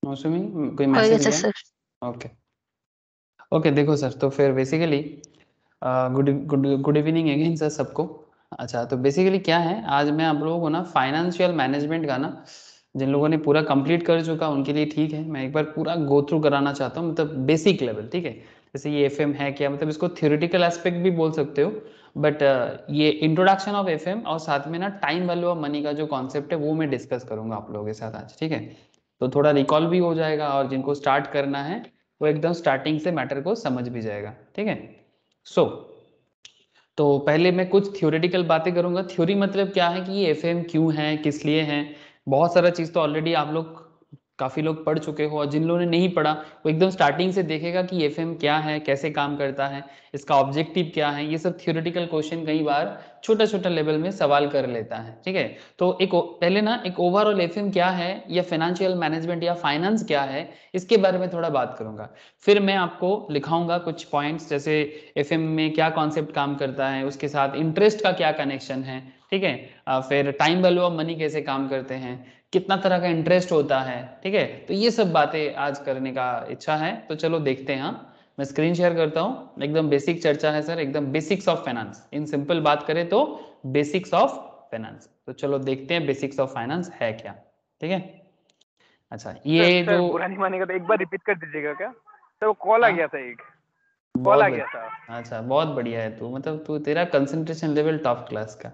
मौसमी कोई हो मैसेज गया गया? सर। ओके। ओके देखो सर, तो फिर basically good good good evening again sir सबको। अच्छा, तो बेसिकली क्या है, आज मैं आप लोगों को ना फाइनेंशियल मैनेजमेंट का ना, जिन लोगों ने पूरा कंप्लीट कर चुका उनके लिए ठीक है, मैं एक बार पूरा गो थ्रू कराना चाहता हूँ, मतलब बेसिक लेवल, ठीक है। जैसे ये एफएम है क्या, मतलब इसको थ्योरेटिकल एस्पेक्ट भी बोल सकते हो, बट ये इंट्रोडक्शन ऑफ एफएम और साथ में ना टाइम वैल्यू ऑफ मनी का जो कॉन्सेप्ट है वो मैं डिस्कस करूंगा आप लोगों के साथ आज, ठीक है। तो थोड़ा रिकॉल भी हो जाएगा और जिनको स्टार्ट करना है वो एकदम स्टार्टिंग से मैटर को समझ भी जाएगा, ठीक है। सो तो पहले मैं कुछ थ्योरेटिकल बातें करूंगा। थ्योरी मतलब क्या है कि ये एफएम क्यों है, किस लिए है। बहुत सारा चीज़ तो ऑलरेडी आप लोग काफ़ी लोग पढ़ चुके हो, और जिन लोगों ने नहीं पढ़ा वो एकदम स्टार्टिंग से देखेगा कि एफएम क्या है, कैसे काम करता है, इसका ऑब्जेक्टिव क्या है। ये सब थ्योरेटिकल क्वेश्चन कई बार छोटा छोटा लेवल में सवाल कर लेता है, ठीक है। तो पहले ना एक ओवरऑल एफएम क्या है, या फाइनेंशियल मैनेजमेंट या फाइनेंस क्या है, इसके बारे में थोड़ा बात करूंगा। फिर मैं आपको लिखाऊंगा कुछ पॉइंट्स, जैसे एफएम में क्या कॉन्सेप्ट काम करता है, उसके साथ इंटरेस्ट का क्या कनेक्शन है, ठीक है। फिर टाइम वैल्यू ऑफ मनी कैसे काम करते हैं, कितना तरह का इंटरेस्ट होता है, ठीक है। तो ये सब बातें आज करने का इच्छा है, तो चलो देखते हैं। हाँ, मैं स्क्रीन शेयर करता हूँ। एकदम बेसिक चर्चा है सर, एकदम basics of finance, in simple बात करें तो बेसिक्स ऑफ फाइनेंस। तो चलो देखते हैं बेसिक्स ऑफ फाइनेंस है क्या, ठीक है। अच्छा, सर ये जो सर बुरा नहीं मानेगा तो एक बार रिपीट कर दीजिएगा क्या? सर वो कॉल आ हाँ, गया था, एक कॉल बहुत आ गया था। बढ़िया। अच्छा, बहुत बढ़िया है तू, मतलब तू, तेरा कंसंट्रेशन लेवल टॉप क्लास का।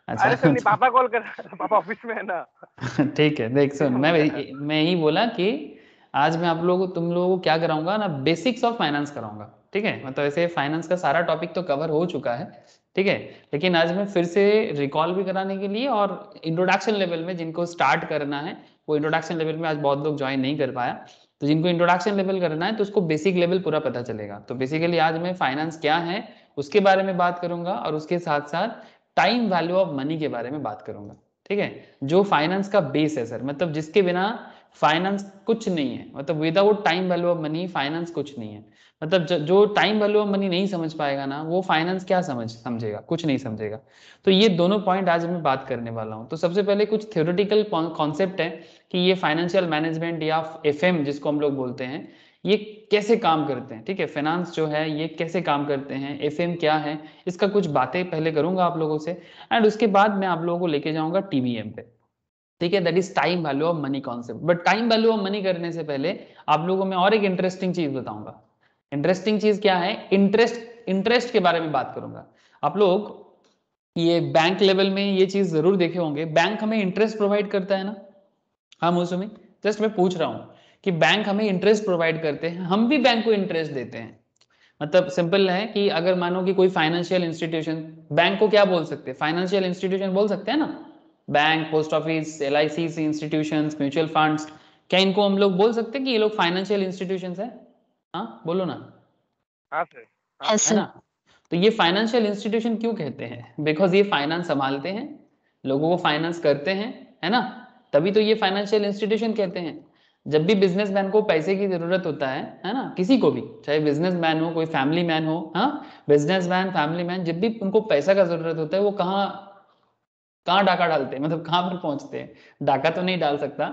अच्छा अरे सर नहीं, पापा कॉल कर रहा था, पापा ऑफिस में है ना। ठीक है, देख सुन, हो गया। मैं ही बोला कि आज मैं आप लोगों को, तुम लोगों को क्या कराऊंगा ना, बेसिक्स ऑफ फाइनेंस कराऊंगा, ठीक है। मतलब ऐसे फाइनेंस का सारा टॉपिक तो कवर हो चुका है, ठीक है। लेकिन आज मैं फिर से रिकॉल भी कराने के लिए, और इंट्रोडक्शन लेवल में जिनको स्टार्ट करना है, वो इंट्रोडक्शन लेवल में आज बहुत लोग ज्वाइन नहीं कर पाया, तो जिनको इंट्रोडक्शन लेवल करना है तो उसको बेसिक लेवल पूरा पता चलेगा। तो बेसिकली आज मैं फाइनेंस क्या है उसके बारे में बात करूंगा, और उसके साथ साथ टाइम वैल्यू ऑफ मनी के बारे में बात करूंगा, ठीक है। जो फाइनेंस का बेस है सर, मतलब जिसके बिना फाइनेंस कुछ नहीं है, मतलब without time value of money finance कुछ नहीं है। मतलब जो टाइम वैल्यू ऑफ मनी नहीं समझ पाएगा ना, वो फाइनेंस क्या समझेगा, कुछ नहीं समझेगा। तो ये दोनों पॉइंट आज मैं बात करने वाला हूँ। तो सबसे पहले कुछ थ्योरेटिकल कॉन्सेप्ट है कि ये फाइनेंशियल मैनेजमेंट या एफएम जिसको हम लोग बोलते हैं, ये कैसे काम करते हैं, ठीक है। फाइनेंस जो है ये कैसे काम करते हैं, एफएम क्या है, इसका कुछ बातें पहले करूंगा आप लोगों से, एंड उसके बाद मैं आप लोगों को लेके जाऊंगा टीबीएम पे, ठीक है। That is time value of money concept. But time value of money करने से पहले आप लोगों को मैं और एक इंटरेस्टिंग चीज बताऊंगा। इंटरेस्टिंग चीज क्या है, इंटरेस्ट के बारे में बात करूंगा। आप लोग ये बैंक लेवल में ये चीज जरूर देखे होंगे, बैंक हमें इंटरेस्ट प्रोवाइड करता है ना। हाँ मौसमी, जस्ट मैं पूछ रहा हूँ कि बैंक हमें इंटरेस्ट प्रोवाइड करते हैं, हम भी बैंक को इंटरेस्ट देते हैं। मतलब सिंपल है कि अगर मानो कि कोई फाइनेंशियल इंस्टीट्यूशन, बैंक को क्या बोल सकते हैं, फाइनेंशियल इंस्टीट्यूशन बोल सकते हैं ना। Bank, post office, LIC institutions, mutual funds, क्या इनको हम लोग बोल सकते हैं कि ये लोग फाइनेंशियल इंस्टीट्यूशंस है? हाँ बोलो ना, हाँ सर, हाँ है सर। है सर। ना। तो ये फाइनेंशियल इंस्टीट्यूशन क्यों कहते हैं, बिकॉज ये फाइनेंस संभालते हैं, लोगों को फाइनेंस करते हैं, है ना। तभी तो ये फाइनेंशियल इंस्टीट्यूशन कहते हैं। जब भी बिजनेसमैन को पैसे की जरूरत होता है ना, किसी को भी, चाहे बिजनेसमैन हो, कोई फैमिली मैन हो, हाँ, बिजनेसमैन, फैमिली मैन, जब भी उनको पैसा का जरूरत होता है वो कहाँ कहाँ डाका डालते हैं, मतलब कहाँ पर पहुंचते हैं, डाका तो नहीं डाल सकता,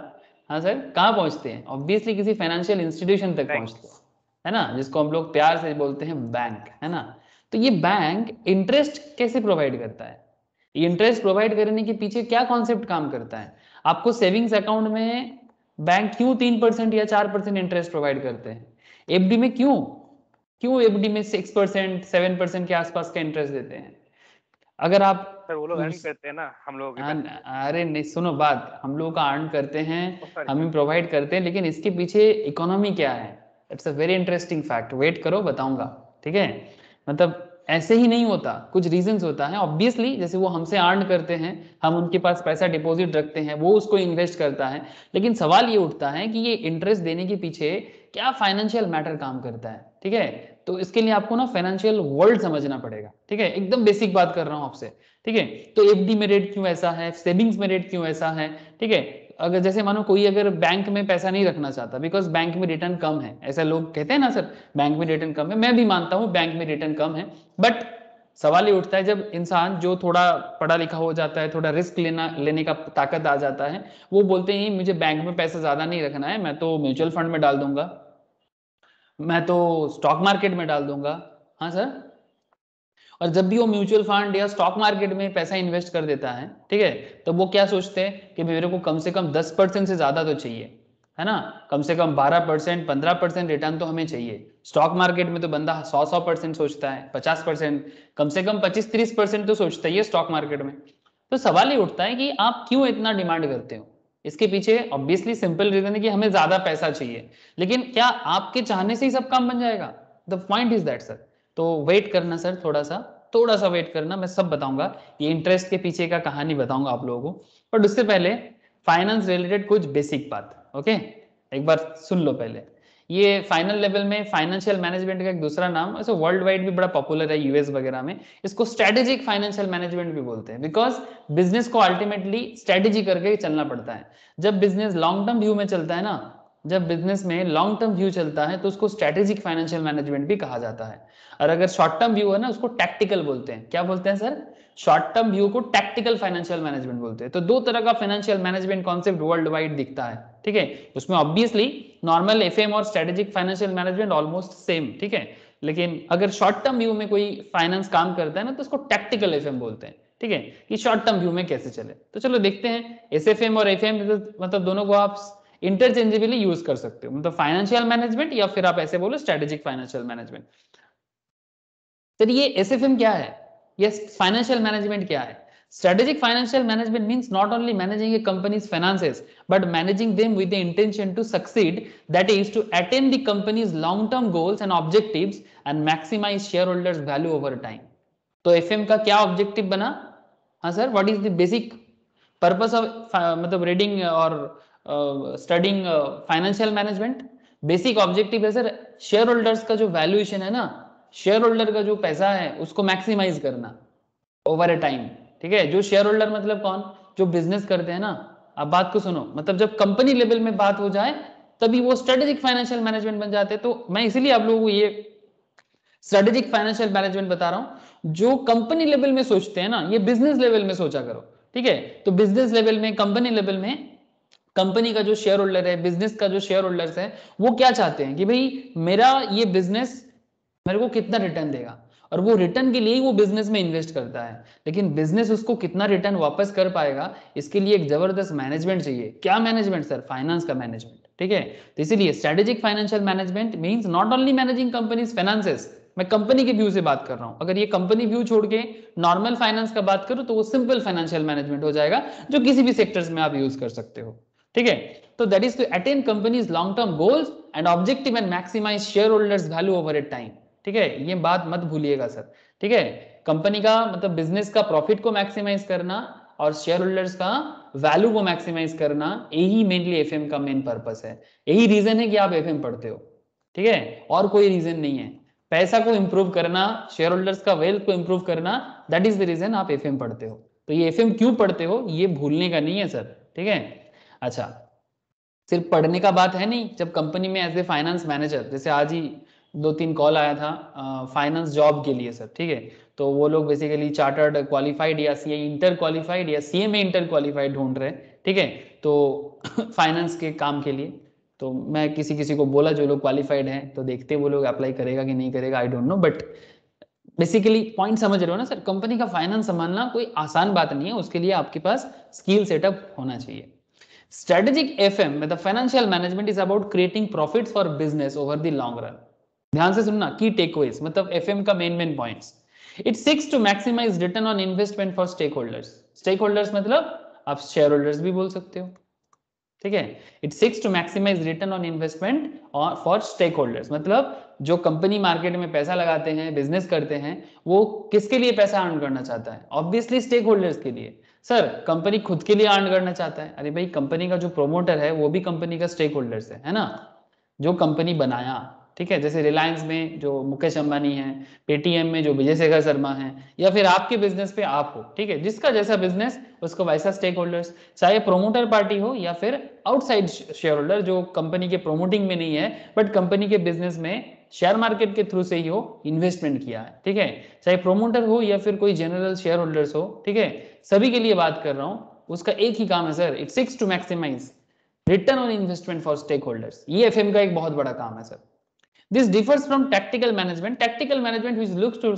हाँ सर, कहाँ पहुंचते हैं, ऑब्वियसली किसी फाइनेंशियल इंस्टीट्यूशन तक बैंक। पहुंचते हैं, है ना, जिसको हम लोग प्यार से बोलते हैं बैंक, है ना। तो ये बैंक इंटरेस्ट कैसे प्रोवाइड करता है, इंटरेस्ट प्रोवाइड करने के पीछे क्या कॉन्सेप्ट काम करता है। आपको सेविंग्स अकाउंट में बैंक क्यों 3% या 4% इंटरेस्ट प्रोवाइड करते हैं, एफडी में क्यों क्यों एफडी में 6% 7% के आसपास का इंटरेस्ट देते हैं। अगर आप सर वो लोग अर्न करते हैं ना हम लोगों के पैसे से। अरे नहीं, सुनो बात, हम लोग का अर्न करते हैं, सॉरी हम सर। ही प्रोवाइड करते हैं, लेकिन इसके पीछे इकोनॉमी क्या है, it's a very interesting fact, wait करो बताऊंगा, ठीक है। मतलब ऐसे ही नहीं होता, कुछ रीजंस होता है ऑब्वियसली, जैसे वो हमसे अर्न करते हैं, हम उनके पास पैसा डिपॉजिट रखते हैं, वो उसको इन्वेस्ट करता है, लेकिन सवाल ये उठता है कि ये इंटरेस्ट देने के पीछे क्या फाइनेंशियल मैटर काम करता है, ठीक है। तो इसके लिए आपको ना फाइनेंशियल वर्ल्ड समझना पड़ेगा, ठीक है, एकदम बेसिक बात कर रहा हूं आपसे, ठीक है। तो एफडी में रेट क्यों ऐसा है, सेविंग्स में रेट क्यों ऐसा है, ठीक है। अगर जैसे मानो कोई अगर बैंक में पैसा नहीं रखना चाहता, बिकॉज बैंक में रिटर्न कम है, ऐसा लोग कहते हैं ना सर, बैंक में रिटर्न कम है, मैं भी मानता हूं बैंक में रिटर्न कम है, बट सवाल ये उठता है जब इंसान जो थोड़ा पढ़ा लिखा हो जाता है, थोड़ा रिस्क लेने का ताकत आ जाता है, वो बोलते हैं मुझे बैंक में पैसा ज्यादा नहीं रखना है, मैं तो म्यूचुअल फंड में डाल दूंगा, मैं तो स्टॉक मार्केट में डाल दूंगा। हाँ सर। और जब भी वो म्यूचुअल फंड या स्टॉक मार्केट में पैसा इन्वेस्ट कर देता है, ठीक है, तो वो क्या सोचते हैं कि मेरे को कम से कम 10% से ज्यादा तो चाहिए, है ना, कम से कम 12% 15% रिटर्न तो हमें चाहिए। स्टॉक मार्केट में तो बंदा 100% सोचता है, 50%, कम से कम 25-30% तो सोचता ही है स्टॉक मार्केट में। तो सवाल ये उठता है कि आप क्यों इतना डिमांड करते हो? इसके पीछे ऑब्वियसली सिंपल रीजन है कि हमें ज्यादा पैसा चाहिए। लेकिन क्या आपके चाहने से ही सब काम बन जाएगा? The point is that sir. तो वेट करना सर, थोड़ा सा वेट करना, मैं सब बताऊंगा, ये इंटरेस्ट के पीछे का कहानी बताऊंगा आप लोगों को। बट उससे पहले फाइनेंस रिलेटेड कुछ बेसिक बात, ओके, एक बार सुन लो पहले। ये फाइनल लेवल में फाइनेंशियल मैनेजमेंट का एक दूसरा नाम, ऐसे वर्ल्ड वाइड भी बड़ा पॉपुलर है, यूएस वगैरह में इसको स्ट्रेटेजिक फाइनेंशियल मैनेजमेंट भी बोलते हैं, बिकॉज बिजनेस को अल्टीमेटली स्ट्रेटेजी करके चलना पड़ता है। जब बिजनेस लॉन्ग टर्म व्यू में चलता है ना, जब बिजनेस में लॉन्ग टर्म व्यू चलता है तो उसको स्ट्रेटेजिक फाइनेंशियल मैनेजमेंट भी कहा जाता है। और अगर शॉर्ट टर्म व्यू है ना, उसको टैक्टिकल बोलते हैं। क्या बोलते हैं सर? शॉर्ट टर्म व्यू को टैक्टिकल फाइनेंशियल मैनेजमेंट बोलते हैं। तो दो तरह का financial management concept world wide दिखता है, ठीक है। उसमें ऑब्वियसली नॉर्मल एफएम और strategic financial management almost same, ठीक है। लेकिन अगर शॉर्ट टर्म व्यू में कोई फाइनेंस काम करता है ना, तो उसको टैक्टिकल एफएम बोलते हैं, ठीक है, कि शॉर्ट टर्म व्यू में कैसे चले। तो चलो देखते हैं, एसएफएम और एफएम मतलब दोनों को आप इंटरचेंजेबली यूज कर सकते हो, मतलब फाइनेंशियल मैनेजमेंट या फिर आप ऐसे बोलो स्ट्रेटेजिक फाइनेंशियल मैनेजमेंट। तो ये एसएफएम क्या है, ये फाइनेंशियल मैनेजमेंट क्या है? Strategic financial management means not only managing a company's finances, but managing them with the intention to succeed, that is to attain the company's long-term goals and objectives and maximize shareholders' value over time. तो FM का क्या objective बना? हाँ sir, what is the basic purpose of मतलब reading और studying financial management? Basic objective है sir, share holders का जो वैल्यूएशन है ना, शेयर होल्डर का जो पैसा है उसको मैक्सिमाइज करना ओवर ए टाइम, ठीक है। जो शेयर होल्डर मतलब कौन? जो बिजनेस करते हैं ना। अब बात को सुनो, मतलब जब कंपनी लेवल में बात हो जाए तभी वो स्ट्रेटेजिक फाइनेंशियल मैनेजमेंट बन जाते हैं। तो मैं इसीलिए आप लोगों को ये स्ट्रेटेजिक फाइनेंशियल मैनेजमेंट बता रहा हूं। जो कंपनी लेवल में सोचते हैं ना, ये बिजनेस लेवल में सोचा करो, ठीक है। तो बिजनेस लेवल में, कंपनी लेवल में, कंपनी का जो शेयर होल्डर है, बिजनेस का जो शेयर होल्डर्स है, वो क्या चाहते हैं कि भाई मेरा ये बिजनेस मेरे को कितना रिटर्न देगा, और वो रिटर्न के लिए ही वो बिजनेस में इन्वेस्ट करता है। लेकिन बिजनेस उसको कितना रिटर्न वापस कर पाएगा, इसके लिए एक जबरदस्त मैनेजमेंट चाहिए। क्या मैनेजमेंट सर? फाइनेंस का मैनेजमेंट, ठीक है। तो इसीलिए strategic financial management means not only managing companies finances. मैं कंपनी के व्यू से बात कर रहा हूं। अगर ये कंपनी व्यू छोड़ के नॉर्मल फाइनेंस का बात करूं तो वो सिंपल फाइनेंशियल मैनेजमेंट हो जाएगा, जो किसी भी सेक्टर्स में आप यूज कर सकते हो, ठीक है। तो that is to attain company's long term goals and objective and maximise share holders value over a time, ठीक है। ये बात मत भूलिएगा सर, ठीक है। कंपनी का मतलब बिजनेस का प्रॉफिट को मैक्सिमाइज करना और शेयर होल्डर्स का वैल्यू को मैक्सिमाइज करना, यही मेनली एफएम का मेन पर्पस है। यही रीजन है कि आप एफएम पढ़ते हो, ठीक है, और कोई रीजन नहीं है। पैसा को इंप्रूव करना, शेयर होल्डर्स का वेल्थ को इंप्रूव करना, दैट इज द रीजन आप एफएम पढ़ते हो। तो ये एफएम क्यों पढ़ते हो ये भूलने का नहीं है सर, ठीक है। अच्छा, सिर्फ पढ़ने का बात है नहीं। जब कंपनी में एज ए फाइनेंस मैनेजर, जैसे आज ही 2-3 कॉल आया था फाइनेंस जॉब के लिए सर, ठीक है। तो वो लोग बेसिकली चार्टर्ड क्वालिफाइड या सीए इंटर क्वालिफाइड या सीए में इंटर क्वालिफाइड ढूंढ रहे हैं, ठीक है। तो फाइनेंस के काम के लिए तो मैं किसी किसी को बोला जो लोग क्वालिफाइड हैं, तो देखते वो लोग अप्लाई करेगा कि नहीं करेगा, I don't know. But basically point समझ रहे हो ना सर, कंपनी का फाइनेंस संभालना कोई आसान बात नहीं है, उसके लिए आपके पास स्किल सेटअप होना चाहिए। Strategic FM में the financial management is about creating profits for business over the long run. ध्यान से सुनना, की टेकअवेज मतलब FM का main points. It seeks to maximize return on investment for stakeholders. Stakeholders मतलब आप शेयर होल्डर्स भी बोल सकते हो, ठीक है। It seeks to maximize return on investment और for stakeholders मतलब जो कंपनी मार्केट में पैसा लगाते हैं, बिजनेस करते हैं, वो किसके लिए पैसा अर्न करना चाहता है? ऑब्वियसली स्टेक होल्डर्स के लिए। सर कंपनी खुद के लिए अर्न करना चाहता है, अरे भाई कंपनी का जो प्रोमोटर है वो भी कंपनी का स्टेक होल्डर्स है ना, जो कंपनी बनाया, ठीक है, जैसे रिलायंस में जो मुकेश अंबानी है, पेटीएम में जो विजय शेखर शर्मा है, या फिर आपके बिजनेस पे आप हो, ठीक है, जिसका जैसा बिजनेस उसको वैसा स्टेक होल्डर्स, चाहे प्रोमोटर पार्टी हो या फिर आउटसाइड शेयर होल्डर जो कंपनी के प्रोमोटिंग में नहीं है बट कंपनी के बिजनेस में शेयर मार्केट के थ्रू से ही हो इन्वेस्टमेंट किया है, ठीक है, चाहे प्रोमोटर हो या फिर कोई जनरल शेयर होल्डर्स हो, ठीक है, सभी के लिए बात कर रहा हूं, उसका एक ही काम है sir, it seeks to maximise return on investment for stake holders. ये एफएम का एक बहुत बड़ा काम है sir. This differs from tactical management, tactical management which looks to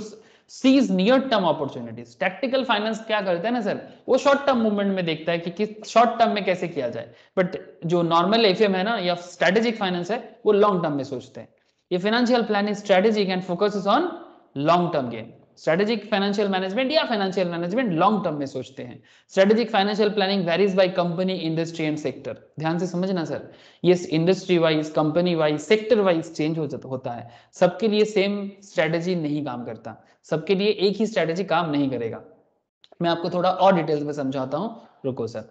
seize near term opportunities. Tactical finance क्या करता है ना सर, वो शॉर्ट टर्म मूवमेंट में देखता है कि किस शॉर्ट टर्म में कैसे किया जाए, बट जो नॉर्मल एफएम है ना या स्ट्रेटेजिक फाइनेंस है वो लॉन्ग टर्म में सोचते हैं। ये financial planning strategic and focuses on long term gain. Strategic financial management या फाइनेंशियल मैनेजमेंट लॉन्ग टर्म में सोचते हैं। Strategic financial planning varies by company, industry and sector. ध्यान से समझना सर, ये industry wise, company wise, sector wise change होता है। सबके लिए सेम स्ट्रेटेजी नहीं काम करता, सबके लिए एक ही स्ट्रेटेजी काम नहीं करेगा। मैं आपको थोड़ा और डिटेल्स में समझाता हूँ, रुको सर।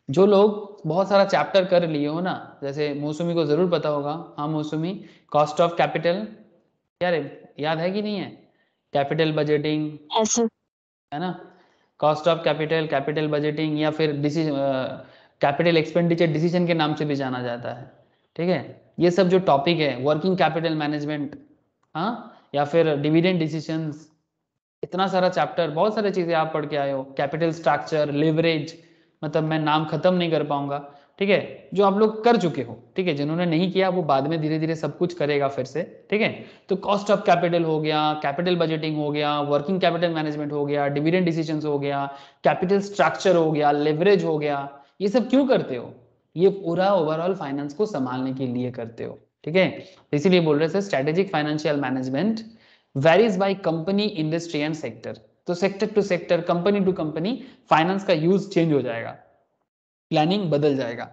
जो लोग बहुत सारा चैप्टर कर लिए हो ना, जैसे मौसमी को जरूर पता होगा, हाँ मौसमी, कॉस्ट ऑफ कैपिटल, यार याद है कि नहीं है, कैपिटल बजटिंग है ना, cost of capital, capital budgeting, या फिर कैपिटल एक्सपेंडिचर डिसीजन के नाम से भी जाना जाता है, ठीक है, ये सब जो टॉपिक है, वर्किंग कैपिटल मैनेजमेंट, हाँ, या फिर डिविडेंड डिसीजंस, इतना सारा चैप्टर, बहुत सारी चीजें आप पढ़ के आए हो, कैपिटल स्ट्रक्चर, लेवरेज, मतलब मैं नाम खत्म नहीं कर पाऊंगा, ठीक है, जो आप लोग कर चुके हो, ठीक है, जिन्होंने नहीं किया वो बाद में धीरे धीरे सब कुछ करेगा फिर से, ठीक है। तो कॉस्ट ऑफ कैपिटल हो गया, कैपिटल बजटिंग हो गया, वर्किंग कैपिटल मैनेजमेंट हो गया, डिविडेंड डिसीजंस हो गया, कैपिटल स्ट्रक्चर हो गया, लेवरेज हो गया, ये सब क्यों करते हो, ये पूरा ओवरऑल फाइनेंस को संभालने के लिए करते हो, ठीक है। इसीलिए बोल रहे थे strategic financial management varies by company, industry and sector. तो sector to sector, company to company finance का यूज चेंज हो जाएगा, प्लानिंग बदल जाएगा।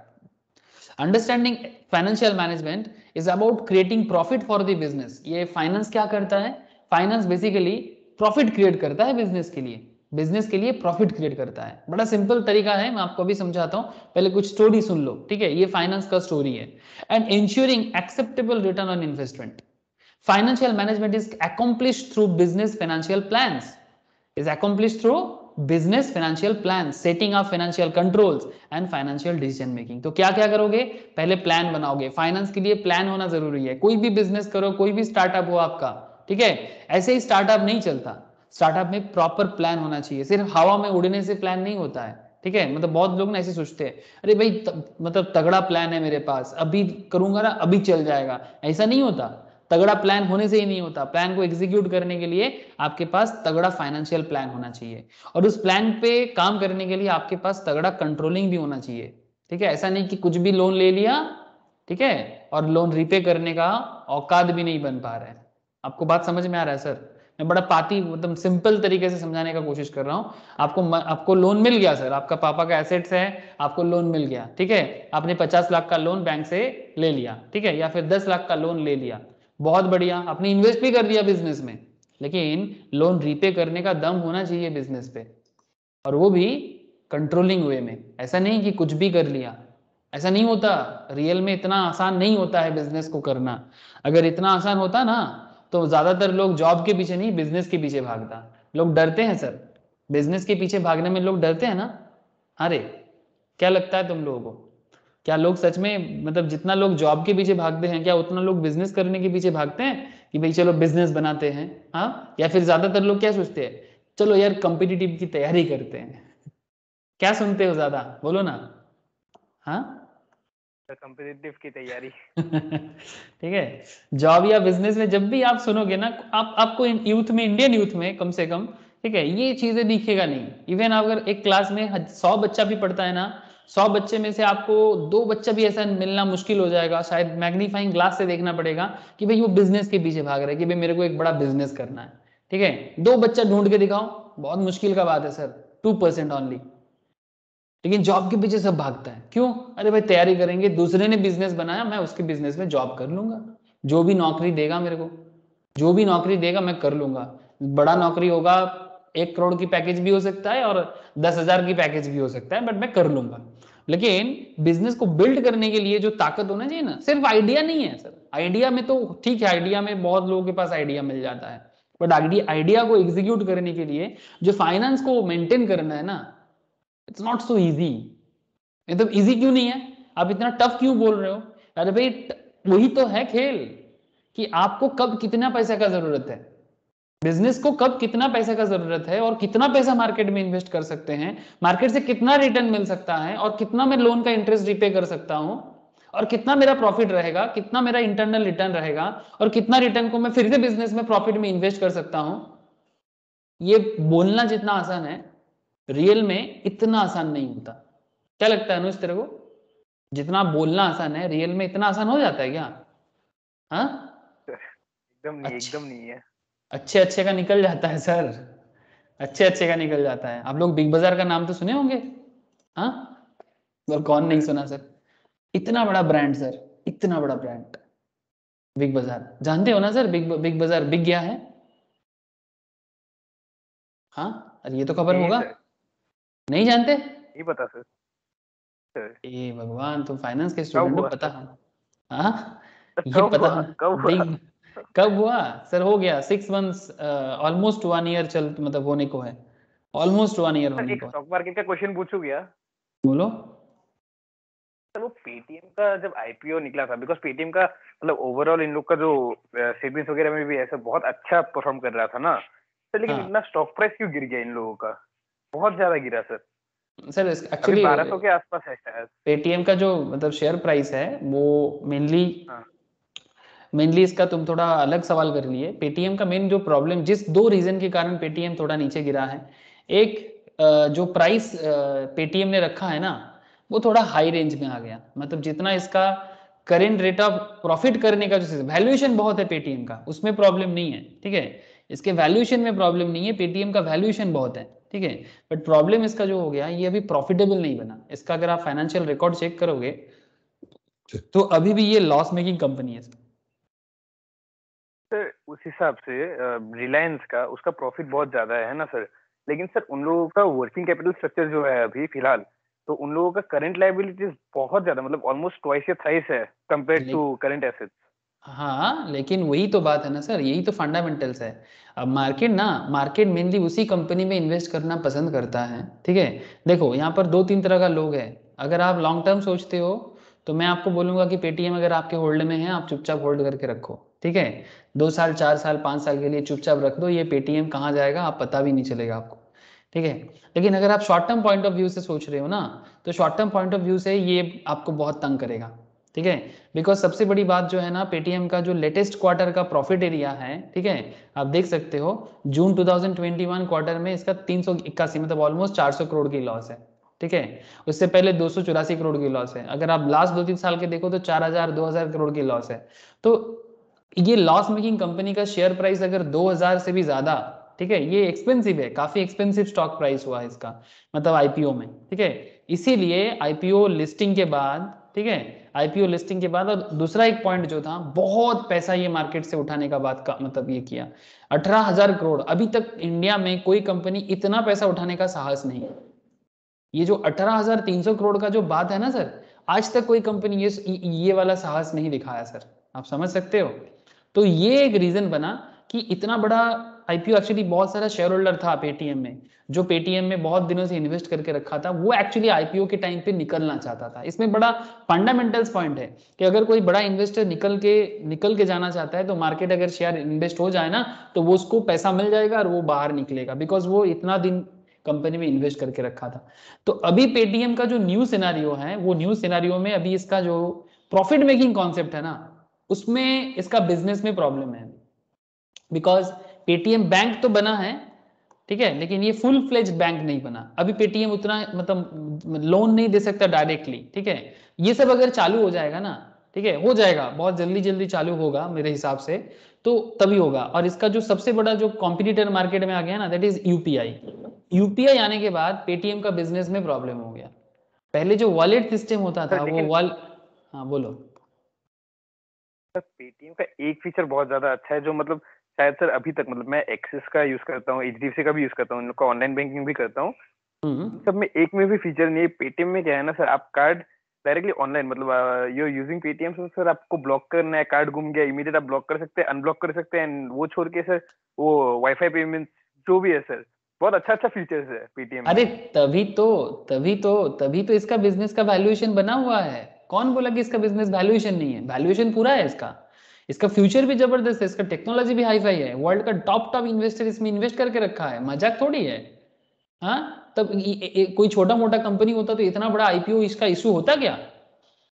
Understanding financial management is about creating profit for the business. ये फाइनेंस क्या करता है, फाइनेंस बेसिकली प्रॉफिट क्रिएट करता है बिजनेस के लिए, बिजनेस के लिए प्रॉफिट क्रिएट करता है। बड़ा सिंपल तरीका है, मैं आपको अभी समझाता हूं, पहले कुछ स्टोरी सुन लो, ठीक है, ये फाइनेंस का स्टोरी है। And ensuring acceptable return on investment, financial management is accomplished through business financial plans, is accomplished through business financial plans, setting up financial controls and financial decision making। तो क्या क्या करोगे, पहले प्लान बनाओगे, finance के लिए plan होना जरूरी है। कोई भी बिजनेस करो, कोई भी स्टार्टअप हो आपका, ठीक है, ऐसे ही स्टार्टअप नहीं चलता, स्टार्टअप में प्रॉपर प्लान होना चाहिए। सिर्फ हवा में उड़ने से प्लान नहीं होता है, ठीक है, मतलब बहुत लोग ना ऐसे सोचते हैं, अरे भाई मतलब तगड़ा प्लान है मेरे पास, अभी करूंगा ना अभी चल जाएगा, ऐसा नहीं होता। तगड़ा प्लान होने से ही नहीं होता, प्लान को एग्जीक्यूट करने के लिए आपके पास तगड़ा फाइनेंशियल प्लान होना चाहिए, और उस प्लान पे काम करने के लिए आपके पास तगड़ा कंट्रोलिंग भी होना चाहिए, ठीक है। ऐसा नहीं कि कुछ भी लोन ले लिया, ठीक है, और लोन रीपे करने का औकात भी नहीं बन पा रहा है। आपको बात समझ में आ रहा है सर, मैं बड़ा पाती मतलब सिंपल तरीके से समझाने का कोशिश कर रहा हूँ। आपको लोन मिल गया सर, आपका पापा का एसेट्स है, आपको लोन मिल गया, ठीक है, आपने 50 लाख का लोन बैंक से ले लिया, ठीक है, या फिर 10 लाख का लोन ले लिया, बहुत बढ़िया, आपने इन्वेस्ट भी कर दिया बिजनेस में, लेकिन लोन रीपे करने का दम होना चाहिए बिजनेस पे, और वो भी कंट्रोलिंग वे में। ऐसा नहीं कि कुछ भी कर लिया, ऐसा नहीं होता, रियल में इतना आसान नहीं होता है बिजनेस को करना। अगर इतना आसान होता ना तो ज्यादातर लोग जॉब के पीछे नहीं बिजनेस के पीछे भागता। लोग डरते हैं सर, बिजनेस के पीछे भागने में लोग डरते हैं ना। अरे क्या लगता है तुम लोगों को, क्या लोग सच में मतलब जितना लोग जॉब के पीछे भागते हैं क्या उतना लोग बिजनेस करने के पीछे भागते हैं कि भाई चलो बिजनेस बनाते हैं, हाँ, या फिर ज्यादातर लोग क्या सोचते हैं, चलो यार कॉम्पिटिटिव की तैयारी करते हैं। क्या सुनते हो ज्यादा, बोलो ना, हाँ कॉम्पिटिटिव की तैयारी। ठीक है, जॉब या बिजनेस में जब भी आप सुनोगे ना, आपको यूथ में, इंडियन यूथ में कम से कम, ठीक है, ये चीजें दिखेगा नहीं। इवन अगर एक क्लास में 100 बच्चा भी पढ़ता है ना, 100 बच्चे में से आपको 2 बच्चा भी ऐसा मिलना मुश्किल हो जाएगा, शायद मैग्नीफाइंग ग्लास से देखना पड़ेगा कि भाई वो बिजनेस के पीछे भाग रहा है, कि भाई मेरे को एक बड़ा बिजनेस करना है, ठीक है। 2 बच्चा ढूंढ के दिखाओ, बहुत मुश्किल का बात है सर, 2% ऑनली। लेकिन जॉब के पीछे सब भागता है, क्यों, अरे भाई तैयारी करेंगे, दूसरे ने बिजनेस बनाया, मैं उसके बिजनेस में जॉब कर लूंगा, जो भी नौकरी देगा मेरे को, जो भी नौकरी देगा मैं कर लूंगा। बड़ा नौकरी होगा, 1 करोड़ की पैकेज भी हो सकता है और 10,000 की पैकेज भी हो सकता है, बट मैं कर लूंगा। लेकिन बिजनेस को बिल्ड करने के लिए जो ताकत होना चाहिए ना, सिर्फ आइडिया नहीं है सर। आइडिया में तो ठीक है, आइडिया में बहुत लोगों के पास आइडिया मिल जाता है, बट आइडिया को एग्जीक्यूट करने के लिए जो फाइनेंस को मेंटेन करना है ना, इट्स नॉट सो इजी। मतलब इजी क्यों नहीं है, आप इतना टफ क्यों बोल रहे हो? अरे भाई वही तो है खेल, कि आपको कब कितना पैसा का जरूरत है, बिजनेस को कब कितना पैसे का जरूरत है, और कितना पैसा मार्केट में इन्वेस्ट कर सकते हैं, मार्केट से कितना रिटर्न मिल सकता है, और कितना मैं लोन का इंटरेस्ट रिपे कर सकता हूं, और कितना मेरा प्रॉफिट रहेगा, कितना मेरा इंटरनल रिटर्न रहेगा, और कितना रिटर्न को मैं फिर से बिजनेस में प्रॉफिट में इन्वेस्ट कर सकता हूं। ये बोलना जितना आसान है, रियल में इतना आसान नहीं होता। क्या लगता है अनुज तेरे को? जितना बोलना आसान है, रियल में इतना आसान हो जाता है क्या? हाँ, एकदम नहीं, अच्छा, एकदम नहीं है। अच्छे अच्छे का निकल जाता है सर, अच्छे अच्छे का निकल जाता है। आप लोग बिग बाजार का नाम तो सुने होंगे, हाँ? और कौन नहीं सुना सर? इतना बड़ा ब्रांड सर, इतना बड़ा ब्रांड बिग बाजार, जानते हो ना सर? बिग बिग बाजार बिक गया है। हाँ, अरे ये तो खबर नहीं होगा, सर, नहीं जानते? नहीं पता सर। सर ए भगवान, तुम फाइनेंस के कब स्टूडेंट हो, हुआ पता सर? है? हाँ, सर ये कब पता हुआ, है। कब हुआ? बिग, कब हुआ सर? हो गया 6 मंथ्स, ऑलमोस्ट 1 ईयर चल मतलब होने को है, ऑलमोस्ट 1 ईयर सर होने एक को है। स्टॉक मार्केट का क्वेश्चन पूछूं क्या? बोलो। सर वो पेटीएम का जब आईपीओ निकला था, बिकॉज पेटीएम का मतलब ओवरऑल इन लोग का जो सेविंग्स वगैरह में भी ऐसा बहुत अच्छा परफॉर्म कर रहा था ना सर, लेकिन हाँ इतना स्टॉक प्राइस क्यों गिर गया इन लोगों का? बहुत ज्यादा गिरा सर। सर, अभी एक्चुअली 1200 के आसपास है शायद। पेटीएम का जो मतलब शेयर प्राइस है, वो मेनली हाँ। मेनली इसका तुम थोड़ा अलग सवाल कर लिए। पेटीएम का मेन जो प्रॉब्लम, जिस दो रीजन के कारण पेटीएम थोड़ा नीचे गिरा है, एक जो प्राइस पेटीएम ने रखा है ना, वो थोड़ा हाई रेंज में आ गया। मतलब जितना इसका करेंट रेट ऑफ प्रॉफिट करने का जो वैल्यूएशन बहुत है पेटीएम का, उसमें प्रॉब्लम नहीं है, ठीक है? इसके वैल्यूएशन में प्रॉब्लम नहीं है, पेटीएम का वैल्यूएशन बहुत है, ठीक है? बट प्रॉब्लम इसका जो हो गया, ये अभी प्रॉफिटेबल नहीं बना। इसका अगर आप फाइनेंशियल रिकॉर्ड चेक करोगे, तो अभी भी ये लॉस मेकिंग कंपनी है। सर उस हिसाब से रिलायंस का उसका प्रॉफिट बहुत ज्यादा है ना सर, लेकिन सर उन लोगों का वर्किंग कैपिटल स्ट्रक्चर जो है अभी फिलहाल, तो उन लोगों का करंट लायबिलिटीज बहुत ज्यादा, मतलब ऑलमोस्ट ट्वाइस या थ्राइस है कंपेयर ले, टू करंट एसेट्स। हाँ, लेकिन वही तो बात है ना सर, यही तो फंडामेंटल्स है। अब मार्केट मेनली उसी कंपनी में इन्वेस्ट करना पसंद करता है, ठीक है? देखो, यहाँ पर दो तीन तरह का लोग हैं। अगर आप लॉन्ग टर्म सोचते हो, तो मैं आपको बोलूंगा कि पेटीएम अगर आपके होल्ड में है, आप चुपचाप होल्ड करके रखो, ठीक है? 2 साल, 4 साल, 5 साल के लिए चुपचाप रख दो, ये पेटीएम कहाँ जाएगा आप पता भी नहीं चलेगा आपको, ठीक है? लेकिन अगर आप short term point of view से सोच रहे हो ना, तो short term point of view से ये आपको बहुत तंग करेगा, ठीक है? बिकॉज सबसे बड़ी बात जो है ना, पेटीएम का जो लेटेस्ट क्वार्टर का प्रॉफिट एरिया है, ठीक है, आप देख सकते हो, जून 2021 क्वार्टर में इसका 381, मतलब ऑलमोस्ट 400 करोड़ की लॉस है, ठीक है? उससे पहले 284 करोड़ की लॉस है। अगर आप लास्ट 2-3 साल के देखो, तो 4000-2000 करोड़ की लॉस है। तो ये लॉस मेकिंग कंपनी का शेयर प्राइस अगर 2000 से भी ज्यादा, ठीक है, ये एक्सपेंसिव है, काफी एक्सपेंसिव स्टॉक प्राइस हुआ है इसका, मतलब आईपीओ में, ठीक है? इसीलिए आईपीओ लिस्टिंग के बाद, ठीक है, आईपीओ लिस्टिंग के बाद, और दूसरा एक पॉइंट जो था, बहुत पैसा ये मार्केट से उठाने का बात का मतलब ये किया, 18,000 करोड़। अभी तक इंडिया में कोई कंपनी इतना पैसा उठाने का साहस नहीं है। ये जो 18,300 करोड़ का जो बात है ना सर, आज तक कोई कंपनी ये वाला साहस नहीं दिखाया सर, आप समझ सकते हो? तो ये एक रीजन बना कि इतना बड़ा आईपीओ, एक्चुअली बहुत सारा शेयर होल्डर था पेटीएम में, जो पेटीएम में बहुत दिनों से इन्वेस्ट करके रखा था, वो एक्चुअली आईपीओ के टाइम पे निकलना चाहता था। इसमें बड़ा फंडामेंटल्स पॉइंट है कि अगर कोई बड़ा इन्वेस्टर निकल के जाना चाहता है, तो मार्केट अगर शेयर इन्वेस्ट हो जाए ना, तो वो उसको पैसा मिल जाएगा और वो बाहर निकलेगा, बिकॉज वो इतना दिन कंपनी में इन्वेस्ट करके रखा था। तो अभी पेटीएम का जो न्यू सिनारियो है, वो न्यू सिनारियो में अभी इसका जो प्रॉफिट मेकिंग कॉन्सेप्ट है ना, उसमें इसका बिजनेस में प्रॉब्लम है। बिकॉज पेटीएम बैंक तो बना है, ठीक है, लेकिन ये फुल फ्लेज बैंक नहीं बना अभी। पेटीएम उतना मतलब लोन नहीं दे सकता डायरेक्टली, ठीक है? ये सब अगर चालू हो जाएगा ना, ठीक है, हो जाएगा, बहुत जल्दी जल्दी चालू होगा मेरे हिसाब से, तो तभी होगा। और इसका जो सबसे बड़ा जो कॉम्पिटिटर मार्केट में आ गया ना, दैट इज यूपीआई। यूपीआई आने के बाद पेटीएम का बिजनेस में प्रॉब्लम हो गया। पहले जो वॉलेट सिस्टम होता सर था, वो लेकिन हाँ बोलो। सर पेटीएम का एक फीचर बहुत ज्यादा अच्छा है, जो मतलब शायद सर अभी तक, मतलब मैं एक्सिस का यूज करता हूँ, एचडीएफसी का भी यूज करता हूँ, इन लोग का ऑनलाइन बैंकिंग भी करता हूँ, सब में एक में भी फीचर नहीं है। पेटीएम में क्या है ना सर, आप कार्ड डायरेक्टली ऑनलाइन, मतलब यू यूजिंग पेटीएम, सर आपको ब्लॉक करना है, कार्ड गुम गया, इमीडिएट आप ब्लॉक कर सकते हैं, अनब्लॉक कर सकते हैं। and वो छोड़ के सर वो वाईफाई पेमेंट जो भी है सर, बहुत अच्छा अच्छा फीचर्स है पेटीएम में। अरे तभी तो इसका बिजनेस का वैल्यूएशन बना हुआ है। कौन बोला कि इसका बिजनेस वैल्यूएशन नहीं है? वैल्यूएशन पूरा है इसका। इसका फ्यूचर भी जबरदस्त है, इसका टेक्नोलॉजी भी हाई फाई है, वर्ल्ड का टॉप टॉप इन्वेस्टर इसमें इन्वेस्ट करके रखा है, मजाक थोड़ी है। हाँ, तब कोई छोटा मोटा कंपनी होता तो इतना बड़ा आईपीओ इसका इशू होता क्या?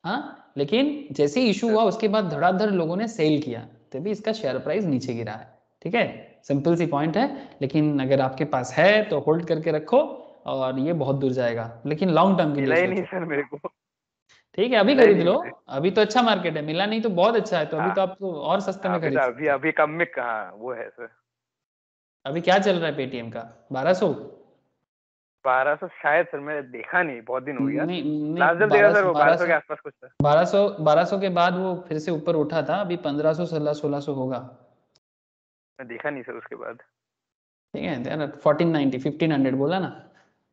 हाँ, लेकिन जैसे ही इशू हुआ उसके बाद धड़ाधड़ लोगों ने सेल किया, तभी इसका शेयर प्राइस नीचे गिरा है। ठीक है, सिंपल सी पॉइंट है। लेकिन अगर आपके पास है तो होल्ड करके रखो, और ये बहुत दूर जाएगा, लेकिन लॉन्ग टर्म के लिए मिला ही नहीं सोचो। सर मेरे को। ठीक है, अभी मिला ही खरीद नहीं लो। मुझे। अभी तो अच्छा मार्केट है, मिला नहीं तो बहुत अच्छा है, तो अभी हाँ, तो आप तो और सस्ते में अभी खरीद तो अभी सकते हो। अभी कम में कहाँ वो है सर। अभी क्या चल रहा है पेटीएम का? 1200? 1200 शायद सर, मैंने देखा नहीं, बहुत दिन हो गया। नहीं नहीं, लास्ट जब देखा बारह सर सौ वो बारह 1200 के सौ आसपास कुछ था। 1200 के बाद वो फिर से ऊपर उठा था, अभी 1500 1600 होगा। मैं देखा नहीं सर उसके बाद। ठीक है यार, 1490 1500 बोला ना।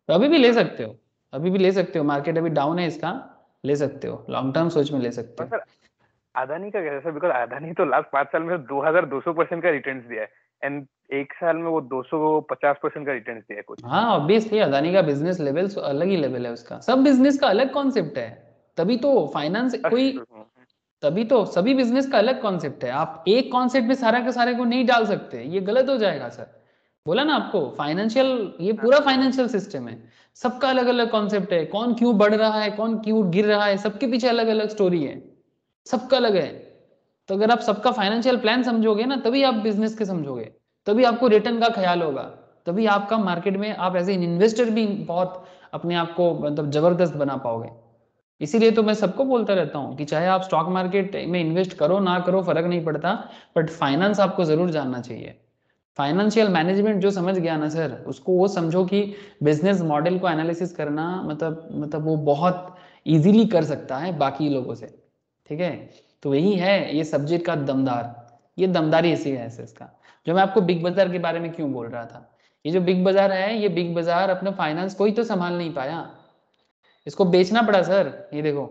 तो अभी भी ले हाँ, सकते हो, अभी भी ले सकते हो, मार्केट अभी डाउन है इसका। ले सकते हो, लॉन्ग टर्म सोच में ले सकते और हो। सर अदानी का कैसा सर, बिकॉज अदानी तो लास्ट 5 साल में 2200% का रिटर्न दिया है। एंड एक साल में वो 250% का रिटर्न दिया है कुछ। हाँ ऑब्वियसली, अदानी का बिजनेस लेवल अलग ही लेवल है उसका, सब बिजनेस का अलग कॉन्सेप्ट है। तभी तो फाइनेंस कोई, तभी तो सभी बिजनेस का अलग कॉन्सेप्ट है। आप एक कॉन्सेप्ट में सारा के सारे को नहीं डाल सकते, ये गलत हो जाएगा सर। बोला ना आपको, फाइनेंशियल, ये पूरा फाइनेंशियल सिस्टम है, सबका अलग अलग कॉन्सेप्ट है। कौन क्यों बढ़ रहा है, कौन क्यों गिर रहा है, सबके पीछे अलग अलग स्टोरी है, सबका अलग है। तो अगर आप सबका फाइनेंशियल प्लान समझोगे ना, तभी आप बिजनेस के समझोगे, तभी आपको रिटर्न का ख्याल होगा, तभी आपका मार्केट में आप एज ए इन्वेस्टर भी बहुत अपने आप को मतलब जबरदस्त बना पाओगे। इसीलिए तो मैं सबको बोलता रहता हूँ कि चाहे आप स्टॉक मार्केट में इन्वेस्ट करो ना करो फर्क नहीं पड़ता, बट फाइनेंस आपको जरूर जानना चाहिए। फाइनेंशियल मैनेजमेंट जो समझ गया ना सर, उसको वो समझो कि बिजनेस मॉडल को एनालिसिस करना मतलब वो बहुत इजीली कर सकता है बाकी लोगों से। ठीक है, तो यही है ये सब्जेक्ट का दमदार, ये दमदारी इसी है इसका। जो मैं आपको बिग बाजार के बारे में क्यों बोल रहा था, ये जो बिग बाजार है, ये बिग बाजार अपना फाइनेंस कोई तो संभाल नहीं पाया, इसको बेचना पड़ा सर। ये देखो,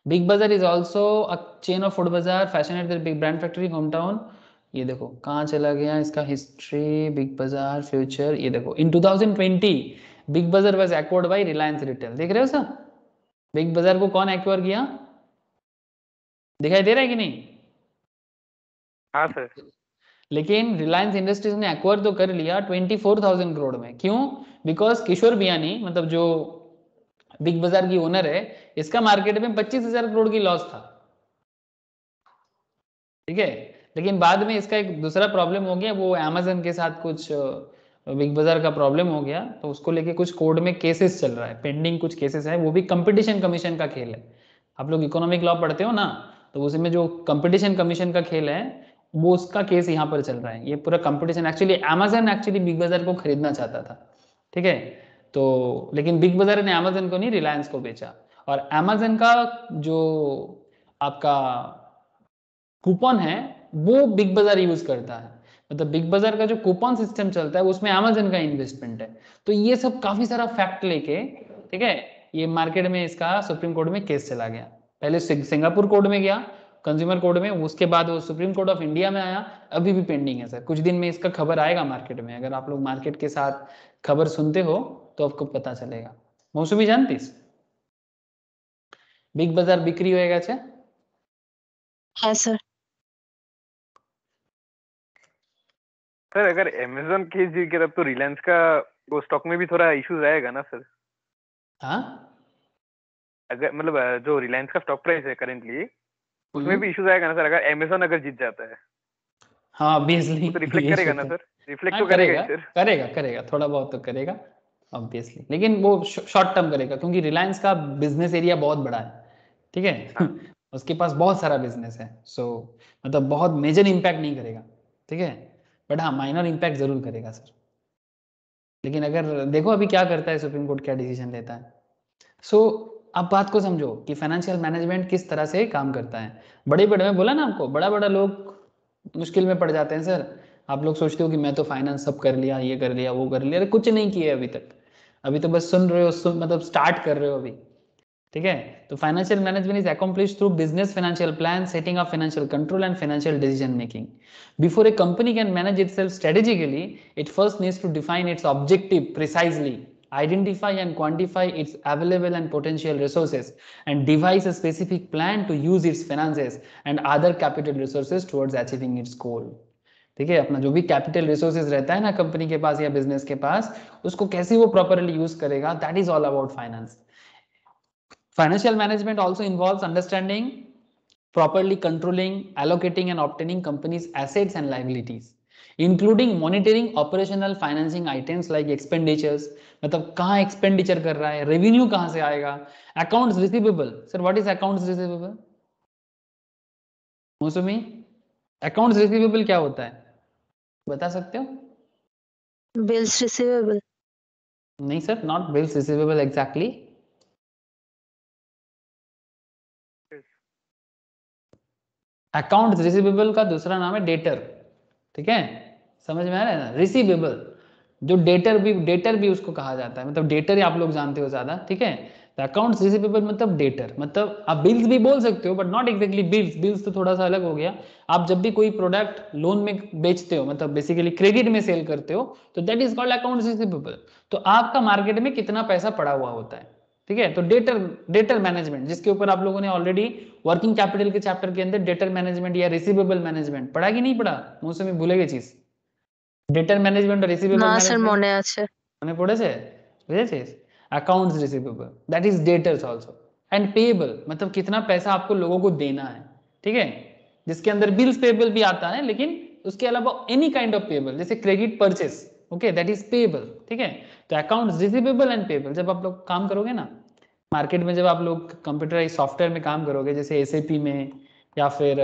big Bazaar is also a chain of food Bazaar, fashion big brand factory, home town. ये देखो कहाँ चला गया इसका हिस्ट्री, बिग बाजार फ्यूचर। ये देखो इन 2020 बिग बाजार was acquired by Reliance retail. देख रहे हो सर, बिग बाजार को कौन एक्वायर किया? दिखाई दे रहा है कि नहीं? हाँ सर। लेकिन रिलायंस इंडस्ट्रीज ने एक्वायर तो कर लिया 24,000 करोड़ में। क्यों? बिकॉज किशोर बियानी, मतलब जो बिग बाजार की ओनर है, इसका मार्केट में 25,000 करोड़ की लॉस था। ठीक है, लेकिन बाद में इसका एक दूसरा प्रॉब्लम हो गया, वो अमेजन के साथ कुछ बिग बाजार का प्रॉब्लम हो गया, तो उसको लेके कुछ कोर्ट में केसेस चल रहा है, पेंडिंग कुछ केसेस है, वो भी कंपटीशन कमीशन का खेल है। आप लोग इकोनॉमिक लॉ पढ़ते हो ना, तो उसमें जो कंपटीशन कमीशन का खेल है, वो उसका केस यहाँ पर चल रहा है। ये पूरा competition actually Amazon actually big बाजार को खरीदना चाहता था। ठीक है, तो लेकिन बिग बाजार ने अमेजन को नहीं, रिलायंस को बेचा। और अमेजन का जो आपका कूपन है, वो बिग बाजार यूज करता है, मतलब बिग बाजार का जो कूपन सिस्टम चलता है उसमें अमेजन का इन्वेस्टमेंट है। तो ये सब काफी सारा फैक्ट लेके, ठीक है, ये मार्केट में इसका सुप्रीम कोर्ट में केस चला गया। पहले सिंगापुर कोर्ट में गया, कंज्यूमर कोर्ट में, उसके बाद वो सुप्रीम कोर्ट ऑफ इंडिया में आया, अभी भी पेंडिंग है सर। कुछ दिन में इसका खबर आएगा मार्केट में, अगर आप लोग मार्केट के साथ खबर सुनते हो तो आपको पता चलेगा। मौसमी जानतीस बिग बाजार बिक्री होएगा? अच्छा, हाँ सर। सर अगर अमेजोन केस जीत गया तब तो रिलायंस का वो स्टॉक में भी थोड़ा इश्यूज आएगा ना सर। हाँ। अगर मतलब जो रिलायंस का स्टॉक प्राइस है करेंटली, उसमें भी इश्यूज आएगा ना सर, अगर अमेजोन अगर जीत जाता है। हाँ ऑब्वियसली वो तो रिफ्लेक्ट ये करेगा ना तो, सर, रिफ्लेक्ट हाँ तो करेगा ही करेगा, सर। करेगा करेगा थोड़ा बहुत तो करेगा ऑब्वियसली, लेकिन वो शॉर्ट टर्म करेगा, क्योंकि रिलायंस का बिजनेस एरिया बहुत बड़ा है। ठीक है हाँ। उसके पास बहुत सारा बिजनेस है, सो मतलब बहुत मेजर इम्पैक्ट नहीं करेगा। ठीक है, बट हाँ माइनर इम्पैक्ट जरूर करेगा सर। लेकिन अगर देखो अभी क्या करता है सुप्रीम कोर्ट, क्या डिसीजन लेता है। सो आप बात को समझो कि फाइनेंशियल मैनेजमेंट किस तरह से काम करता है। बड़े बड़े, मैं बोला ना आपको, बड़ा बड़ा लोग मुश्किल में पड़ जाते हैं सर। आप लोग सोचते हो कि मैं तो फाइनेंस सब कर लिया, ये कर लिया वो कर लिया, अरे कुछ नहीं किया अभी तक। अभी तो बस सुन रहे हो, मतलब स्टार्ट कर रहे हो अभी, ठीक है। तो financial management is accomplish through business financial plan, setting of financial control and financial decision making. Before A company can manage itself strategically, it first needs to define its objective precisely, identify and quantify its available and potential resources, and devise a specific plan to use its finances and other capital resources towards achieving its goal। ठीक है, अपना जो भी capital resources रहता है ना company के पास या बिजनेस के पास, उसको कैसे वो प्रॉपरली यूज करेगा, that is all about finance. Financial management also involves understanding, properly controlling, allocating and obtaining company's assets and liabilities, including monitoring operational financing items like expenditures, मतलब कहाँ expenditure कर रहा है, revenue कहाँ से आएगा, accounts receivable। Sir, what is accounts receivable? मौसमी, accounts receivable क्या होता है, बता सकते हो? Bills receivable. नहीं sir, not bills receivable exactly। Account receivable का दूसरा नाम है डेटर, ठीक है, समझ में आ रहा है ना। रिसीवेबल जो डेटर भी उसको कहा जाता है, मतलब डेटर आप लोग जानते हो ज्यादा, ठीक है। तो अकाउंट्स रिसीवेबल मतलब डेटर, मतलब आप बिल्स भी बोल सकते हो but not exactly bills, bills तो थोड़ा सा अलग हो गया। आप जब भी कोई प्रोडक्ट लोन में बेचते हो, मतलब बेसिकली क्रेडिट में सेल करते हो, तो that is called accounts receivable. तो आपका मार्केट में कितना पैसा पड़ा हुआ होता है, ठीक है। तो डेटर मैनेजमेंट, जिसके ऊपर आप लोगों ने ऑलरेडी वर्किंग कैपिटल के चैप्टर के अंदर डेटर मैनेजमेंट या रिसीवेबल मैनेजमेंट पढ़ा कि नहीं पढ़ा, मुझसे में भूले गए चीज, डेटर मैनेजमेंट और रिसीवेबल না স্যার मैनेजमेंट মনে আছে। মানে পড়েছে, বুঝেছিস। Accounts receivable that is debtors also, and payable मतलब कितना पैसा आपको लोगों को देना है, ठीक है, जिसके अंदर बिल्स पेएबल भी आता है, लेकिन उसके अलावा एनी काइंड ऑफ पेएबल, जैसे credit purchase, okay, that is payable, ठीक है। तो अकाउंट्स रिसीवेबल एंड पेएबल, जब आप लोग काम करोगे ना मार्केट में, जब आप लोग कंप्यूटराइज सॉफ्टवेयर में काम करोगे, जैसे एसएपी में या फिर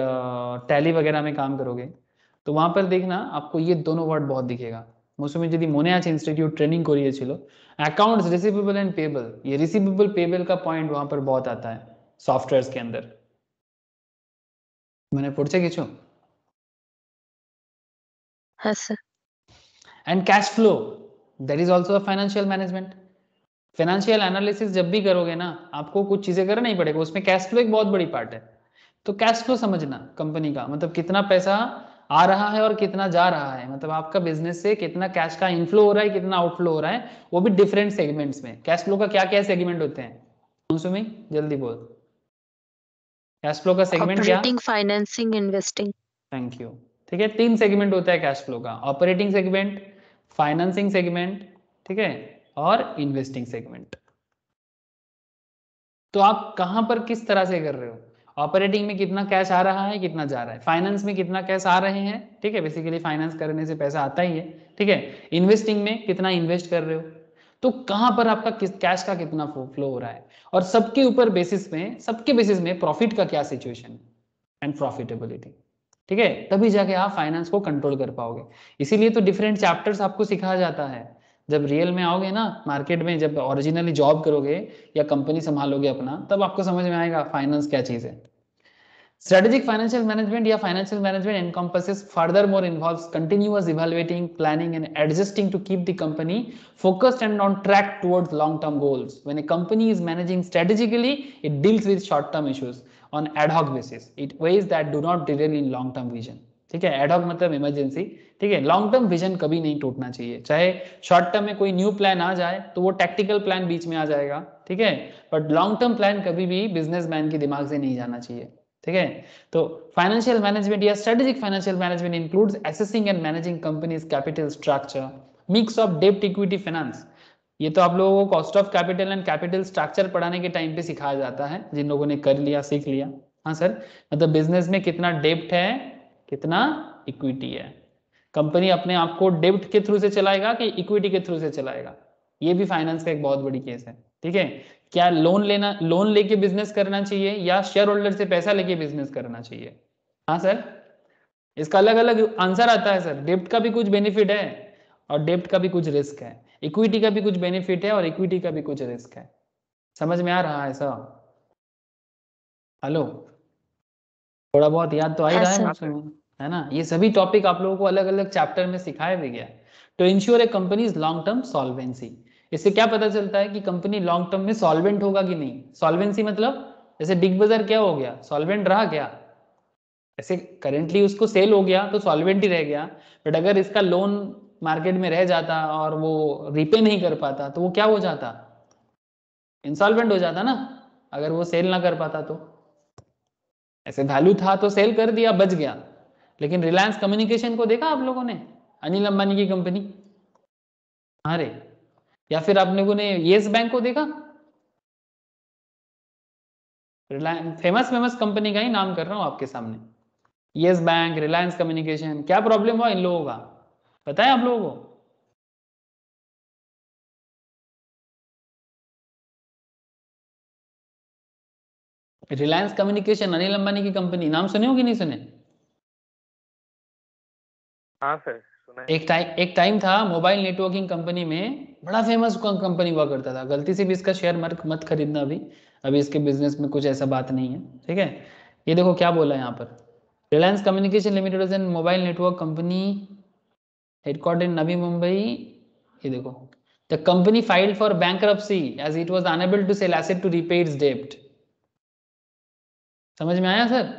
टैली वगैरह में काम करोगे, तो वहां पर देखना आपको ये दोनों वर्ड बहुत दिखेगा। मौसमी यदि মনে আছে इंस्टीट्यूट ट्रेनिंग করিয়েছিল, अकाउंट्स रिसीवेबल एंड पेबल, ये रिसीवेबल पेबल का पॉइंट वहां पर बहुत आता है सॉफ्टवेयर्स के अंदर। मैंने পড়ছে কিছু। হ্যাঁ sir. And cash flow, that is also a financial management. Financial analysis जब भी करोगे ना, आपको कुछ चीजें करना ही पड़ेगा, उसमें कैश फ्लो एक बहुत बड़ी पार्ट है। तो कैश फ्लो समझना कंपनी का, मतलब कितना पैसा आ रहा है और कितना जा रहा है, मतलब आपका बिजनेस से कितना कैश का इनफ्लो हो रहा है, कितना आउटफ्लो हो रहा है, वो भी डिफरेंट सेगमेंट्स में। कैश फ्लो का क्या क्या सेगमेंट होते हैं, सुमी जल्दी बोल, कैश फ्लो का सेगमेंट क्या। Operating, financing, investing. Thank you, ठीक है। 3 सेगमेंट होता है कैश फ्लो का, ऑपरेटिंग सेगमेंट, फाइनेंसिंग सेगमेंट, ठीक है, और इन्वेस्टिंग सेगमेंट। तो आप कहां पर किस तरह से कर रहे हो, ऑपरेटिंग में कितना कैश आ रहा है, कितना जा रहा है, फाइनेंस में कितना कैश आ रहे हैं, ठीक है, बेसिकली फाइनेंस करने से पैसा आता ही है, ठीक है। इन्वेस्टिंग में कितना इन्वेस्ट कर रहे हो, तो कहां पर आपका कैश का कितना फ्लो हो रहा है, और सबके ऊपर बेसिस में, सबके बेसिस में प्रॉफिट का क्या सिचुएशन है एंड प्रॉफिटेबिलिटी, ठीक है, तभी जाके आप फाइनेंस को कंट्रोल कर पाओगे। इसीलिए तो डिफरेंट चैप्टर्स आपको सिखाया जाता है। जब रियल में आओगे ना मार्केट में, जब ओरिजिनली जॉब करोगे या कंपनी संभालोगे अपना, तब आपको समझ में आएगा फाइनेंस क्या चीज है। Strategic financial management या financial management encompasses furthermore involves continuous evaluating, planning and adjusting to keep the company focused and on track towards long-term goals. When a company is managing strategically, it deals with short-term issues on ad hoc basis. It ways that do not derail in long-term vision. ठीक है, ad hoc मतलब emergency, ठीक है। Long term vision कभी नहीं टूटना चाहिए, चाहे शॉर्ट टर्म में कोई न्यू प्लान आ जाए तो वो टैक्टिकल प्लान बीच में आ जाएगा, ठीक है, बट लॉन्ग टर्म प्लान कभी भी बिजनेसमैन के दिमाग से नहीं जाना चाहिए, ठीक है। तो फाइनेंशियल मैनेजमेंट या strategic financial management includes assessing and managing companies capital structure, mix of डेब्ट इक्विटी फाइनेंस। ये तो आप लोगों को cost of capital and capital structure पढ़ाने के टाइम पे सिखाया जाता है, जिन लोगों ने कर लिया, सीख लिया। हाँ सर, मतलब बिजनेस में कितना डेब्ट है, कितना इक्विटी है, कंपनी अपने आप को डेब्ट के थ्रू से चलाएगा कि इक्विटी के थ्रू से चलाएगा, ये भी फाइनेंस का एक बहुत बड़ी केस है, ठीक है। क्या लोन लेके बिजनेस करना चाहिए या शेयर होल्डर से पैसा लेके बिजनेस करना चाहिए। हाँ सर, इसका अलग अलग आंसर आता है सर। डेब्ट का भी कुछ बेनिफिट है और डेब्ट का भी कुछ रिस्क है, इक्विटी का भी कुछ बेनिफिट है और इक्विटी का भी कुछ रिस्क है। समझ में आ रहा है सर, हेलो, थोड़ा बहुत याद तो आ ही हाँ रहा है सर। मुझसे, है ना। ये सभी टॉपिक आप लोगों को अलग अलग चैप्टर में सिखाए भी गया। To ensure a company's long term solvency, इससे क्या पता चलता है कि कंपनी लॉन्ग टर्म में सॉल्वेंट होगा कि नहीं। सॉल्वेंसी मतलब जैसे बिग बाजार क्या हो गया, सॉल्वेंट रहा क्या? ऐसे करेंटली उसको सेल हो गया तो सॉल्वेंट ही रह गया, बट अगर इसका लोन मार्केट में रह जाता और वो रिपे नहीं कर पाता तो वो क्या हो जाता, इंसॉल्वेंट हो जाता ना, अगर वो सेल ना कर पाता तो। ऐसे वैल्यू था तो सेल कर दिया, बच गया। लेकिन रिलायंस कम्युनिकेशन को देखा आप लोगों ने, अनिल अंबानी की कंपनी, अरे, या फिर आप लोगों ने येस बैंक को देखा, रिलायंस फेमस फेमस कंपनी का ही नाम कर रहा हूं आपके सामने, येस बैंक, रिलायंस कम्युनिकेशन, क्या प्रॉब्लम हुआ इन लोगों का पता है आप लोगों को? रिलायंस कम्युनिकेशन अनिल अंबानी की कंपनी, नाम सुने हो कि नहीं सुने? हाँ सर, सुना है। एक टाइम था मोबाइल नेटवर्किंग कंपनी में बड़ा फेमस कंपनी हुआ करता था। गलती से भी इसका शेयर मत खरीदना अभी, अभी इसके बिजनेस में कुछ ऐसा बात नहीं है, ठीक है। ये देखो क्या बोला है यहाँ पर, Reliance communication limited is an mobile network company headquarter in Navi Mumbai. ये देखो, the company filed for bankruptcy as it was unable to sell asset to repay its डेब्ट। समझ में आया सर?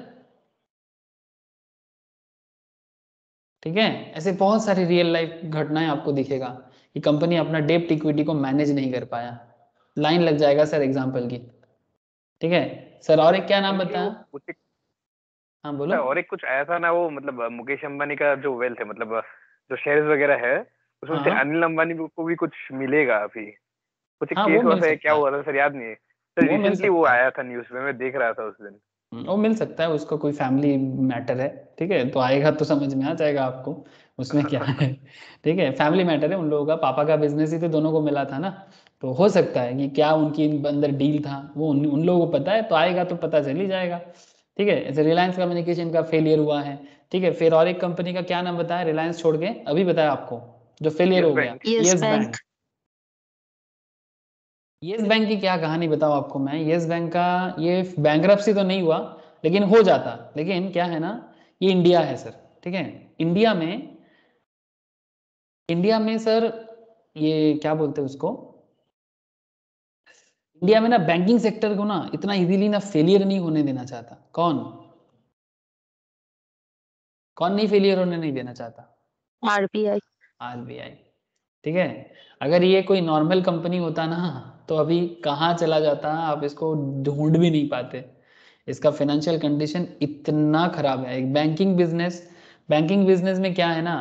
ठीक है, ऐसे बहुत सारी रियल लाइफ घटनाएं आपको दिखेगा कि कंपनी अपना डेब्ट इक्विटी को मैनेज नहीं कर पाया। लाइन लग जाएगा सर एग्जाम्पल की, ठीक है सर। और एक क्या नाम उनकी बताया? वो कुछ एक, हाँ बोलो। और एक कुछ आया था ना, वो मतलब मुकेश अंबानी का जो वेल्थ है, मतलब जो शेयर्स वगैरह है, उसमें से हाँ अनिल अंबानी को भी कुछ मिलेगा अभी। कुछ एक हाँ, वो केस हुआ मिल था, क्या सकता है, हुआ था सर, याद नहीं है सर। वो मिल रिसेंटली वो सकता है। आया था न्यूज में, मैं देख रहा था उस दिन। वो मिल सकता है, उसका कोई फैमिली मैटर है, ठीक है, तो आएगा तो समझ में आ जाएगा आपको उसमें क्या है। ठीक है, फैमिली मैटर है, उन लोगों का पापा का बिजनेस ही तो दोनों को मिला था ना, तो हो सकता है कि क्या उनकी अंदर डील था वो उन लोगों को पता है, तो आएगा तो पता चल ही जाएगा। ठीक है, ऐसे रिलायंस कम्युनिकेशन का फेलियर हुआ है, ठीक है। फिर और एक कंपनी का क्या नाम बताया रिलायंस छोड़ के, अभी बताया आपको, जो फेलियर यस हो गया, bank. Yes yes bank. Bank. Yes bank की क्या कहानी बताऊं आपको मैं, येस बैंक का, ये बैंकरप्सी तो नहीं हुआ लेकिन हो जाता, लेकिन क्या है ना, ये इंडिया है सर, ठीक है। इंडिया में, इंडिया में सर, ये क्या बोलते हैं उसको, इंडिया में ना बैंकिंग सेक्टर को ना इतना इजीली ना फेलियर नहीं होने देना चाहता। कौन कौन नहीं फेलियर होने नहीं देना चाहता? आरबीआई। आरबीआई, ठीक है। अगर ये कोई नॉर्मल कंपनी होता ना तो अभी कहाँ चला जाता, आप इसको ढूंढ भी नहीं पाते। इसका फाइनेंशियल कंडीशन इतना खराब है। एक बैंकिंग बिजनेस में क्या है ना,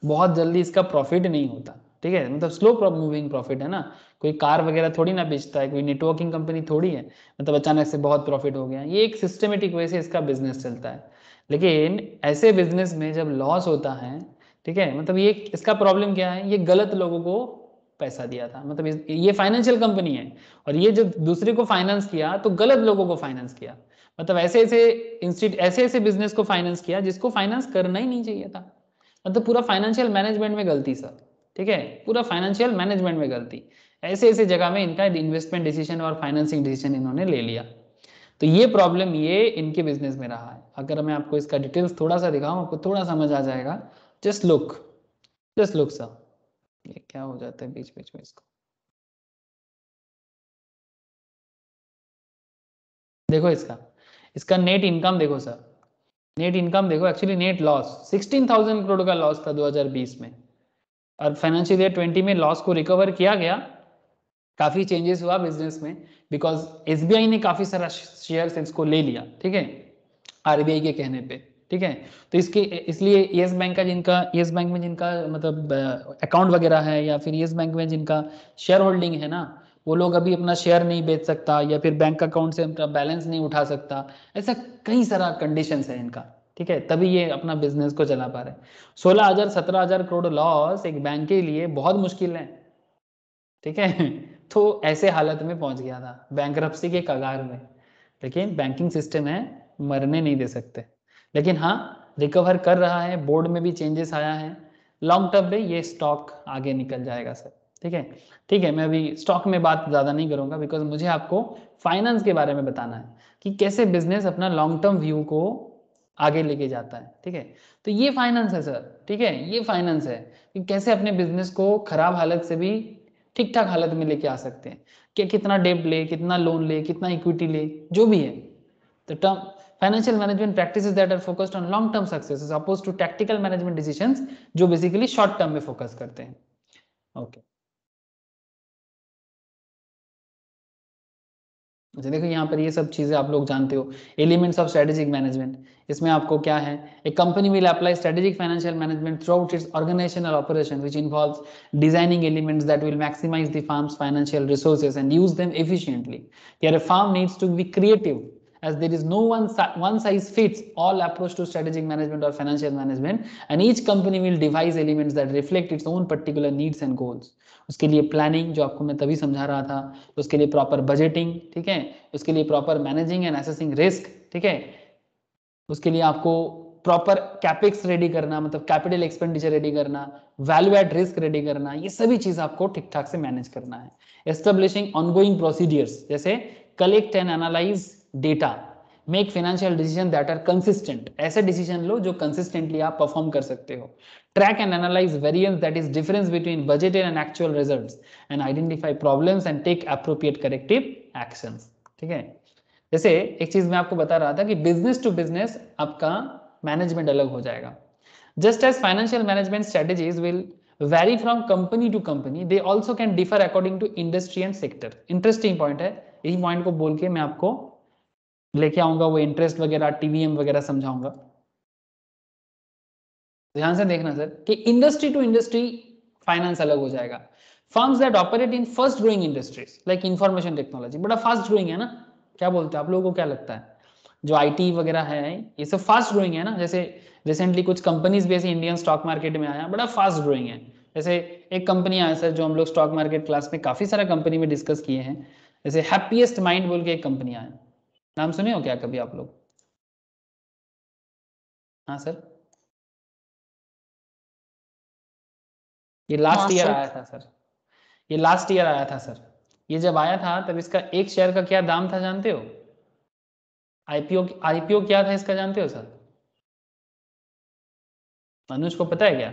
बहुत जल्दी इसका प्रॉफिट नहीं होता, ठीक है, मतलब स्लो मूविंग प्रॉफिट है ना। कोई कार वगैरह थोड़ी ना बेचता है, कोई नेटवर्किंग कंपनी थोड़ी है, मतलब अचानक से बहुत प्रॉफिट हो गया। ये एक सिस्टमेटिक वे से इसका बिजनेस चलता है। लेकिन ऐसे बिजनेस में जब लॉस होता है, ठीक है, मतलब ये इसका प्रॉब्लम क्या है, ये गलत लोगों को पैसा दिया था, मतलब ये फाइनेंशियल कंपनी है और ये जो दूसरे को फाइनेंस किया तो गलत लोगों को फाइनेंस किया, मतलब ऐसे ऐसे बिजनेस को फाइनेंस किया जिसको फाइनेंस करना ही नहीं चाहिए था। मतलब पूरा फाइनेंशियल मैनेजमेंट में गलती सर, ठीक है, पूरा फाइनेंशियल मैनेजमेंट में गलती। ऐसे ऐसे जगह में इनका इन्वेस्टमेंट डिसीजन और फाइनेंसिंग डिसीजन इन्होंने ले लिया, तो ये प्रॉब्लम ये इनके बिजनेस में रहा है। अगर मैं आपको इसका डिटेल्स थोड़ा सा दिखाऊं, आपको थोड़ा समझ आ जाएगा। Just look, just look sir, ये क्या हो जाता है बीच बीच में इसको, देखो इसका इसका नेट इनकम देखो सर, नेट इनकम देखो, एक्चुअली नेट लॉस 16,000 करोड़ का लॉस था 2020 में, और फाइनेंशियल ईयर 20 में लॉस को रिकवर किया गया। काफी चेंजेस हुआ बिजनेस में, बिकॉज एसबीआई ने काफी सारा शेयर इसको ले लिया, ठीक है, आरबीआई के कहने पे, ठीक है। तो इसके इसलिए येस बैंक में जिनका मतलब अकाउंट वगैरह है, या फिर येस बैंक में जिनका शेयर होल्डिंग है ना, वो लोग अभी अपना शेयर नहीं बेच सकता, या फिर बैंक अकाउंट से अपना बैलेंस नहीं उठा सकता। ऐसा कई सारा कंडीशंस है इनका, ठीक है, तभी ये अपना बिजनेस को चला पा रहे हैं। 16,000 17,000 करोड़ लॉस एक बैंक के लिए बहुत मुश्किल है, ठीक है। तो ऐसे हालत में पहुंच गया था, बैंकरप्सी के कगार में। लेकिन बैंकिंग सिस्टम है, मरने नहीं दे सकते। लेकिन हाँ, रिकवर कर रहा है, बोर्ड में भी चेंजेस आया है, लॉन्ग टर्म में ये स्टॉक आगे निकल जाएगा सर, ठीक है। ठीक है, मैं अभी स्टॉक में बात ज़्यादा नहीं करूँगा, बिकॉज मुझे आपको फाइनेंस के बारे में बताना है कि कैसे बिजनेस अपना लॉन्ग टर्म व्यू को आगे लेके जाता है, ठीक है। तो ये फाइनेंस है सर, ठीक है, ये फाइनेंस है कि कैसे अपने बिजनेस को खराब हालत से भी ठीक ठाक हालत में लेके आ सकते हैं कि कितना डेब्ट ले, कितना लोन ले, कितना इक्विटी ले, जो भी है। तो term financial management practices that are focused on long term success opposed to tactical management decisions जो बेसिकली शॉर्ट टर्म में फोकस करते हैं। ओके अच्छा देखो यहाँ पर ये सब चीजें आप लोग जानते हो, एलिमेंट्स ऑफ स्ट्रेटेजिक मैनेजमेंट। इसमें आपको क्या है, a company will apply strategic financial management throughout its organisational operation which involves designing elements that will maximise the firm's financial resources and use them efficiently. Here a firm needs to be creative as there is no one size fits all approach to strategic management or financial management, and each company will devise elements that reflect its own particular needs and goals. उसके लिए planning, जो आपको मैं तभी समझा रहा था, उसके लिए प्रॉपर बजटिंग, ठीक है, उसके लिए proper managing and assessing risk, ठीक है, उसके लिए आपको प्रॉपर कैपेक्स रेडी करना, मतलब कैपिटल एक्सपेंडिचर रेडी करना, वैल्यू एट रिस्क रेडी करना, ये सभी चीज आपको ठीक ठाक से मैनेज करना है। एस्टेब्लिशिंग ऑनगोइंग प्रोसीडियर्स, जैसे collect and analyse data, make financial decision that are consistent, ऐसे डिसीजन लो जो कंसिस्टेंटली आप परफॉर्म कर सकते हो। Track and analyse variance that is difference between budgeted and actual results and identify problems and take appropriate corrective actions. ठीक है, जैसे एक चीज मैं आपको बता रहा था कि बिजनेस टू बिजनेस आपका मैनेजमेंट अलग हो जाएगा। Just as financial management strategies will vary from company to company, they also can differ according to industry and sector। Interesting point है, यही पॉइंट को बोल के मैं आपको लेके आऊंगा, वो इंटरेस्ट वगैरह टीवीएम वगैरह समझाऊंगा। ध्यान से देखना सर कि इंडस्ट्री टू इंडस्ट्री फाइनेंस अलग हो जाएगा। Firms that operate in fast growing industries like information technology, बड़ा फास्ट ग्रोइंग है ना, क्या बोलते हैं आप लोगों को, क्या लगता है, जो आईटी वगैरह है ये सब फास्ट ग्रोइंग है ना। जैसे रिसेंटली कुछ कंपनीज भी ऐसे इंडियन स्टॉक मार्केट में आया, बड़ा फास्ट ग्रोइंग है। जैसे एक कंपनी आया सर, जो हम लोग स्टॉक मार्केट क्लास में काफी सारा कंपनी में डिस्कस किए हैं, जैसे हैप्पीएस्ट माइंड बोल के एक कंपनी आया, नाम सुने हो क्या कभी आप लोग? हाँ सर, ये लास्ट ईयर आया था सर, ये लास्ट ईयर आया था सर। ये जब आया था तब इसका एक शेयर का क्या दाम था जानते हो? आईपीओ क्या था इसका जानते हो सर? अनुज को पता है क्या?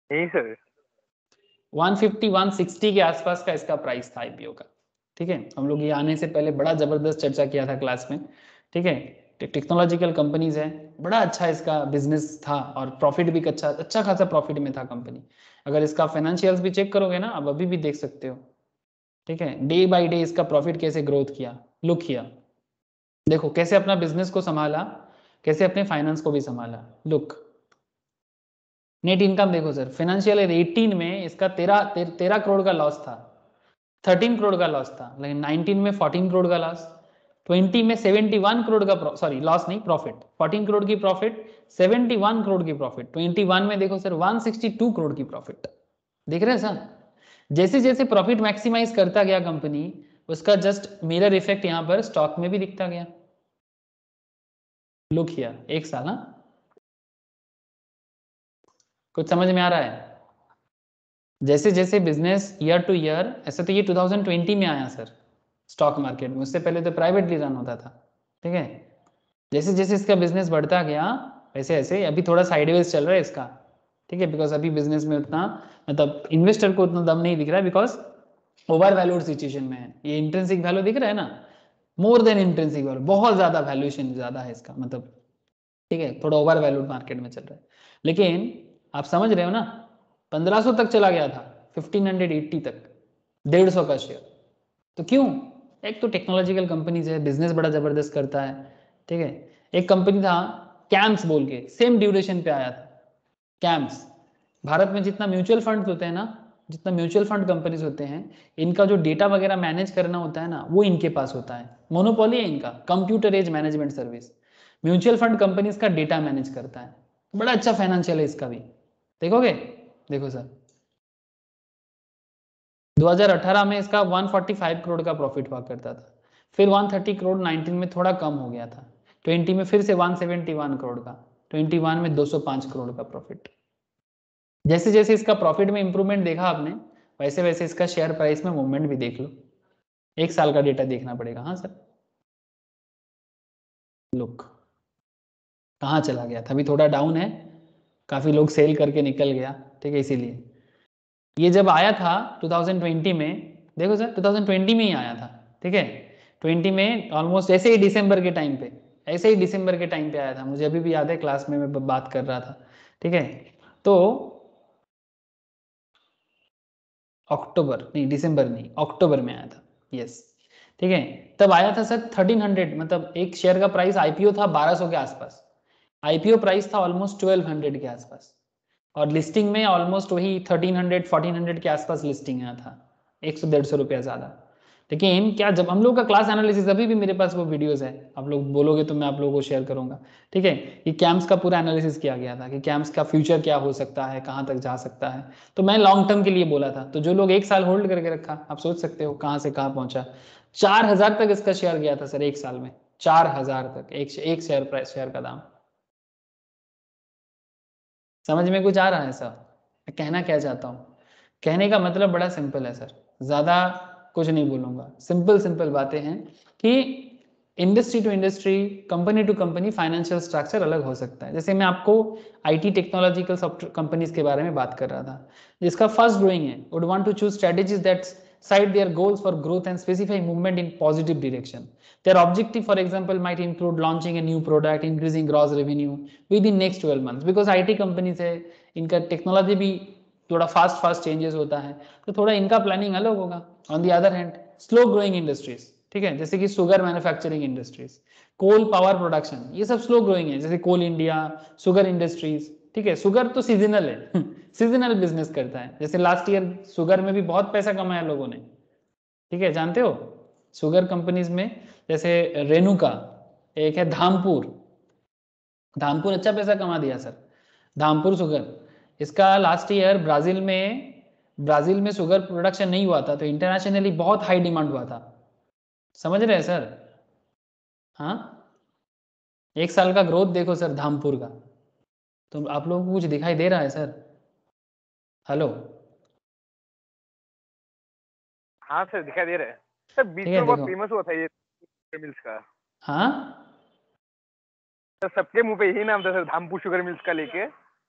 यही सर 150-160 के आसपास का इसका प्राइस था आईपीओ का। ठीक है, हम लोग ये आने से पहले बड़ा जबरदस्त चर्चा किया था क्लास में। ठीक है, टेक्नोलॉजिकल कंपनीज है, बड़ा अच्छा इसका बिजनेस था और प्रॉफिट भी अच्छा खासा प्रॉफिट में था कंपनी। अगर इसका फाइनेंशियल्स भी चेक करोगे ना, अब अभी भी देख सकते हो। ठीक है, डे बाय डे इसका प्रॉफिट कैसे ग्रोथ किया, लुक किया, देखो कैसे अपना बिजनेस को संभाला, कैसे अपने फाइनेंस को भी संभाला, लुक। नेट इनकम देखो सर, फाइनेंशियल ईयर 18 में इसका 13 करोड़ का लॉस था, 13 करोड़ का लॉस था, लेकिन 19 में 14 करोड़ का लॉस, 20 में 71 करोड़ का सॉरी लॉस नहीं प्रॉफिट, 14 करोड़ की प्रॉफिट, 71 करोड़ की प्रॉफिट, 21 में देखो सर 162 करोड़ की प्रॉफिट। देख रहे हैं सर, जैसे जैसे प्रॉफिट मैक्सिमाइज करता गया कंपनी, उसका जस्ट मिरर इफेक्ट यहाँ पर स्टॉक में भी दिखता गया। लुक हियर, एक साल, हाँ कुछ समझ में आ रहा है? जैसे जैसे बिजनेस ईयर टू ईयर, ऐसे तो ये 2020 में आया सर स्टॉक मार्केट में, उससे पहले तो प्राइवेटली रन होता था। ठीक है, जैसे जैसे इसका बिजनेस बढ़ता गया वैसे ऐसे अभी थोड़ा साइडवेज चल रहा है इसका। ठीक है, बिकॉज अभी बिजनेस में उतना मतलब इन्वेस्टर को उतना दम नहीं दिख रहा है, बिकॉज ओवर वैल्यूड सिचुएशन में है। ये इंट्रिंसिक वैल्यू दिख रहा है ना, मोर देन इंट्रिंसिक वैल्यू, बहुत ज्यादा वैल्यूएशन ज्यादा है इसका मतलब। ठीक है, थोड़ा ओवर वैल्यूड मार्केट में चल रहा है, लेकिन आप समझ रहे हो ना, 1500 तक चला गया था, 1580 तक 150 का शेयर। तो क्यों? एक तो टेक्नोलॉजिकल कंपनीज है, बिजनेस बड़ा जबरदस्त करता है। ठीक है, एक कंपनी था कैम्स बोल के, सेम ड्यूरेशन पे आया था कैम्स। भारत में जितना म्यूचुअल फंड होते हैं ना, जितना म्यूचुअल फंड कंपनीज होते हैं, इनका जो डेटा वगैरह मैनेज करना होता है ना, वो इनके पास होता है, मोनोपोली है इनका, computer age management service. Mutual fund companies का डेटा मैनेज करता है, बड़ा अच्छा फाइनेंशियल है इसका भी। देखोगे, देखो सर 2018 में इसका 145 करोड़ का प्रॉफिट हुआ करता था, फिर 130 करोड़ 19 में थोड़ा कम हो गया था, 20 में फिर से 171 करोड़ का, 21 में 205 करोड़ का प्रॉफिट। जैसे जैसे इसका प्रॉफिट में इंप्रूवमेंट देखा आपने, वैसे वैसे इसका शेयर प्राइस में मूवमेंट भी देख लो, एक साल का डेटा देखना पड़ेगा। हाँ सर, लुक कहाँ चला गया था, अभी थोड़ा डाउन है, काफी लोग सेल करके निकल गया। ठीक है, इसीलिए ये जब आया था 2020 में, देखो सर 2020 में ही आया था, ठीक है, 20 में ऑलमोस्ट ऐसे ही दिसंबर के टाइम पे, ऐसे ही दिसंबर के टाइम पे आया था, मुझे अभी भी याद है, क्लास में मैं बात कर रहा था, ठीक है। तो अक्टूबर नहीं, दिसंबर नहीं, अक्टूबर में आया था, यस, ठीक है। तब आया था सर 1300, मतलब एक शेयर का प्राइस आईपीओ था 1200 के आसपास, आईपीओ प्राइस था ऑलमोस्ट 1200 के आसपास, और लिस्टिंग में ऑलमोस्ट वही 1300 1400 के आसपास लिस्टिंग आया था, 100-150 रुपया ज़्यादा। लेकिन क्या, जब हम लोग का क्लास एनालिसिस, अभी भी मेरे पास वो वीडियोस है, आप लोग बोलोगे तो मैं आप लोगों को शेयर करूंगा, ठीक है। ये कैम्स का पूरा एनालिसिस किया गया था कि कैम्स का फ्यूचर क्या हो सकता है, कहाँ तक जा सकता है। तो मैं लॉन्ग टर्म के लिए बोला था, तो जो लोग 1 साल होल्ड करके रखा, आप सोच सकते हो कहाँ से कहाँ पहुंचा। 4000 तक इसका शेयर गया था सर 1 साल में, 4000 तक एक शेयर का दाम। समझ में कुछ आ रहा है सर मैं कहना क्या चाहता हूँ? कहने का मतलब बड़ा सिंपल है सर, ज़्यादा कुछ नहीं बोलूँगा, सिंपल सिंपल बातें हैं कि industry to industry, company to company financial structure अलग हो सकता है। जैसे मैं आपको आईटी टेक्नोलॉजिकल सॉफ्टवेयर कंपनीज के बारे में बात कर रहा था, जिसका फर्स्ट ग्रोइंग है, would want to choose strategies that side their goals for growth and specify movement in positive direction. Their objective, for example, might include launching a new product, increasing gross revenue within next 12 months. Because IT companies है, इनका technology भी थोड़ा fast changes होता है, तो थोड़ा इनका planning अलग होगा। On the other hand slow growing industries, ठीक है, जैसे कि sugar manufacturing industries, coal power production, ये सब स्लो ग्रोइंग है, जैसे कोल इंडिया, शुगर इंडस्ट्रीज, ठीक है। शुगर तो सीजनल है सीजनल बिजनेस करता है, जैसे लास्ट ईयर शुगर में भी बहुत पैसा कमाया लोगों ने, ठीक है, जानते हो शुगर कंपनीज में, जैसे रेणुका, एक है धामपुर, धामपुर अच्छा पैसा कमा दिया सर, धामपुर शुगर। इसका लास्ट ईयर ब्राजील में शुगर प्रोडक्शन नहीं हुआ था, तो इंटरनेशनली बहुत हाई डिमांड हुआ था, समझ रहे हैं सर? हाँ, 1 साल का ग्रोथ देखो सर धामपुर का, तो आप लोगों को कुछ दिखाई दे रहा है सर? हेलो, हाँ सर दिखाई दे रहा है सर, बीच ठीक है में बहुत देखो, फेमस हुआ था ये मिल्स का। हाँ सर सबके मुंह पे यही नाम था सर, धामपुर शुगर मिल्स का लेके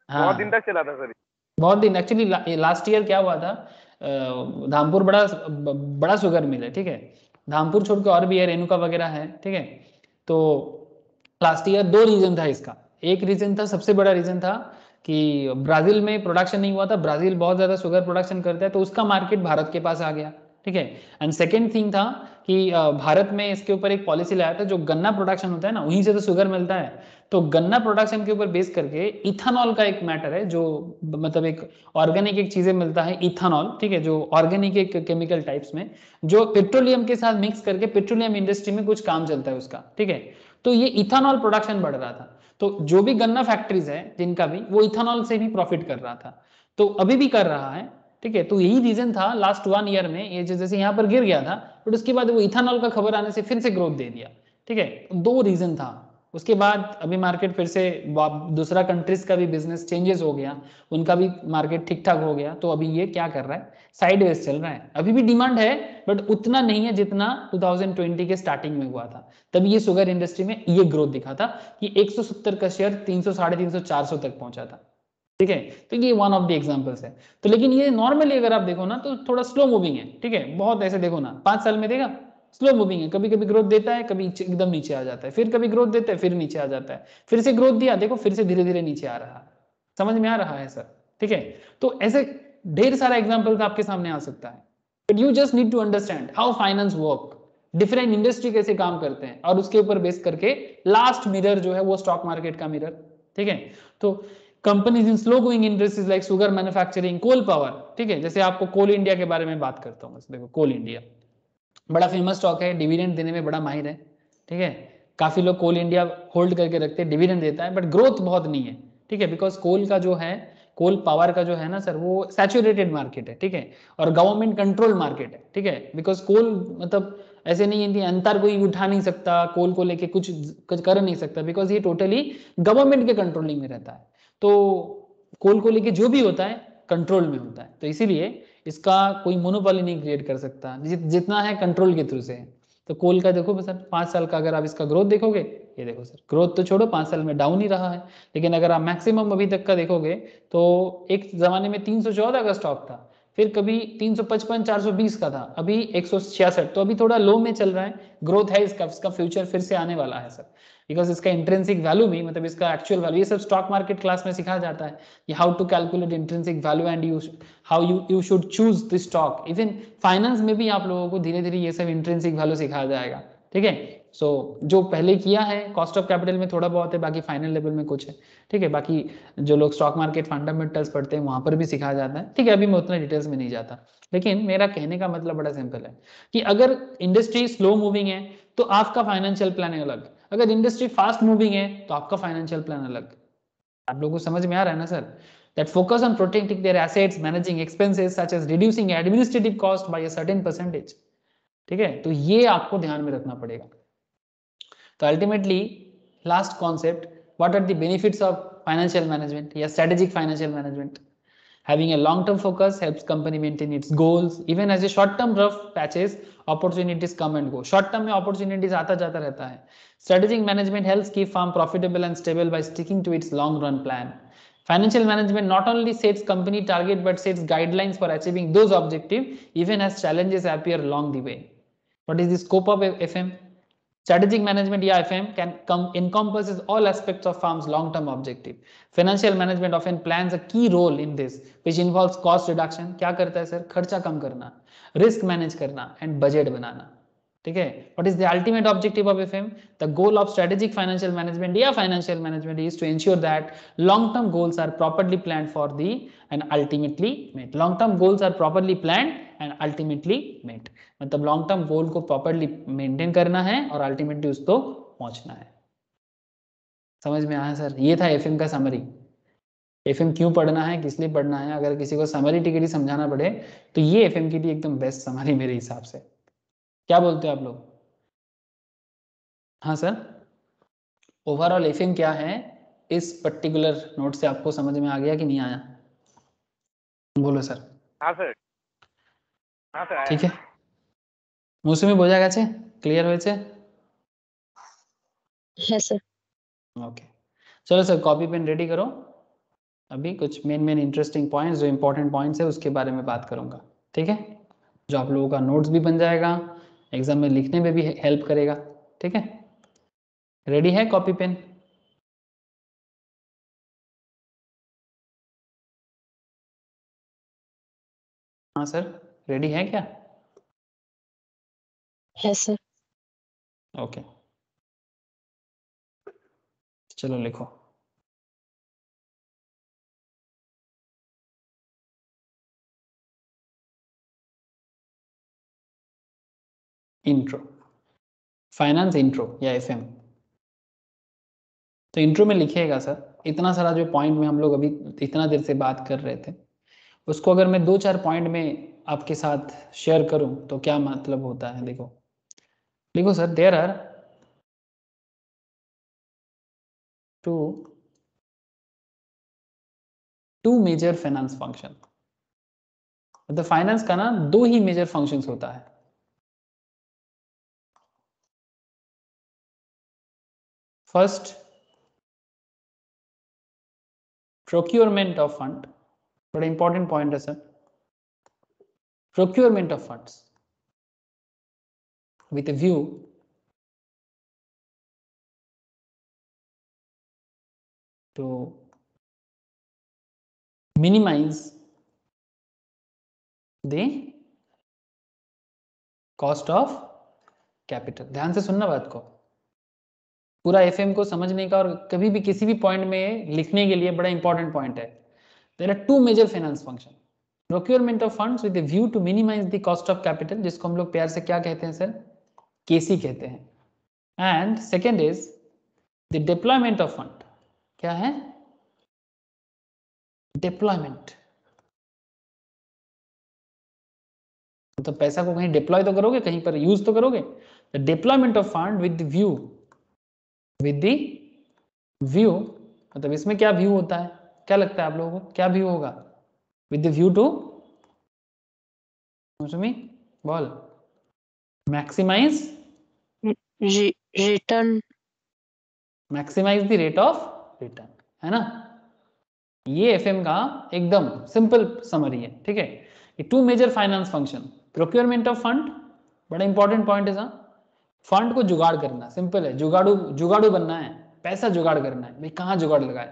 बहुत दिन हाँ, तक चला था सर। बहुत दिन, एक्चुअली लास्ट ईयर क्या हुआ था, धामपुर बड़ा बड़ा शुगर मिल है, ठीक है, धामपुर छोड़ के और भी है, रेणुका वगैरह है, ठीक है। तो लास्ट ईयर 2 रीजन था इसका, एक रीजन था, सबसे बड़ा रीजन था कि ब्राजील में प्रोडक्शन नहीं हुआ था, ब्राजील बहुत ज़्यादा शुगर प्रोडक्शन करता है, तो उसका मार्केट भारत के पास आ गया, ठीक है। एंड सेकेंड थिंग था कि भारत में इसके ऊपर एक पॉलिसी लाया था, जो गन्ना प्रोडक्शन होता है ना, वहीं से तो शुगर मिलता है, तो गन्ना प्रोडक्शन के ऊपर बेस करके इथानॉल का एक मैटर है, जो मतलब एक ऑर्गेनिक एक चीजें मिलता है इथानॉल, ठीक है, जो ऑर्गेनिक एक केमिकल टाइप्स में, जो पेट्रोलियम के साथ मिक्स करके पेट्रोलियम इंडस्ट्री में कुछ काम चलता है उसका, ठीक है। तो ये इथानॉल प्रोडक्शन बढ़ रहा था, तो जो भी गन्ना फैक्ट्रीज है जिनका भी, वो इथानॉल से भी प्रॉफिट कर रहा था, तो अभी भी कर रहा है, ठीक है। तो यही रीजन था लास्ट 1 ईयर में, ये जैसे यहाँ पर गिर गया था, बट उसके बाद वो इथानॉल का खबर आने से फिर से ग्रोथ दे दिया, ठीक है। 2 रीजन था, उसके बाद अभी मार्केट फिर से दूसरा कंट्रीज का भी बिजनेस चेंजेस हो गया, उनका भी मार्केट ठीक ठाक हो गया, तो अभी ये क्या कर रहा है, साइडवेज चल रहा है, अभी भी डिमांड है बट उतना नहीं है जितना 2020 के स्टार्टिंग में हुआ था। तभी ये शुगर इंडस्ट्री में ये ग्रोथ दिखा था कि 170 का शेयर 300 350 400 तक पहुंचा था, ठीक है। तो ये वन ऑफ द एग्जांपल्स है। तो लेकिन ये नॉर्मली अगर आप देखो ना तो थोड़ा स्लो मूविंग है, ठीक है, बहुत ऐसे देखो ना 5 साल में देखा स्लो मूविंग है, कभी कभी ग्रोथ देता है, कभी एकदम नीचे आ जाता है, फिर कभी ग्रोथ देता है, फिर नीचे आ जाता है, फिर से ग्रोथ दिया, देखो फिर से धीरे धीरे नीचे आ रहा है। समझ में आ रहा है सर? ठीक है, तो ऐसे ढेर सारा एग्जाम्पल आपके सामने आ सकता है, but you just need to understand how finance work, different industry कैसे काम करते हैं, और उसके ऊपर बेस करके लास्ट मिरर जो है वो स्टॉक मार्केट का मिरर, ठीक है। तो companies in slow going industries like sugar manufacturing, coal power, ठीक है, जैसे आपको कोल इंडिया के बारे में बात करता हूँ, देखो कोल इंडिया बड़ा फेमस स्टॉक है, डिविडेंड देने में बड़ा माहिर है, ठीक है। काफी लोग कोल इंडिया होल्ड करके रखते हैं, डिविडेंड देता है बट ग्रोथ बहुत नहीं है, ठीक है, बिकॉज कोल का जो है, कोल पावर का जो है ना सर, वो सैचुरेटेड मार्केट है, ठीक है, और गवर्नमेंट कंट्रोल मार्केट है, ठीक है, बिकॉज कोल मतलब ऐसे नहीं है कि अंतर कोई उठा नहीं सकता, कोल को लेके कुछ कर नहीं सकता, बिकॉज ये टोटली गवर्नमेंट के कंट्रोलिंग में रहता है, तो कोल को लेके जो भी होता है कंट्रोल में होता है, तो इसीलिए इसका कोई मोनोपोली नहीं क्रिएट कर सकता, जितना है कंट्रोल के थ्रू से है। तो कोल का देखो सर 5 साल का अगर आप इसका ग्रोथ देखोगे, ये देखो सर ग्रोथ तो छोड़ो 5 साल में डाउन ही रहा है, लेकिन अगर आप मैक्सिमम अभी तक का देखोगे तो एक जमाने में 314 का स्टॉक था, फिर कभी 355 420 का था, अभी 166, तो अभी थोड़ा लो में चल रहा है, ग्रोथ है इसका फ्यूचर फिर से आने वाला है सर, बिकॉज इसका इंट्रिंसिक वैल्यू भी, मतलब इसका एक्चुअल वैल्यू, ये सब स्टॉक मार्केट क्लास में सिखाया जाता है, ये how to calculate intrinsic value and how you should choose the stock. Even finance में भी आप लोगों को धीरे धीरे ये सब इंट्रिंसिक वैल्यू सिखाया जाएगा, ठीक है। सो जो पहले किया है कॉस्ट ऑफ कैपिटल में थोड़ा बहुत है, बाकी फाइनल लेवल में कुछ है, ठीक है। बाकी जो लोग स्टॉक मार्केट फंडामेंटल्स पढ़ते हैं वहां पर भी सिखाया जाता है, ठीक है। अभी मैं उतना डिटेल्स में नहीं जाता, लेकिन मेरा कहने का मतलब बड़ा सिंपल है कि अगर इंडस्ट्री स्लो मूविंग है तो आपका फाइनेंशियल प्लान अलग, अगर इंडस्ट्री फास्ट मूविंग है तो आपका फाइनेंशियल प्लान अलग। आप लोगों को समझ में आ रहा है ना sir? that focus on protecting their assets, managing expenses such as reducing administrative cost by a certain percentage, ठीक है। तो ये आपको ध्यान में रखना पड़ेगा। तो ultimately last concept, what are the benefits of financial management या strategic financial management? Having a long-term focus helps company maintain its goals even as a short-term rough patches, opportunities come and go. Short-term में opportunities आता जाता रहता है. Strategic management helps keep firm profitable and stable by sticking to its long-run plan. Financial management not only sets company target but sets guidelines for achieving those objectives even as challenges appear along the way. What is the scope of FM? Strategic management या FM can encompasses all aspects of firm's long-term objective. Financial management often plans a key role in this, which involves cost reduction. क्या करता है sir? खर्चा कम करना, risk manage करना and budget बनाना, ठीक है। What is the ultimate objective of FM? The goal of strategic financial management या financial management is to ensure that long-term goals are properly planned for the and ultimately met. Long-term goals are properly planned and ultimately met. मतलब long term goal को properly maintain करना है और ultimately उसको पहुंचना है। समझ में आया सर? ये था एफएम का समरी। एफएम क्यों पढ़ना है, किस लिए पढ़ना है, अगर किसी को समरी टिकट समझाना पड़े तो ये एफएम के लिए एकदम बेस्ट समरी मेरे हिसाब से। क्या बोलते हो आप लोग? हाँ सर, ओवरऑल एफएम क्या है इस पर्टिकुलर नोट से आपको समझ में आ गया कि नहीं आया? बोलो सर। हाँ सर, हाँ सर, ठीक है, मौसमी বোঝা গেছে? ক্লিয়ার হয়েছে? है सर। ओके, चलो सर कॉपी पेन रेडी करो। अभी कुछ मेन इंटरेस्टिंग पॉइंट्स, जो इंपॉर्टेंट पॉइंट्स है उसके बारे में बात करूंगा, ठीक है, जो आप लोगों का नोट्स भी बन जाएगा, एग्जाम में लिखने में भी हेल्प करेगा, ठीक है। रेडी है कॉपी पेन? हाँ सर, रेडी है क्या? है सर। ओके, चलो लिखो। इंट्रो, फाइनेंस इंट्रो या एफएम। तो इंट्रो में लिखिएगा सर, इतना सारा जो पॉइंट में हम लोग अभी इतना देर से बात कर रहे थे उसको अगर मैं 2-4 पॉइंट में आपके साथ शेयर करूं तो क्या मतलब होता है। देखो लिखो sir, there are two major finance function. मतलब फाइनेंस का ना 2 ही मेजर फंक्शंस होता है। फर्स्ट, प्रोक्योरमेंट ऑफ फंड, बड़ा इंपॉर्टेंट पॉइंट है sir, procurement of funds with a view to minimize the cost of capital। ध्यान से सुनना बात को, पूरा एफएम को समझने का और कभी भी किसी भी पॉइंट में लिखने के लिए बड़ा इंपॉर्टेंट पॉइंट है। There are 2 major finance function, procurement of funds with a view to minimize the cost of capital, जिसको हम लोग प्यार से क्या कहते हैं सर? केसी कहते हैं। And second is the deployment of fund. क्या है? डिप्लॉयमेंट, तो पैसा को कहीं डिप्लॉय तो करोगे, कहीं पर यूज तो करोगे। The deployment of fund with view, with the view, मतलब इसमें क्या व्यू होता है? क्या लगता है आप लोगों को, क्या व्यू होगा? विद द व्यू टू, बोल, maximise return, maximise the rate of return, है ना। ये एफएम का एकदम सिंपल समरी है, ठीक है। ये two major finance function, procurement of fund, बड़ा इंपॉर्टेंट पॉइंट है सा, फंड को जुगाड़ करना, सिंपल है, जुगाड़ू बनना है, पैसा जुगाड़ करना है, भाई कहाँ जुगाड़ लगाए।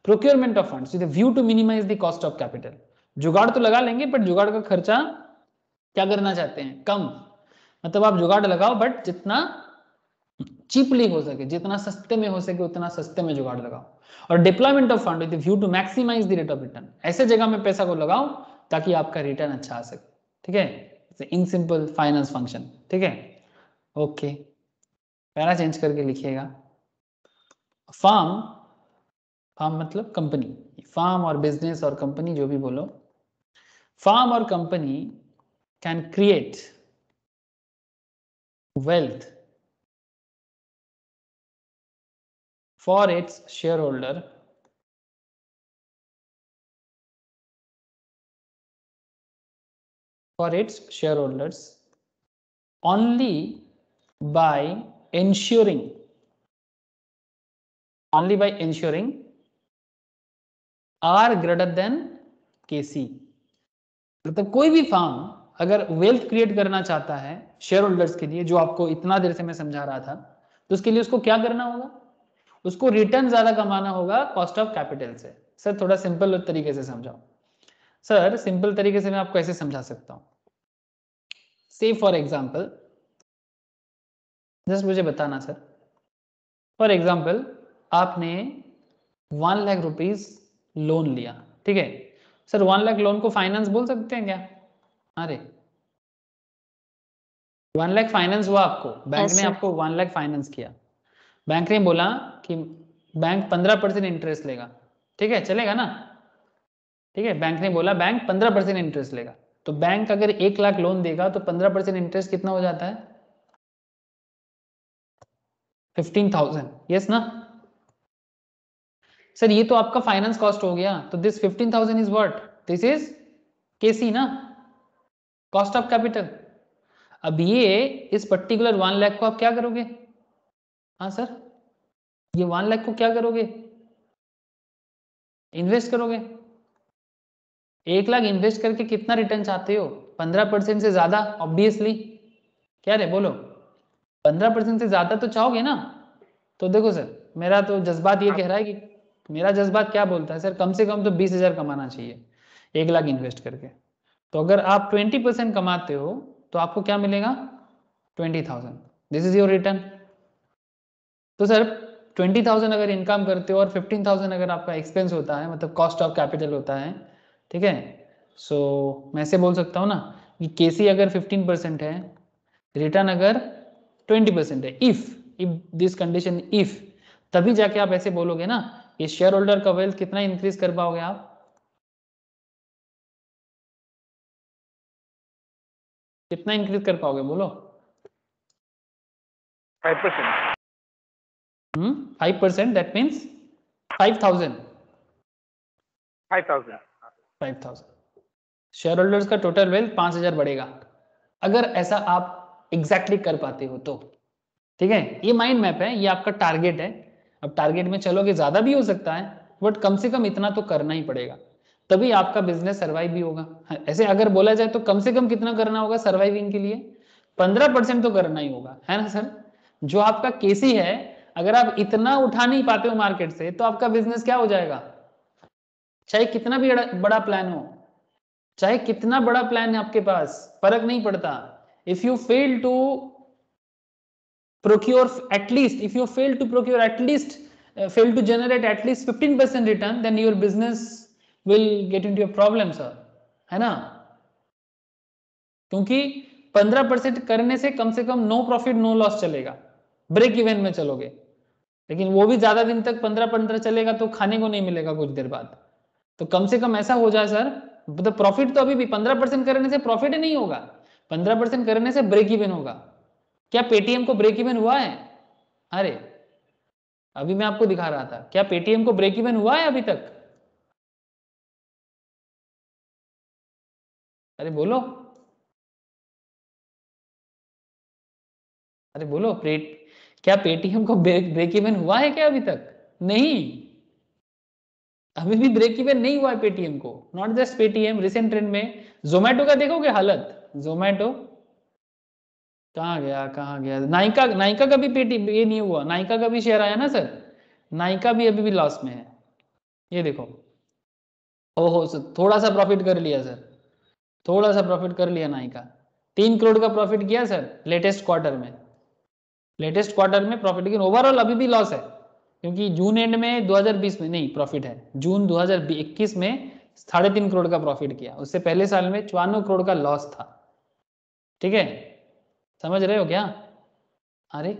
Procurement of funds with view to minimise the cost of capital, जुगाड़ तो लगा लेंगे बट जुगाड़ का खर्चा क्या करना चाहते हैं, कम, मतलब आप जुगाड़ लगाओ बट जितना चीपली हो सके, जितना सस्ते में हो सके उतना सस्ते में जुगाड़ लगाओ। और deployment of fund with view to maximise the rate of return, ऐसे जगह में पैसा को लगाओ ताकि आपका रिटर्न अच्छा आ सके, ठीक है, इन सिंपल फाइनेंस फंक्शन, ठीक है। ओके, पैरा चेंज करके लिखिएगा, फार्म, फार्म मतलब कंपनी, फार्म और बिजनेस और कंपनी जो भी बोलो, फार्म और company can create wealth for its shareholder only by ensuring R greater than KC, मतलब कोई भी फार्म अगर वेल्थ क्रिएट करना चाहता है शेयर होल्डर्स के लिए, जो आपको इतना देर से मैं समझा रहा था, तो उसके लिए उसको क्या करना होगा, उसको रिटर्न ज्यादा कमाना होगा कॉस्ट ऑफ कैपिटल से। सर थोड़ा सिंपल तरीके से समझाओ। सर सिंपल तरीके से मैं आपको ऐसे समझा सकता हूं, से फॉर एग्जाम्पल, जस्ट मुझे बताना सर, फॉर एग्जाम्पल आपने 1 लाख रुपीज लोन लिया, ठीक है सर, 1 लाख लोन को फाइनेंस बोल सकते हैं क्या? अरे 1 लाख फाइनेंस हुआ आपको, बैंक ने आपको 1 लाख फाइनेंस किया, बैंक ने बोला कि बैंक 15% इंटरेस्ट लेगा, ठीक है चलेगा ना, ठीक है, बैंक ने बोला बैंक 15% इंटरेस्ट लेगा, तो बैंक अगर 1 लाख लोन देगा तो 15% इंटरेस्ट कितना हो जाता है, 15,000, यस ना सर, ये तो आपका फाइनेंस कॉस्ट हो गया, तो this 15,000 is what, this is KC ना, कॉस्ट ऑफ कैपिटल। अब ये इस पर्टिकुलर 1 लाख को आप क्या करोगे, हाँ सर, ये 1 लाख को क्या करोगे, इन्वेस्ट करोगे। 1 लाख इन्वेस्ट करके कितना रिटर्न चाहते हो, 15% से ज्यादा, ऑब्वियसली, क्या रे बोलो, 15% से ज्यादा तो चाहोगे ना। तो देखो सर, मेरा तो जज्बात ये कह रहा है कि, मेरा जज्बात क्या बोलता है सर, कम से कम तो 20,000 कमाना चाहिए 1 लाख इन्वेस्ट करके। तो अगर आप 20% कमाते हो तो आपको क्या मिलेगा, 20,000, दिस इज योर रिटर्न। तो सर 20,000 अगर इनकम करते हो और 15,000 अगर आपका एक्सपेंस होता है, मतलब कॉस्ट ऑफ कैपिटल होता है, ठीक है, सो मैं ऐसे बोल सकता हूँ ना कि केसी अगर 15% है, रिटर्न अगर 20% है, इफ दिस कंडीशन, इफ, तभी जाके आप ऐसे बोलोगे ना, ये शेयर होल्डर का वेल्थ कितना इंक्रीज कर पाओगे आप, कितना इंक्रीज कर पाओगे बोलो, 5%। 5%, दैट मीन्स 5,000, 5,000 शेयर होल्डर्स का टोटल वेल्थ 5,000 बढ़ेगा, अगर ऐसा आप एग्जैक्टली कर पाते हो तो, ठीक है, ये माइंड मैप है, ये आपका टारगेट है। अब टारगेट में चलोगे ज्यादा भी हो सकता है, बट कम से कम इतना तो करना ही पड़ेगा, तभी आपका बिजनेस सर्वाइव भी होगा। ऐसे अगर बोला जाए तो कम से कम कितना करना होगा सर्वाइविंग के लिए, 15% तो करना ही होगा, है ना सर। जो आपका केसी है, अगर आप इतना उठा नहीं पाते हो मार्केट से, तो आपका बिजनेस क्या हो जाएगा, चाहे कितना भी बड़ा प्लान हो, चाहे कितना बड़ा प्लान है आपके पास, फर्क नहीं पड़ता। If you fail to procure at least, if you fail to procure at least, fail to generate at least 15% return, then your business will get into a problem sir, है ना, क्योंकि 15% करने से कम नो प्रॉफिट नो लॉस चलेगा, break even में चलोगे, लेकिन वो भी ज्यादा दिन तक 15-15 चलेगा तो खाने को नहीं मिलेगा कुछ देर बाद। तो कम से कम ऐसा हो जाए सर, तो प्रॉफिट तो अभी भी 15% करने से प्रॉफिट नहीं होगा, 15% करने से ब्रेक इवन होगा। क्या पेटीएम को ब्रेक इवन हुआ है, अरे अभी मैं आपको दिखा रहा था, क्या पेटीएम को ब्रेक इवन हुआ है अभी तक, अरे बोलो, अरे बोलो, क्या पेटीएम को ब्रेक इवन हुआ है क्या अभी तक, नहीं, अभी भी ब्रेक इवन नहीं हुआ है पेटीएम को, not just Paytm, recent trend में जोमेटो का देखोगे हालत, जोमेटो कहाँ गया, नाइका, नाइका का भी पेटीएम ये नहीं हुआ, नाइका का भी शेयर आया ना सर, नाइका भी अभी भी लॉस में है, ये देखो, ओहो सर थोड़ा सा प्रॉफिट कर लिया सर, थोड़ा सा प्रॉफिट कर लिया नाइका, 3 करोड़ का प्रॉफिट किया सर लेटेस्ट क्वार्टर में, लेटेस्ट क्वार्टर में प्रॉफिट, लेकिन ओवरऑल अभी भी लॉस है, क्योंकि जून एंड में 2020 में नहीं प्रॉफिट है, जून 2021 में 3.5 करोड़ का प्रॉफिट किया, उससे पहले साल में 54 करोड़ का लॉस था, ठीक है, समझ रहे हो क्या? अरे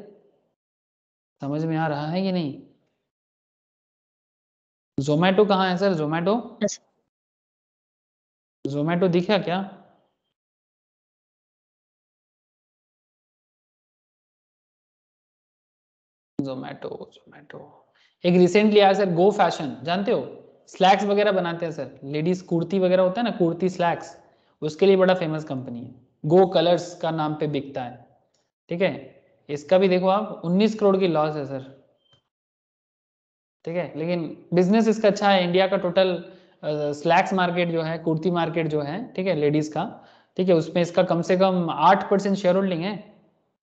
समझ में आ रहा है कि नहीं? जोमेटो कहाँ है सर, जोमेटो, Yes. जोमेटो दिखा क्या? जोमेटो, जोमेटो एक रिसेंटली आया सर, गो फैशन, जानते हो स्लैक्स वगैरह बनाते हैं सर, लेडीज कुर्ती वगैरह होता है ना, कुर्ती स्लैक्स, उसके लिए बड़ा फेमस कंपनी है, गो कलर्स का नाम पे बिकता है, ठीक है, इसका भी देखो आप 19 करोड़ की लॉस है सर, ठीक है, लेकिन बिजनेस इसका अच्छा है, इंडिया का टोटल स्लैक्स मार्केट जो है, कुर्ती मार्केट जो है, ठीक है, लेडीज का, ठीक है, उसमें इसका कम से कम 8% शेयर होल्डिंग है,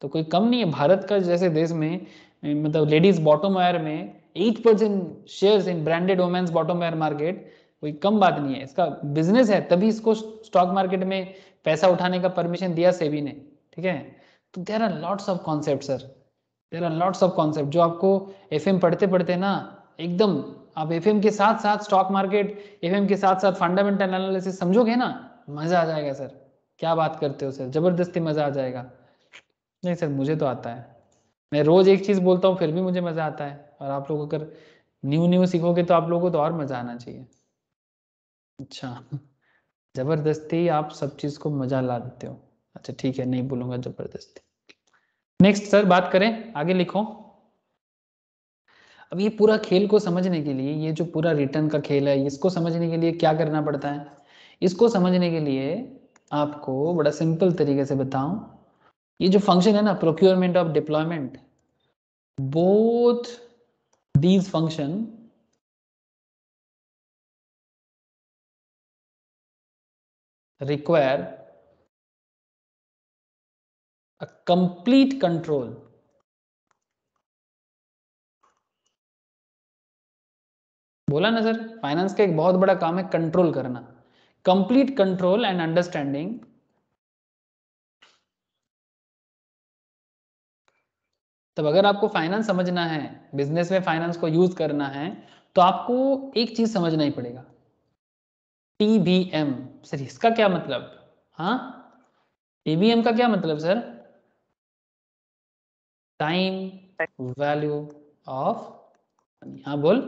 तो कोई कम नहीं है, भारत का जैसे देश में मतलब लेडीज बॉटम वेयर में 8% shares in branded women's bottom wear market, कोई कम बात नहीं है, इसका बिजनेस है, तभी इसको स्टॉक मार्केट में पैसा उठाने का परमिशन दिया सेबी ने, ठीक है, तो there are lots of concept sir, there are lots of concept जो आपको एफएम पढ़ते पढ़ते ना एकदम, आप एफएम के साथ साथ स्टॉक मार्केट, एफएम के साथ साथ फंडामेंटल एनालिसिस समझोगे ना, मजा आ जाएगा सर, क्या बात करते हो सर, जबरदस्ती मजा आ जाएगा, नहीं सर मुझे तो आता है, मैं रोज एक चीज बोलता हूँ फिर भी मुझे मजा आता है, और आप लोग अगर न्यू न्यू सीखोगे तो आप लोगों को तो और मजा आना चाहिए, अच्छा जबरदस्ती आप सब चीज को मजा ला देते हो, अच्छा ठीक है नहीं बोलूंगा जबरदस्ती, नेक्स्ट सर बात करें, आगे लिखो, अब ये पूरा खेल को समझने के लिए, ये जो पूरा रिटर्न का खेल है, इसको समझने के लिए क्या करना पड़ता है, इसको समझने के लिए आपको बड़ा सिंपल तरीके से बताऊं, ये जो फंक्शन है ना procurement of deployment, both these function require a complete control, बोला ना सर, फाइनेंस का एक बहुत बड़ा काम है कंट्रोल करना, कंप्लीट कंट्रोल एंड अंडरस्टैंडिंग, तब अगर आपको फाइनेंस समझना है, बिजनेस में फाइनेंस को यूज करना है, तो आपको एक चीज समझना ही पड़ेगा, टीबीएम, सर इसका क्या मतलब, हाँ टीबीएम का क्या मतलब sir, time value of money, हाँ बोल,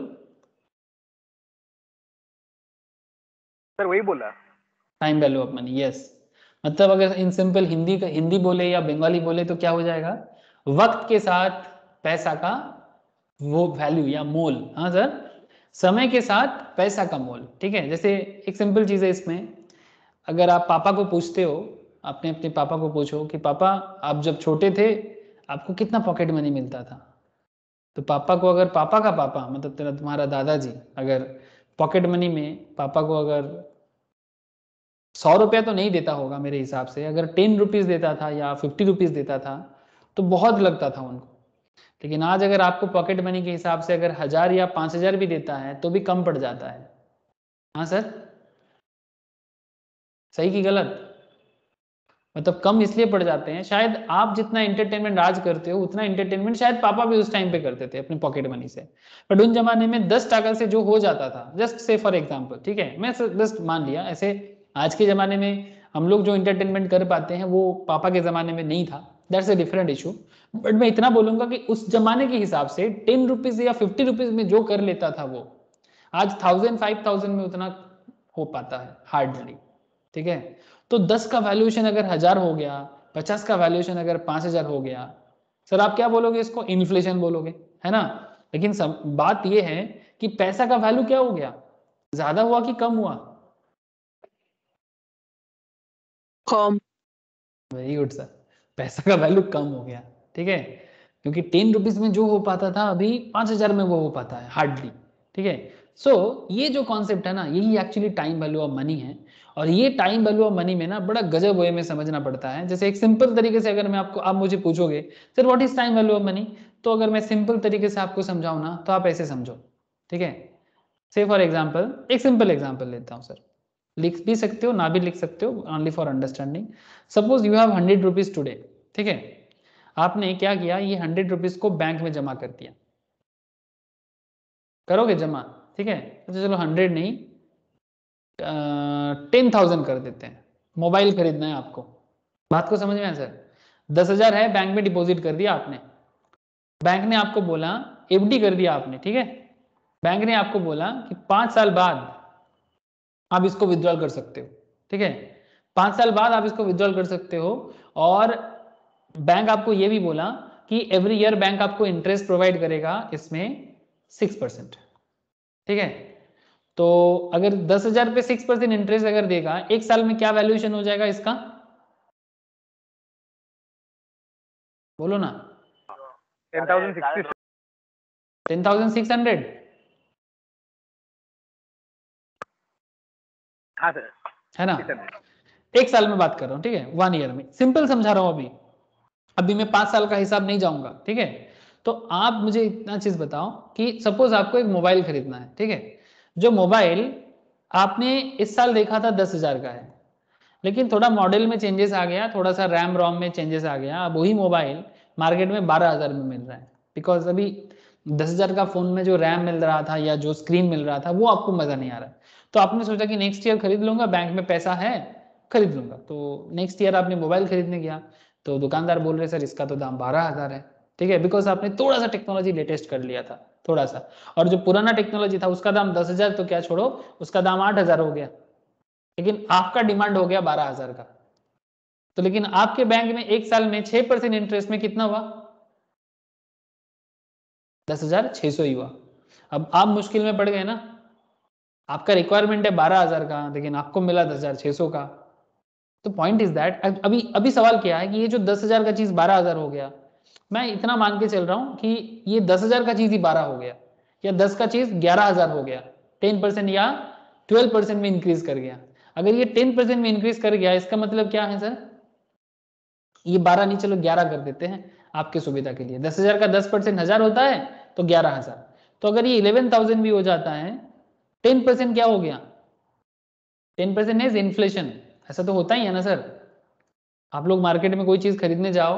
सर वही बोला, time value of money, yes, मतलब अगर इन सिंपल हिंदी का हिंदी बोले या बंगाली बोले तो क्या हो जाएगा, वक्त के साथ पैसा का वो वैल्यू या मोल, हाँ सर, समय के साथ पैसा का मोल, ठीक है, जैसे एक सिंपल चीज है इसमें, अगर आप पापा को पूछते हो, आपने अपने पापा को पूछो कि पापा आप जब छोटे थे आपको कितना पॉकेट मनी मिलता था, तो पापा को अगर पापा का पापा मतलब तेरा तुम्हारा दादाजी अगर पॉकेट मनी में पापा को अगर 100 रुपया तो नहीं देता होगा मेरे हिसाब से, अगर 10 रुपीज देता था या 50 रुपीज देता था तो बहुत लगता था उनको, लेकिन आज अगर आपको पॉकेट मनी के हिसाब से अगर 1000 या 5000 भी देता है तो भी कम पड़ जाता है, हाँ सर, सही की गलत, मतलब कम इसलिए पड़ जाते हैं, शायद आप जितना इंटरटेनमेंट आज करते हो उतना इंटरटेनमेंट शायद पापा भी उस टाइम पे करते थे अपने पॉकेट मनी से, बट उन जमाने में 10 टका से जो हो जाता था, जस्ट से फॉर एग्जाम्पल, ठीक है, मैं जस्ट मान लिया ऐसे, आज के जमाने में हम लोग जो इंटरटेनमेंट कर पाते हैं वो पापा के जमाने में नहीं था, that's a different issue, but मैं इतना बोलूंगा कि उस जमाने के हिसाब से 10 रुपीज या 50 रुपीज में जो कर लेता था वो आज 1000 5000 में उतना हो पाता है हार्डली, ठीक है, तो 10 का वैल्यूएशन अगर 1000 हो गया, 50 का वैल्यूएशन अगर 5000 हो गया, सर आप क्या बोलोगे इसको, इन्फ्लेशन बोलोगे, है ना, लेकिन बात यह है कि पैसा का वैल्यू क्या हो गया, ज्यादा हुआ कि कम हुआ, कॉम वेरी गुड सर, पैसा का वैल्यू कम हो गया, ठीक है, क्योंकि 10 रुपीज में जो हो पाता था अभी 5000 में वो हो पाता है हार्डली, ठीक है, ये जो कॉन्सेप्ट है ना, यही actually time value of money है। और ये टाइम वैल्यू ऑफ मनी में ना बड़ा गजब वे में समझना पड़ता है। जैसे एक सिंपल तरीके से अगर मैं आपको, आप मुझे पूछोगे sir what is time value of money, तो अगर मैं सिंपल तरीके से आपको समझाऊं ना, तो आप ऐसे समझो, ठीक है। से फॉर एग्जाम्पल, एक सिंपल एग्जाम्पल लेता हूँ सर, लिख भी सकते हो ना भी लिख सकते हो, only for understanding. Suppose you have 100 rupees today, ठीक है। आपने क्या किया, ये 100 रुपीज को बैंक में जमा कर दिया, करोगे जमा, ठीक है। तो चलो 100 नहीं, 10,000 कर देते हैं। मोबाइल खरीदना है आपको, बात को समझ में आया सर। 10,000 है, बैंक में डिपॉजिट कर दिया आपने। बैंक ने आपको बोला, एफडी कर दिया आपने, ठीक है। बैंक ने आपको बोला कि 5 साल बाद आप इसको विड्रॉल कर सकते हो, ठीक है। 5 साल बाद आप इसको विड्रॉल कर सकते हो। और बैंक आपको ये भी बोला कि एवरी ईयर बैंक आपको इंटरेस्ट प्रोवाइड करेगा इसमें 6%, ठीक है। तो अगर 10,000 पे 6% इंटरेस्ट अगर देगा, एक साल में क्या वैल्यूएशन हो जाएगा इसका, बोलो ना। 10,600। हाँ सर, है ना। एक साल में बात कर रहा हूँ, ठीक है, 1 ईयर में सिंपल समझा रहा हूँ। अभी अभी मैं 5 साल का हिसाब नहीं जाऊंगा, ठीक है। तो आप मुझे इतना चीज बताओ कि सपोज आपको एक मोबाइल खरीदना है, ठीक है। जो मोबाइल आपने इस साल देखा था 10,000 का है, लेकिन थोड़ा मॉडल में चेंजेस आ गया, थोड़ा सा रैम रोम में चेंजेस आ गया, अब वही मोबाइल मार्केट में 12,000 में मिल रहा है। बिकॉज अभी 10,000 का फोन में जो रैम मिल रहा था या जो स्क्रीन मिल रहा था वो आपको मजा नहीं आ रहा है। तो आपने सोचा कि नेक्स्ट ईयर खरीद लूंगा, बैंक में पैसा है, खरीद लूंगा। तो नेक्स्ट ईयर आपने मोबाइल खरीदने गया, तो दुकानदार बोल रहे सर इसका तो दाम 12,000 है, ठीक है। बिकॉज आपने थोड़ा सा टेक्नोलॉजी लेटेस्ट कर लिया था, थोड़ा सा। और जो पुराना टेक्नोलॉजी था उसका दाम 10,000 तो क्या छोड़ो, उसका दाम 8,000 हो गया, लेकिन आपका डिमांड हो गया 12,000 का। तो लेकिन आपके बैंक में एक साल में 6% इंटरेस्ट में कितना हुआ, 10,600 ही हुआ। अब आप मुश्किल में पड़ गए ना, आपका रिक्वायरमेंट है 12,000 का, लेकिन आपको मिला 10,600 का। तो पॉइंट इज दैट, अभी अभी सवाल क्या है कि ये जो 10,000 का चीज 12,000 हो गया, मैं इतना मान के चल रहा हूं कि ये 10,000 का चीज ही 12 हो गया, या 10 का चीज 11,000 हो गया, 10% या 12% में इंक्रीज कर गया। अगर ये 10% में इंक्रीज कर गया, इसका मतलब क्या है सर, ये 12 नहीं, चलो 11 कर देते हैं आपकी सुविधा के लिए। 10,000 का 10% 1,000 होता है, तो 11,000। तो अगर ये 11,000 भी हो जाता है, 10% क्या हो गया, 10% इज इन्फ्लेशन। ऐसा तो होता ही है ना सर। आप लोग मार्केट में कोई चीज खरीदने जाओ,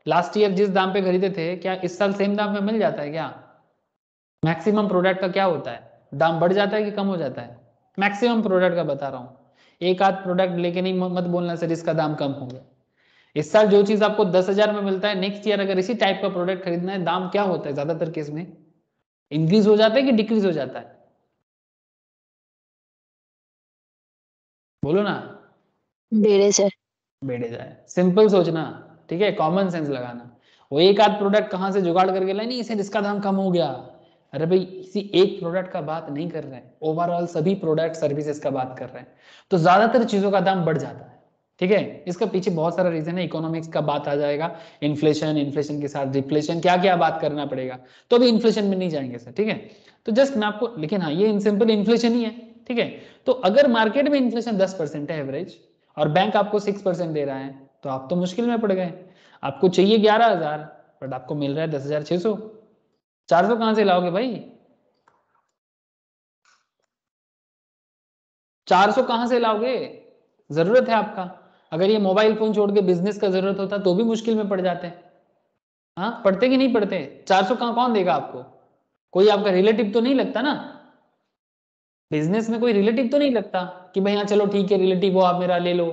लास्ट ईयर जिस दाम पे खरीदे थे, क्या इस साल सेम दाम में मिल जाता है क्या? मैक्सिमम प्रोडक्ट का क्या होता है, दाम बढ़ जाता है कि कम हो जाता है? मैक्सिमम प्रोडक्ट का बता रहा हूँ, एक आध प्रोडक्ट लेके नहीं मत बोलना सर इसका दाम कम हो गया। इस साल जो चीज आपको 10,000 में मिलता है, नेक्स्ट ईयर अगर इसी टाइप का प्रोडक्ट खरीदना है, दाम क्या होता है ज्यादातर केस में, इंक्रीज हो जाता है कि डिक्रीज हो जाता है? बोलो ना। बेड़े सर। बेड़े जाए, सिंपल सोचना, ठीक है, कॉमन सेंस लगाना। वो एक आध प्रोडक्ट कहां से जुगाड़ करके लाए, नहीं इसे इसका दाम कम हो गया, अरे भाई इसी एक प्रोडक्ट का बात नहीं कर रहे हैं, ओवरऑल सभी प्रोडक्ट सर्विसेज का बात कर रहे हैं। तो ज्यादातर चीजों का दाम बढ़ जाता है, ठीक है। इसका पीछे बहुत सारा रीजन है, इकोनॉमिक्स का बात आ जाएगा, इन्फ्लेशन, इन्फ्लेशन के साथ डिफ्लेशन, क्या क्या बात करना पड़ेगा। तो अभी इन्फ्लेशन में नहीं जाएंगे सर, ठीक है। तो जस्ट मैं आपको, लेकिन हाँ ये इन सिंपल इन्फ्लेशन ही है, ठीक है। तो अगर मार्केट में इन्फ्लेशन 10% है एवरेज, और बैंक आपको 6% दे रहा है, तो आप तो मुश्किल में पड़ गए। आपको चाहिए 11,000, बट आपको मिल रहा है 10,600। 400 कहां से लाओगे भाई, 400 कहां से लाओगे? जरूरत है आपका, अगर ये मोबाइल फोन छोड़ के बिजनेस का जरूरत होता तो भी मुश्किल में पड़ जाते। हाँ पढ़ते कि नहीं पढ़ते? 400 कहां, कौन देगा आपको? कोई आपका रिलेटिव तो नहीं लगता ना, बिजनेस में कोई रिलेटिव तो नहीं लगता कि भाई हाँ चलो ठीक है रिलेटिव हो आप मेरा ले लो।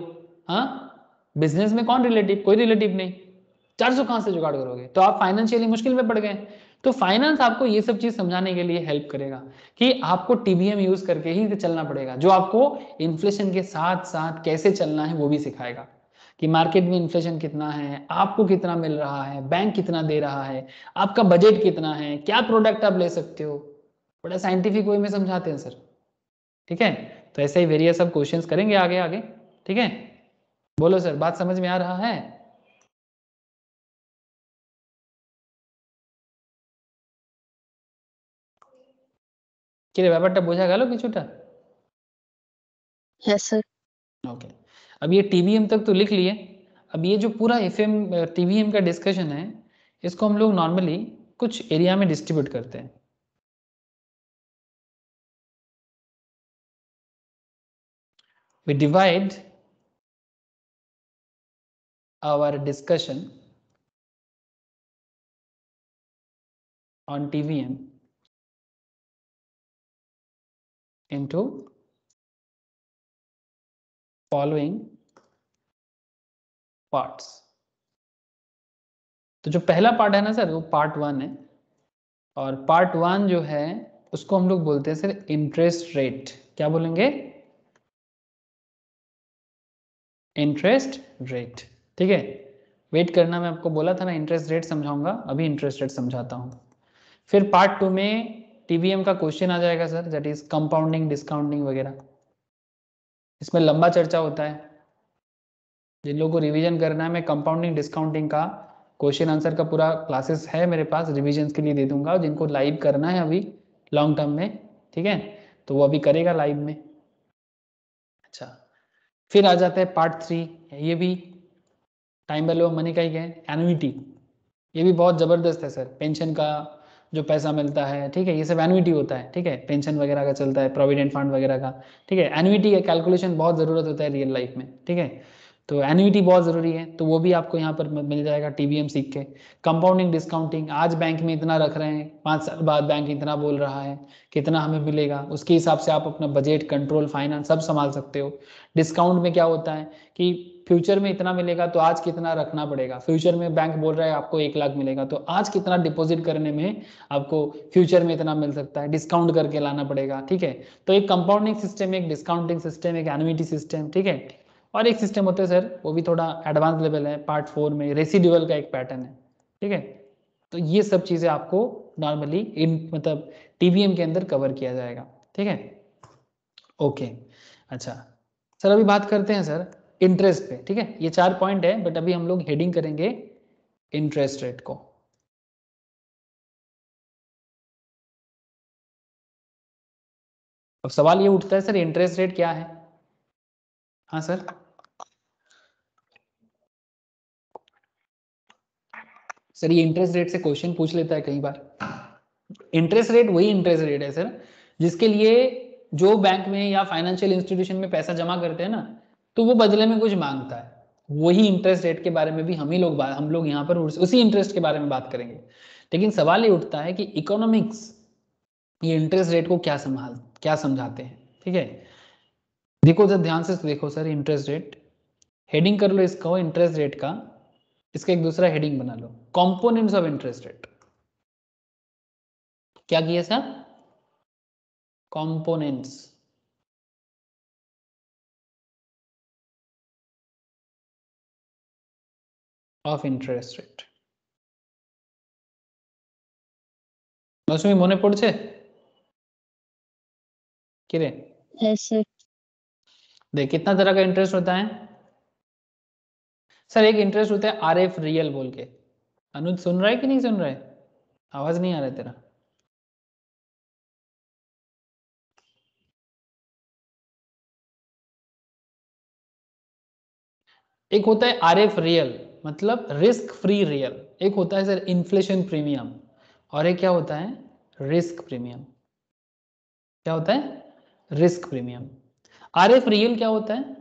हाँ, बिजनेस में कौन रिलेटिव, कोई रिलेटिव नहीं। 400 कहां से जुगाड़ करोगे? तो आप फाइनेंशियली मुश्किल में पड़ गए। तो फाइनेंस आपको ये सब चीज समझाने के लिए हेल्प करेगा कि आपको टीबीएम यूज करके ही चलना पड़ेगा, जो आपको इन्फ्लेशन के साथ साथ कैसे चलना है वो भी सिखाएगा, कि मार्केट में इन्फ्लेशन कितना है, आपको कितना मिल रहा है, बैंक कितना दे रहा है, आपका बजट कितना है, क्या प्रोडक्ट आप ले सकते हो। बड़ा साइंटिफिक वे में समझाते हैं सर, ठीक है। तो ऐसे ही वेरियस सब क्वेश्चंस करेंगे आगे आगे, ठीक है। बोलो सर, बात समझ में आ रहा है? কি রে ব্যাপারটা বোঝা গেল কিছুটা? Yes sir. ओके, अब ये टीबीएम तक तो लिख लिए। अब ये जो पूरा एफएम टीबीएम का डिस्कशन है, इसको हम लोग नॉर्मली कुछ एरिया में डिस्ट्रीब्यूट करते हैं। We divide our discussion on TVM into following parts। तो जो पहला पार्ट है ना सर, वो पार्ट 1 है, और पार्ट 1 जो है उसको हम लोग बोलते हैं सर इंटरेस्ट रेट। क्या बोलेंगे? Interest rate. ठीक है, वेट करना, मैं आपको बोला था ना इंटरेस्ट रेट समझाऊंगा, अभी इंटरेस्ट रेट समझाता हूँ। फिर पार्ट 2 में टीवीएम का क्वेश्चन आ जाएगा sir, that is compounding discounting वगैरह। इसमें लंबा चर्चा होता है, जिन लोगों को रिवीजन करना है, मैं कंपाउंडिंग डिस्काउंटिंग का क्वेश्चन आंसर का पूरा क्लासेस है मेरे पास, रिवीजन के लिए दे दूंगा। और जिनको लाइव करना है अभी लॉन्ग टर्म में, ठीक है, तो वो अभी करेगा लाइव में। अच्छा, फिर आ जाता है पार्ट 3, ये भी टाइम वैल्यू ऑफ मनी का ही है, एनुइटी। ये भी बहुत ज़बरदस्त है सर, पेंशन का जो पैसा मिलता है, ठीक है, ये सब एनुइटी होता है। ठीक है, पेंशन वगैरह का चलता है, प्रोविडेंट फंड वगैरह का। ठीक है, एनुइटी का कैलकुलेशन बहुत ज़रूरत होता है रियल लाइफ में। ठीक है, तो एनुइटी बहुत ज़रूरी है, तो वो भी आपको यहाँ पर मिल जाएगा टीवीएम सीख के। कंपाउंडिंग डिस्काउंटिंग, आज बैंक में इतना रख रहे हैं, 5 साल बाद बैंक इतना बोल रहा है, कितना हमें मिलेगा, उसके हिसाब से आप अपना बजट, कंट्रोल, फाइनेंस सब संभाल सकते हो। डिस्काउंट में क्या होता है कि फ्यूचर में इतना मिलेगा तो आज कितना रखना पड़ेगा। फ्यूचर में बैंक बोल रहा है आपको 1 लाख मिलेगा, तो आज कितना डिपॉजिट करने में आपको फ्यूचर में इतना मिल सकता है, डिस्काउंट करके लाना पड़ेगा। ठीक है, तो एक कंपाउंडिंग सिस्टम, एक डिस्काउंटिंग सिस्टम, एक एनुइटी सिस्टम। ठीक है, और एक सिस्टम होता है सर, वो भी थोड़ा एडवांस लेवल है, पार्ट 4 में रेसिडुअल का एक पैटर्न है। ठीक है, तो ये सब चीज़ें आपको नॉर्मली इन मतलब टीवीएम के अंदर कवर किया जाएगा। ठीक है, ओके। अच्छा सर, अभी बात करते हैं सर इंटरेस्ट पे। ठीक है, ये 4 पॉइंट है, बट अभी हम लोग हेडिंग करेंगे इंटरेस्ट रेट को। अब सवाल ये उठता है सर, इंटरेस्ट रेट क्या है? हाँ सर, सर ये इंटरेस्ट रेट से क्वेश्चन पूछ लेता है कई बार। इंटरेस्ट रेट वही इंटरेस्ट रेट है सर जिसके लिए जो बैंक में या फाइनेंशियल इंस्टीट्यूशन में पैसा जमा करते हैं ना, तो वो बदले में कुछ मांगता है। वही इंटरेस्ट रेट के बारे में भी हम लोग यहाँ पर उसी इंटरेस्ट के बारे में बात करेंगे। लेकिन सवाल ये उठता है कि इकोनॉमिक्स ये इंटरेस्ट रेट को क्या समझाते हैं। ठीक है, देखो सर, ध्यान से देखो सर, इंटरेस्ट रेट हेडिंग कर लो इसको इंटरेस्ट रेट का, इसका एक दूसरा हेडिंग बना लो, कंपोनेंट्स ऑफ इंटरेस्ट रेट। क्या किया sir? Components of interest rate. मौसमी মনে পড়ছে কি रे? Yes sir. देख कितना तरह का इंटरेस्ट होता है सर। एक इंटरेस्ट होता है आरएफ रियल बोल के। अनुज सुन रहा है कि नहीं सुन रहा है? आवाज नहीं आ रहा है तेरा। एक होता है आरएफ रियल मतलब रिस्क फ्री रियल, एक होता है सर इन्फ्लेशन प्रीमियम, और एक क्या होता है रिस्क प्रीमियम। क्या होता है? Risk premium. आरएफ रियल क्या होता है?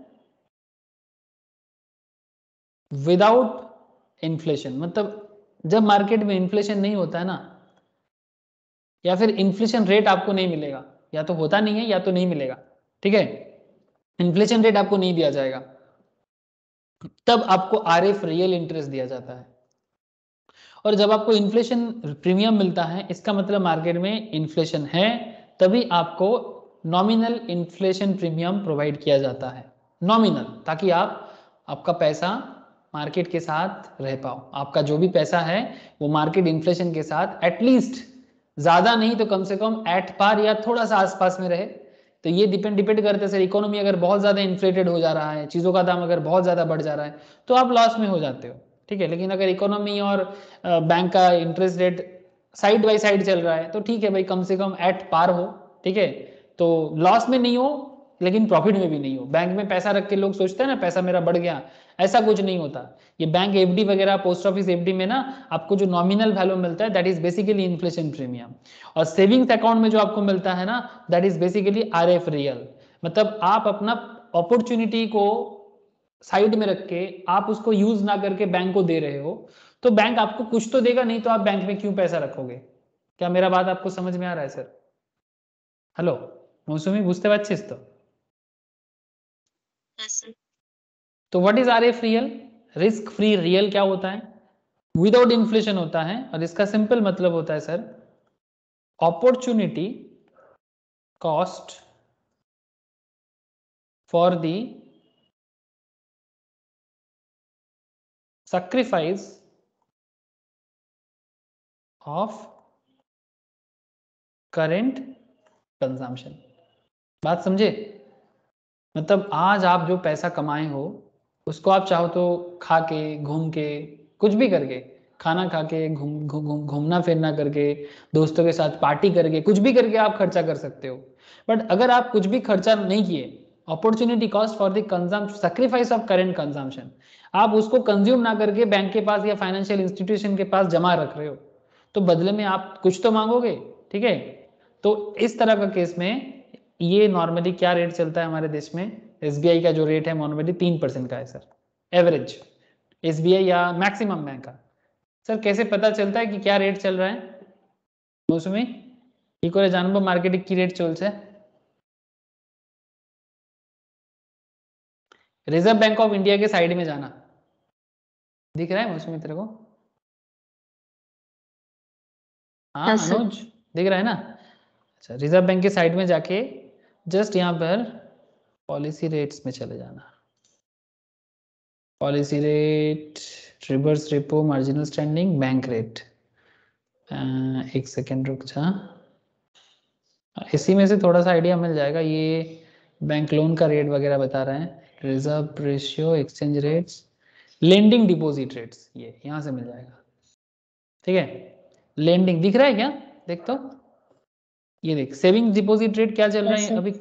विदाउट इन्फ्लेशन, मतलब जब मार्केट में इन्फ्लेशन नहीं होता है ना, या फिर इन्फ्लेशन रेट आपको नहीं मिलेगा, या तो होता नहीं है या तो नहीं मिलेगा। ठीक है, इन्फ्लेशन रेट आपको नहीं दिया जाएगा, तब आपको आरएफ रियल इंटरेस्ट दिया जाता है। और जब आपको इन्फ्लेशन प्रीमियम मिलता है, इसका मतलब मार्केट में इन्फ्लेशन है, तभी आपको नॉमिनल इन्फ्लेशन प्रीमियम प्रोवाइड किया जाता है। नॉमिनल, ताकि आपका पैसा मार्केट के साथ रह पाओ। आपका जो भी पैसा है वो मार्केट इन्फ्लेशन के साथ एटलीस्ट ज़्यादा नहीं तो कम से कम एट पार या थोड़ा सा आसपास में रहे। तो ये डिपेंड करते हैं सर, इकोनॉमी अगर बहुत ज़्यादा इन्फ्लेटेड हो जा रहा है, चीज़ों का दाम अगर बहुत ज़्यादा बढ़ जा रहा है, तो आप लॉस में हो जाते हो। ठीक है, लेकिन अगर इकोनॉमी और बैंक का interest rate side by side चल रहा है, तो ठीक है भाई, कम से कम एट पार हो, ठीक है, तो लॉस में नहीं हो लेकिन प्रॉफिट में भी नहीं हो। बैंक में पैसा रख के लोग सोचते हैं ना पैसा मेरा बढ़ गया, ऐसा कुछ नहीं होता। ये बैंक एफडी वगैरह, पोस्ट ऑफिस एफडी में ना आपको जो नॉमिनल वैल्यू मिलता है that is basically inflation premium, और सेविंग्स अकाउंट में जो आपको मिलता है ना that is basically RF real. मतलब आप अपना अपॉर्चुनिटी को साइड में रख के आप उसको यूज ना करके बैंक को दे रहे हो, तो बैंक आपको कुछ तो देगा, नहीं तो आप बैंक में क्यों पैसा रखोगे। क्या मेरा बात आपको समझ में आ रहा है सर? हेलो मौसमी, बुझते पाরছিস तो? तो what is RF real? Risk free real क्या होता है? विदाउट इन्फ्लेशन होता है, और इसका सिंपल मतलब होता है sir opportunity cost for the sacrifice of current consumption। बात समझे? मतलब आज आप जो पैसा कमाए हो उसको आप चाहो तो खा के, घूम के, कुछ भी करके, खाना खा के, घूमना फिरना करके, दोस्तों के साथ पार्टी करके, कुछ भी करके आप खर्चा कर सकते हो। बट अगर आप कुछ भी खर्चा नहीं किए, opportunity cost for the consumption, sacrifice of current consumption, आप उसको कंज्यूम ना करके बैंक के पास या फाइनेंशियल इंस्टीट्यूशन के पास जमा रख रहे हो, तो बदले में आप कुछ तो मांगोगे, ठीक है। तो इस तरह का केस में ये नॉर्मली क्या रेट चलता है हमारे देश में, एसबीआई का जो रेट है नॉर्मली 3% का है सर, एवरेज एसबीआई या मैक्सिमम बैंक का। सर कैसे पता चलता है कि क्या रेट चल रहा है मौसमी? কি করে জানবো মার্কেটে কি রেট চলছে? रिजर्व बैंक ऑफ इंडिया के साइड में जाना, दिख रहा है मौसमी तेरे को? हाँ Yes, sir. अनुज, दिख रहा है ना? अच्छा, रिजर्व बैंक के साइड में जाके जस्ट यहाँ पर पॉलिसी रेट्स में चले जाना, policy rate, reverse repo, marginal standing, bank rate. एक सेकेंड रुक जा, इसी में से थोड़ा सा आइडिया मिल जाएगा। ये बैंक लोन का रेट वगैरह बता रहे हैं, reserve ratio, exchange rates, lending deposit rates, ये यहाँ से मिल जाएगा, ठीक है। लेंडिंग दिख रहा है क्या? देख तो, ये देख सेविंग्स डिपॉजिट रेट क्या चल रहा है अभी,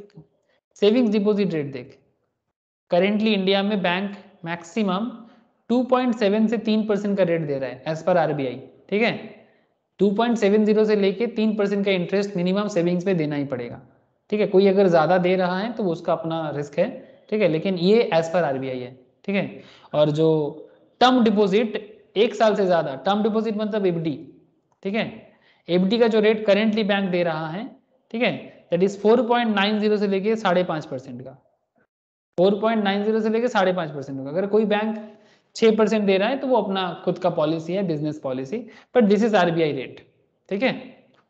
सेविंग्स डिपॉजिट रेट देख। करेंटली इंडिया में बैंक मैक्सिमम 2.7 से 3% का रेट दे रहा है एज पर आरबीआई, ठीक है। 2.70 से लेके 3% का इंटरेस्ट मिनिमम सेविंग्स पे देना ही पड़ेगा, ठीक है। कोई अगर ज़्यादा दे रहा है तो उसका अपना रिस्क है, ठीक है, लेकिन ये एज पर आरबीआई है, ठीक है। और जो टर्म डिपॉजिट 1 साल से ज़्यादा, टर्म डिपॉजिट मतलब एफडी, ठीक है, एफडी का जो रेट करेंटली बैंक दे रहा है, ठीक है, दैट इज 4.90 से लेके 5.5% का, 4.90 से लेके 5.5% का। अगर कोई बैंक 6% दे रहा है तो वो अपना खुद का पॉलिसी है, business policy, but this is RBI rate, ठीक है।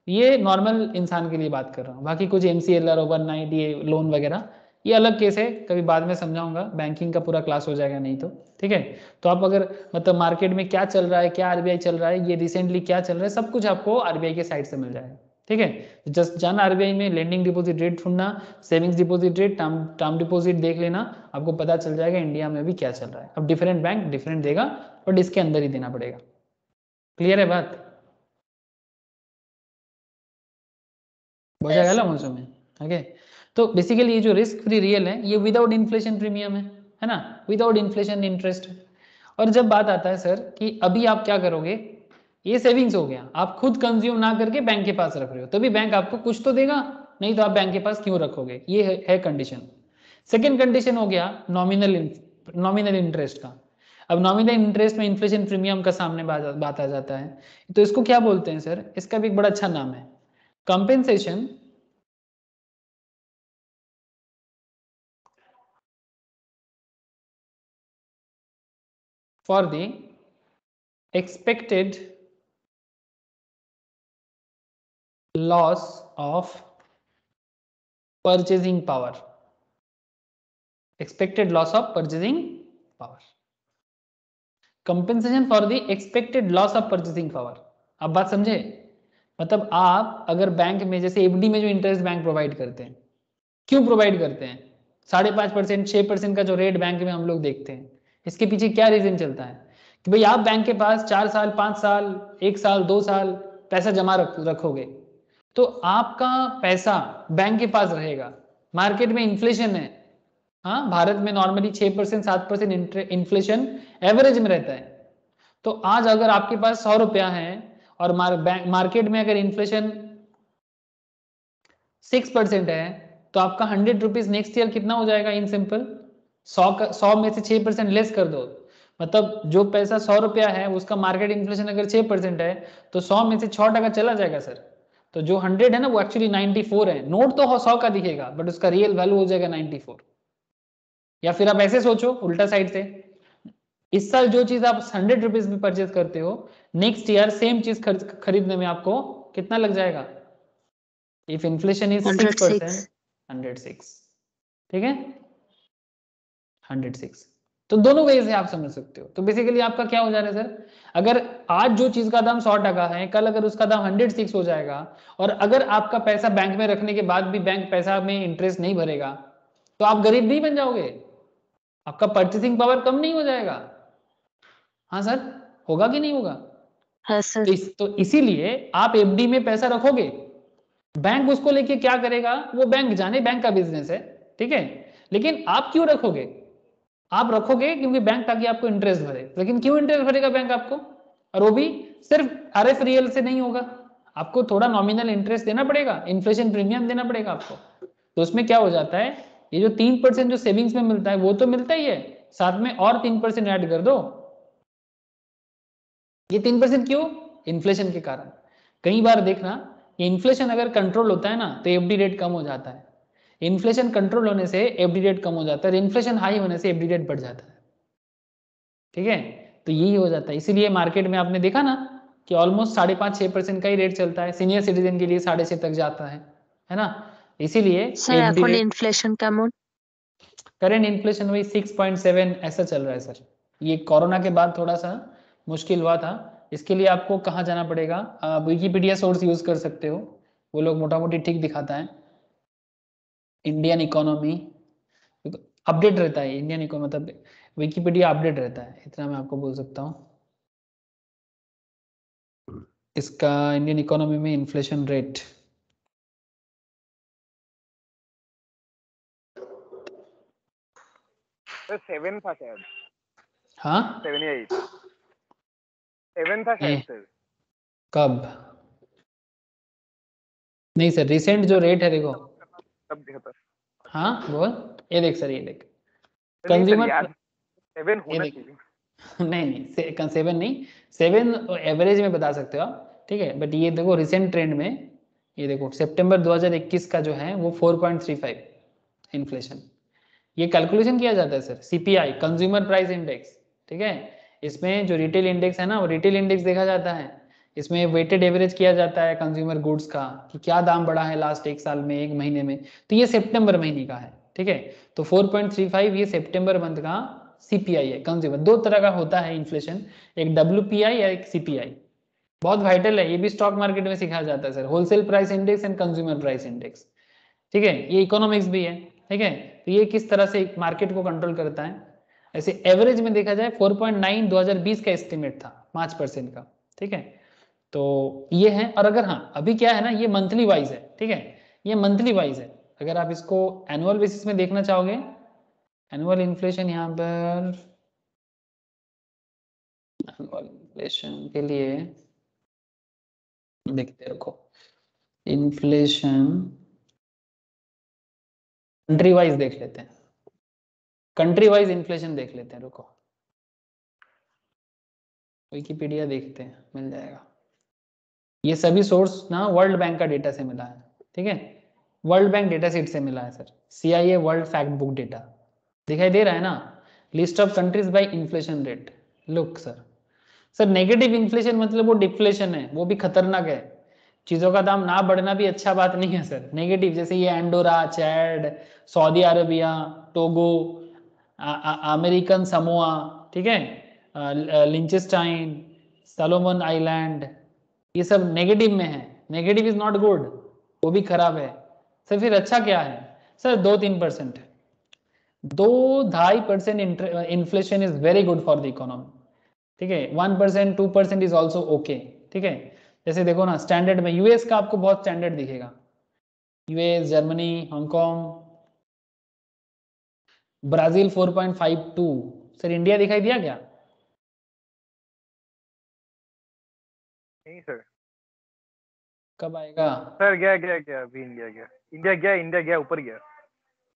ये नॉर्मल इंसान के लिए बात कर रहा हूँ, बाकी कुछ एमसीएलआर, ओवरनाइट, ये लोन वगैरह ये अलग केस है, कभी बाद में समझाऊंगा, बैंकिंग का पूरा क्लास हो जाएगा नहीं तो, ठीक है। तो आप अगर मतलब मार्केट में क्या चल रहा है, क्या आरबीआई चल रहा है, ये रिसेंटली क्या चल रहा है, सब कुछ आपको आरबीआई के साइड से मिल जाएगा, ठीक है। जस्ट जाना आरबीआई में, लेंडिंग डिपॉजिट रेट ढूंढना, savings deposit rate, term deposit देख लेना, आपको पता चल जाएगा इंडिया में भी क्या चल रहा है। अब डिफरेंट बैंक डिफरेंट देगा, बट इसके अंदर ही देना पड़ेगा। क्लियर है बात? बोझा गया मौसम में, ओके। तो बेसिकली ये जो रिस्क फ्री रियल है ये विदाउट इन्फ्लेशन प्रीमियम है ना, विदाउट इन्फ्लेशन इंटरेस्ट। और जब बात आता है सर कि अभी आप क्या करोगे, ये सेविंग्स हो गया, आप खुद कंज्यूम ना करके बैंक के पास रख रहे हो, तभी बैंक आपको कुछ तो देगा, नहीं तो आप बैंक के पास क्यों रखोगे, ये है कंडीशन। सेकेंड कंडीशन हो गया नॉमिनल इंटरेस्ट का। अब नॉमिनल इंटरेस्ट में इन्फ्लेशन प्रीमियम का सामने बात आ जाता है, तो इसको क्या बोलते हैं सर, इसका भी एक बड़ा अच्छा नाम है, compensation for the expected loss of purchasing power, expected loss of purchasing power, compensation for the expected loss of purchasing power। अब बात समझे? मतलब आप अगर बैंक में जैसे एफडी में जो इंटरेस्ट बैंक प्रोवाइड करते हैं, क्यों प्रोवाइड करते हैं, 5.5%, 6% का जो रेट बैंक में हम लोग देखते हैं, इसके पीछे क्या रीजन चलता है कि भाई आप बैंक के पास 4 साल, 5 साल, 1 साल, 2 साल पैसा जमा रखोगे, तो आपका पैसा बैंक के पास रहेगा, मार्केट में इन्फ्लेशन है, हाँ भारत में नॉर्मली 6% 7% इन्फ्लेशन एवरेज में रहता है। तो आज अगर आपके पास 100 रुपया है और मार्केट में अगर इन्फ्लेशन 6% है, तो आपका 100 रुपीज नेक्स्ट ईयर कितना हो जाएगा? इन सिंपल 100 में से 6% लेस कर दो, मतलब जो पैसा 100 रुपया है उसका मार्केट इन्फ्लेशन अगर 6% है तो 100 में से 6% चला जाएगा सर। तो जो 100 है ना वो एक्चुअली 94 है, नोट तो 100 का दिखेगा बट उसका रियल वैल्यू हो जाएगा 94। या फिर आप ऐसे सोचो उल्टा साइड से, इस साल जो चीज आप 100 रुपीज में परचेज करते हो, नेक्स्ट ईयर सेम चीज खरीदने में आपको कितना लग जाएगा? इफ इन्फ्लेशन इज 6%, 106, ठीक है 106। तो दोनों वे से आप समझ सकते हो। तो बेसिकली आपका क्या हो जा रहा है सर, अगर आज जो चीज का दाम 100 है, कल अगर उसका दाम 106 हो जाएगा, और अगर आपका पैसा बैंक में रखने के बाद भी बैंक पैसा में इंटरेस्ट नहीं भरेगा, तो आप गरीब नहीं बन जाओगे, आपका परचेसिंग पावर कम नहीं हो जाएगा? हाँ सर, होगा कि नहीं होगा? हाँ सर। तो इसीलिए आप एफडी में पैसा रखोगे, बैंक उसको लेके क्या करेगा वो बैंक जाने, बैंक का बिजनेस है, ठीक है। लेकिन आप क्यों रखोगे? आप रखोगे क्योंकि बैंक ताकि आपको इंटरेस्ट भरे। लेकिन क्यों इंटरेस्ट भरेगा बैंक आपको? और वो भी सिर्फ आरएफ रियल से नहीं होगा, आपको थोड़ा नॉमिनल इंटरेस्ट देना पड़ेगा, इन्फ्लेशन प्रीमियम देना पड़ेगा आपको। तो उसमें क्या हो जाता है, ये जो 3% जो सेविंग्स में मिलता है वो तो मिलता ही है, साथ में और 3% ऐड कर दो। ये 3% क्यों? इन्फ्लेशन के कारण। कई बार देखना, इन्फ्लेशन अगर कंट्रोल होता है ना तो एफडी रेट कम हो जाता है, इन्फ्लेशन कंट्रोल होने से एफडी रेट कम हो जाता है, इन्फ्लेशन हाई होने से एफडी रेट बढ़ जाता है, ठीक है। तो यही हो जाता है, इसीलिए मार्केट में आपने देखा ना कि ऑलमोस्ट 5.5-6% का ही रेट चलता है, सीनियर सिटीजन के लिए 6.5 तक जाता है ना। इसीलिए স্যার एफडी এখন रेट, ইনফ্লেশন কেমন? करेंट इन्फ्लेशन वही 6.7 ऐसा चल रहा है सर। ये कोरोना के बाद थोड़ा सा मुश्किल हुआ था, इसके लिए आपको कहाँ जाना पड़ेगा, विकीपीडिया सोर्स यूज कर सकते हो, वो लोग मोटा मोटी ठीक दिखाता है। इंडियन इकोनॉमी अपडेट रहता है, इंडियन इकोनॉमी मतलब विकीपीडिया अपडेट रहता है, इतना मैं आपको बोल सकता हूँ। इसका इंडियन इकोनॉमी में इन्फ्लेशन रेट, सर 7 था शायद, हाँ 7 या 8, 7 था शायद सर। कब? नहीं सर, रिसेंट जो रेट है देखो, तब दिया था। हाँ बोल, ये देख सर, ये देख नहीं सर कंज्यूमर, याद 7 ये होना देख चाहिए। नहीं 7 नहीं, 7 एवरेज में बता सकते हो आप, ठीक है। बट ये देखो रिसेंट ट्रेंड में, ये देखो सितंबर 2021 का जो है वो 4.35 इन्फ्लेशन। ये कैलकुलेशन किया जाता है sir, CPI consumer price index, ठीक है। इसमें जो रिटेल इंडेक्स है ना वो रिटेल इंडेक्स देखा जाता है, इसमें वेटेड एवरेज किया जाता है कंज्यूमर गुड्स का कि क्या दाम बढ़ा है लास्ट एक साल में, एक महीने में। तो ये सितंबर महीने का है, ठीक है। तो 4.35 ये सितंबर मंथ का सीपीआई है कंज्यूमर। दो तरह का होता है इन्फ्लेशन, एक डब्ल्यूपीआई या एक सीपीआई, बहुत वाइटल है, ये भी स्टॉक मार्केट में सिखाया जाता है sir, wholesale price index and consumer price index, ठीक है। ये इकोनॉमिक्स भी है, ठीक है। तो ये किस तरह से मार्केट को कंट्रोल करता है। ऐसे एवरेज में देखा जाए 4.9 2020 का एस्टिमेट था 5% का, ठीक है। तो ये है, और अगर हाँ अभी क्या है ना, ये मंथली वाइज है, ठीक है, ये मंथली वाइज है। अगर आप इसको एनुअल बेसिस में देखना चाहोगे, एनुअल इन्फ्लेशन यहाँ पर, एनुअल इन्फ्लेशन के लिए देखते रखो, इन्फ्लेशन कंट्री वाइज देख लेते हैं, कंट्री वाइज इन्फ्लेशन देख लेते हैं, रुको विकिपीडिया देखते हैं, मिल जाएगा। ये सभी सोर्स ना वर्ल्ड बैंक का डेटा से मिला है, ठीक है, वर्ल्ड बैंक डेटा सीट से मिला है sir, CIA world fact book data दिखाई दे रहा है ना, list of countries by inflation rate. Look sir, sir negative inflation मतलब वो डिफ्लेशन है, वो भी खतरनाक है, चीजों का दाम ना बढ़ना भी अच्छा बात नहीं है सर। नेगेटिव जैसे ये Andorra, Chad, Saudi Arabia, Togo, American Samoa, ठीक है, लिंचेस्टाइन, सलोमन आइलैंड, ये सब नेगेटिव में है। नेगेटिव इज नॉट गुड, वो भी खराब है सर। फिर अच्छा क्या है sir? 2-3%, 2-2.5% inflation is very good for the economy, ठीक है। 1% 2% इज ऑल्सो ओके, ठीक है। जैसे देखो ना स्टैंडर्ड में यूएस का आपको बहुत स्टैंडर्ड दिखेगा, US, Germany, Hong Kong, Brazil 4.52। Sir India दिखाई दिया क्या? नहीं सर। कब आएगा? सर गया गया गया, अभी इंडिया गया ऊपर गया।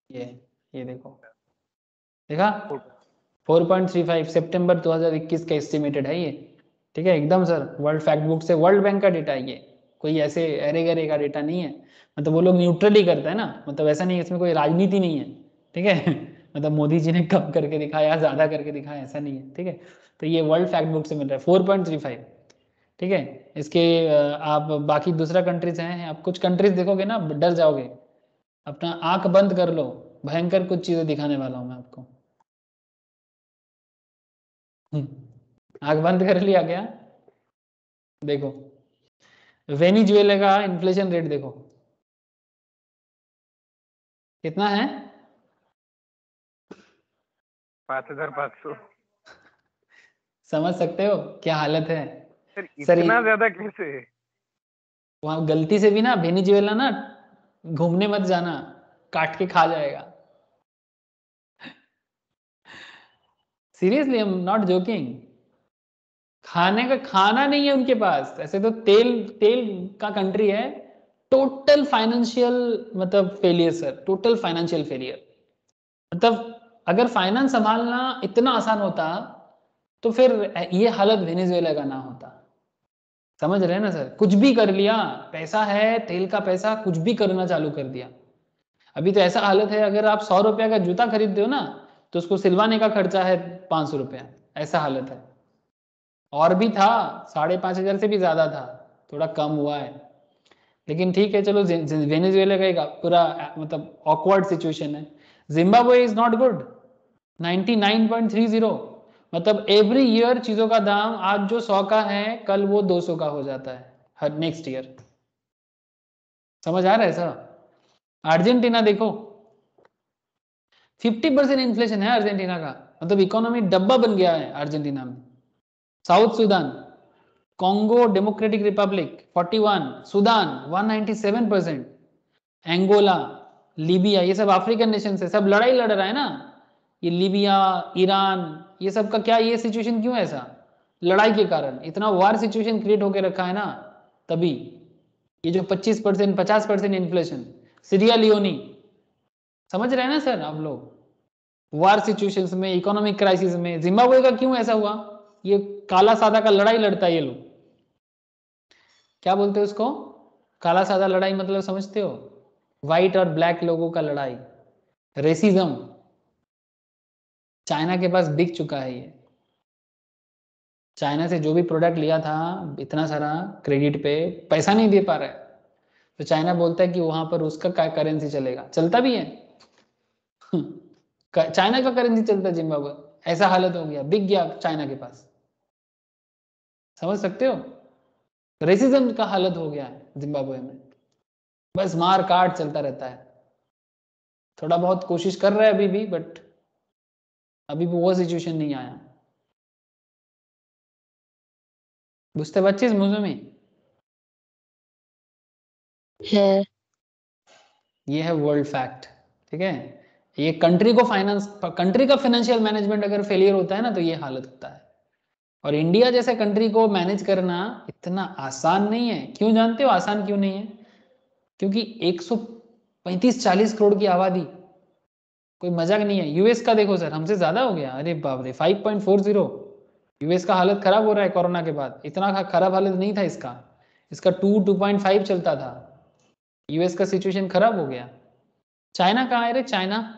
ये देखो, देखा 4.35 सितंबर 2021 का एस्टिमेटेड है ये, ठीक है एकदम सर, वर्ल्ड फैक्ट बुक से, वर्ल्ड बैंक का डेटा है ये, कोई ऐसे अरे गरे का डेटा नहीं है। मतलब वो लोग न्यूट्रल ही करते हैं ना, मतलब ऐसा नहीं है, इसमें कोई राजनीति नहीं है, ठीक है मतलब मोदी जी ने कम करके दिखाया, ज्यादा करके दिखाया, ऐसा नहीं है, ठीक है। तो ये वर्ल्ड फैक्ट बुक से मिल रहा है 4.35, ठीक है। इसके आप बाकी दूसरा कंट्रीज हैं, आप कुछ कंट्रीज देखोगे ना डर जाओगे, अपना आंख बंद कर लो, भयंकर कुछ चीजें दिखाने वाला हूं मैं आपको। आंख बंद कर लिया क्या? देखो वेनिजुएला का इन्फ्लेशन रेट देखो कितना है, 5,500। समझ सकते हो क्या हालत है सर सर। इतना ज्यादा कैसे? वहां गलती से भी ना वेनिजुएला ना घूमने मत जाना, काट के खा जाएगा। Seriously I am not joking. खाने का खाना नहीं है उनके पास, ऐसे तो तेल तेल का कंट्री है। टोटल फाइनेंशियल मतलब failure sir, total financial failure. मतलब अगर फाइनेंस संभालना इतना आसान होता तो फिर ये हालत वेनेजुएला का ना होता। समझ रहे हैं ना सर, कुछ भी कर लिया, पैसा है, तेल का पैसा, कुछ भी करना चालू कर दिया। अभी तो ऐसा हालत है, अगर आप 100 रुपया का जूता खरीदते हो ना तो उसको सिलवाने का खर्चा है 500 रुपया, ऐसा हालत है। और भी था, 5,500 से भी ज्यादा था, थोड़ा कम हुआ है, लेकिन ठीक है चलो। वेनेजुएला का एक पूरा मतलब ऑकवर्ड सिचुएशन है। जिम्बाब्वे इज नॉट गुड, 99.30, मतलब एवरी ईयर चीजों का दाम आज जो 100 का है कल वो 200 का हो जाता है हर नेक्स्ट ईयर। समझ आ रहा है सर? अर्जेंटीना देखो 50% इन्फ्लेशन है अर्जेंटीना का, मतलब इकोनॉमी डब्बा बन गया है अर्जेंटीना में। South Sudan, Congo Democratic Republic 41, Sudan 197%, Angola, Libya, ये सब अफ्रीकन नेशन से सब लड़ाई लड़ रहा है ना। ये लीबिया, ईरान, ये सब का क्या ये सिचुएशन क्यों है ऐसा? लड़ाई के कारण इतना वार सिचुएशन क्रिएट होकर रखा है ना, तभी ये जो 25% 50% इन्फ्लेशन। सीरिया लियोनी, समझ रहे हैं ना सर आप लोग? वार सिचुएशंस में, इकोनॉमिक क्राइसिस में जिम्बाब्वे का क्यों ऐसा हुआ? ये काला सादा का लड़ाई लड़ता है ये लोग। क्या बोलते हैं उसको? काला सादा लड़ाई मतलब समझते हो? व्हाइट और ब्लैक लोगों का लड़ाई, रेसिज्म। चाइना के पास बिक चुका है ये। चाइना से जो भी प्रोडक्ट लिया था इतना सारा क्रेडिट पे, पैसा नहीं दे पा रहा है, तो चाइना बोलता है कि वहां पर उसका क्या करेंसी चलेगा, चलता भी है चाइना का करेंसी चलता है जिम्बाब्वे। ऐसा हालत हो गया, बिक गया चाइना के पास। समझ सकते हो? रेसिज्म का हालत हो गया है जिम्बाब्वे में, बस मार काट चलता रहता है। थोड़ा बहुत कोशिश कर रहा है अभी भी, बट अभी भी वो सिचुएशन नहीं आया। बुझते बच्चे मुझे में? है। ये है वर्ल्ड फैक्ट, ठीक है। ये कंट्री को फाइनेंस, कंट्री का फाइनेंशियल मैनेजमेंट अगर फेलियर होता है ना तो ये हालत होता है। और इंडिया जैसे कंट्री को मैनेज करना इतना आसान नहीं है। क्यों जानते हो आसान क्यों नहीं है? क्योंकि 135-40 करोड़ की आबादी, कोई मजाक नहीं है। यूएस का देखो सर, हमसे ज्यादा हो गया, अरे बाप रे 5.40। यूएस का हालत खराब हो रहा है कोरोना के बाद, इतना खराब हालत नहीं था इसका, इसका 2.5 चलता था। यूएस का सिचुएशन खराब हो गया। चाइना कहाँ है रे? चाइना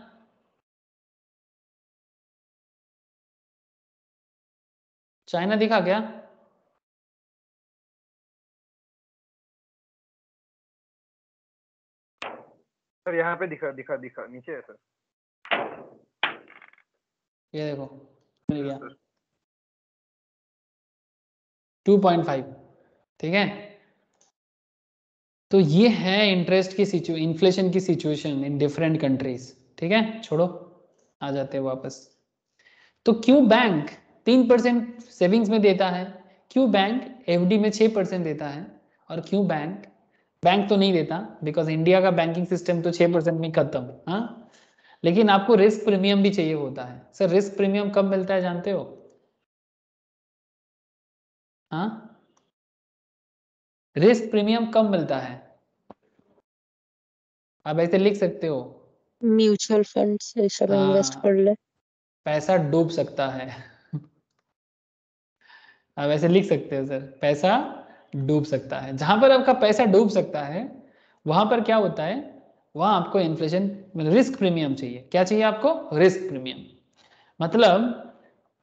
चाइना दिखा क्या? सर यहाँ पे दिखा दिखा दिखा, नीचे है सर। ये देखो मिल गया 2.5, ठीक है। तो ये है इंटरेस्ट की इन्फ्लेशन की सिचुएशन इन डिफरेंट कंट्रीज, ठीक है। छोड़ो, आ जाते हैं वापस। तो क्यों बैंक 3% सेविंग्स में देता है, क्यों बैंक एफडी में 6% देता है? और क्यों बैंक? बैंक तो नहीं देता, बिकॉज इंडिया का बैंकिंग सिस्टम तो 6% में खत्म। हाँ, लेकिन आपको रिस्क प्रीमियम भी चाहिए होता है। सर रिस्क प्रीमियम कब मिलता है जानते हो? हाँ, रिस्क प्रीमियम कब मिलता है? आप ऐसे लिख सकते हो, म्यूचुअल फंड से सब इन्वेस्ट कर ले। पैसा डूब सकता है। आप ऐसे लिख सकते हो सर, पैसा डूब सकता है। जहां पर आपका पैसा डूब सकता है वहां पर क्या होता है, वहां आपको इन्फ्लेशन रिस्क प्रीमियम चाहिए। क्या चाहिए आपको? Risk premium. मतलब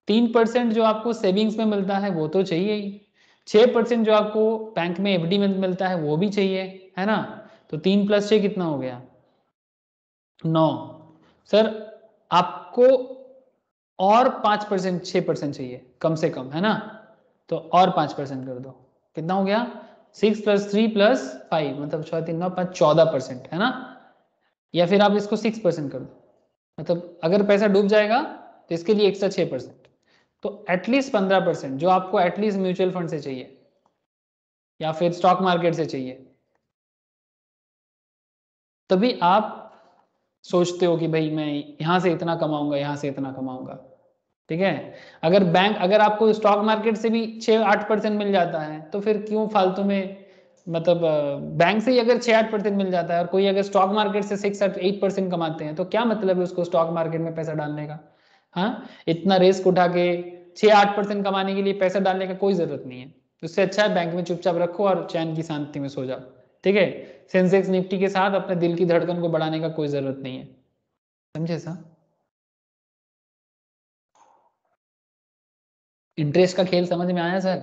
3% जो आपको सेविंग्स में मिलता है वो तो चाहिए ही, 6% जो आपको बैंक में एफडी में मिलता है वो भी चाहिए, है ना? तो 3 + 6 कितना हो गया? 9। सर आपको और 5%, 6% चाहिए कम से कम, है ना? तो और 5% कर दो, कितना हो गया? 6 + 3 + 5, मतलब 6 3 9 5 14%, है ना? या फिर आप इसको 6% कर दो, मतलब अगर पैसा डूब जाएगा तो इसके लिए एक्स्ट्रा 6%, तो एटलीस्ट 15% जो आपको एटलीस्ट म्यूचुअल फंड से चाहिए या फिर स्टॉक मार्केट से चाहिए, तभी आप सोचते हो कि भाई मैं यहां से इतना कमाऊंगा, यहां से इतना कमाऊंगा। ठीक है? अगर आपको स्टॉक मार्केट से भी 6-8% मिल जाता है तो फिर क्यों फालतू में, मतलब बैंक से ही अगर 6-8% मिल जाता है और कोई अगर स्टॉक मार्केट से 6-8% कमाते हैं तो क्या मतलब है उसको स्टॉक मार्केट में पैसा डालने का? हाँ, इतना रिस्क उठा के 6-8% कमाने के लिए पैसा डालने का कोई जरूरत नहीं है। उससे अच्छा है बैंक में चुपचाप रखो और चैन की शांति में सो जाओ। ठीक है? सेंसेक्स निफ्टी के साथ अपने दिल की धड़कन को बढ़ाने का कोई जरूरत नहीं है। समझे सर? इंटरेस्ट का खेल समझ में आया सर?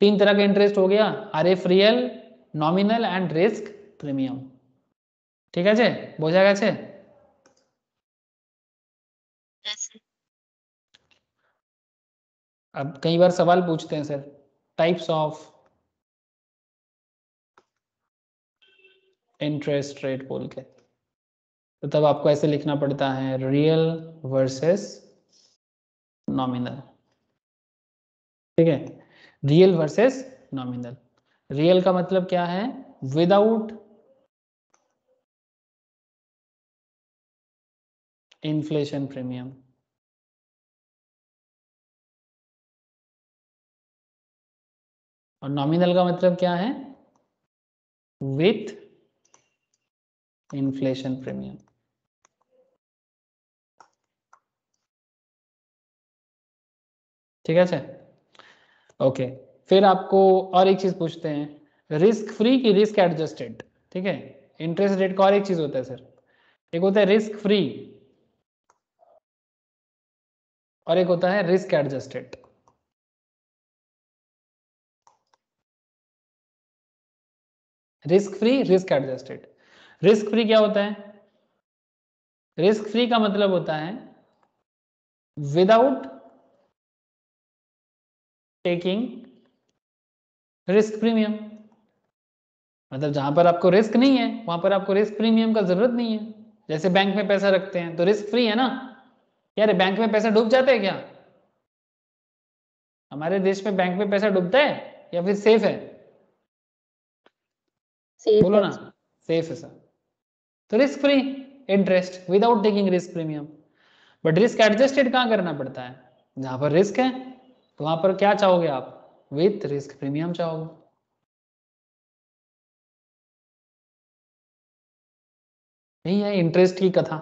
3 तरह का इंटरेस्ट हो गया, RF real, nominal and risk premium. ठीक है? বোঝা গেছে? ऐसे अब कई बार सवाल पूछते हैं sir, types of interest rate बोल के, तो तब आपको ऐसे लिखना पड़ता है, रियल वर्सेस नॉमिनल। ठीक है? Real versus nominal. रियल का मतलब क्या है? Without inflation premium. और नॉमिनल का मतलब क्या है? With inflation premium. ठीक है सर? ओके, फिर आपको और एक चीज पूछते हैं, रिस्क फ्री की रिस्क एडजस्टेड। ठीक है? इंटरेस्ट रेट का और एक चीज होता है सर, एक होता है रिस्क फ्री और एक होता है risk adjusted. Risk free, risk adjusted. Risk free क्या होता है? रिस्क फ्री का मतलब होता है विदाउट टेकिंग रिस्क प्रीमियम। मतलब जहां पर आपको रिस्क नहीं है वहां पर आपको रिस्क प्रीमियम का जरूरत नहीं है। जैसे बैंक में पैसा रखते हैं तो रिस्क फ्री है ना? यार बैंक में पैसा डूब जाता है क्या? हमारे देश में बैंक में पैसा डूबता है या फिर सेफ है? सेफ बोलो है। ना। सेफ है सर। तो risk free interest without taking risk premium. But risk adjusted कहां करना पड़ता है? जहां पर रिस्क है तो वहां पर क्या चाहोगे आप? विथ रिस्क प्रीमियम चाहोगे। यही है इंटरेस्ट की कथा।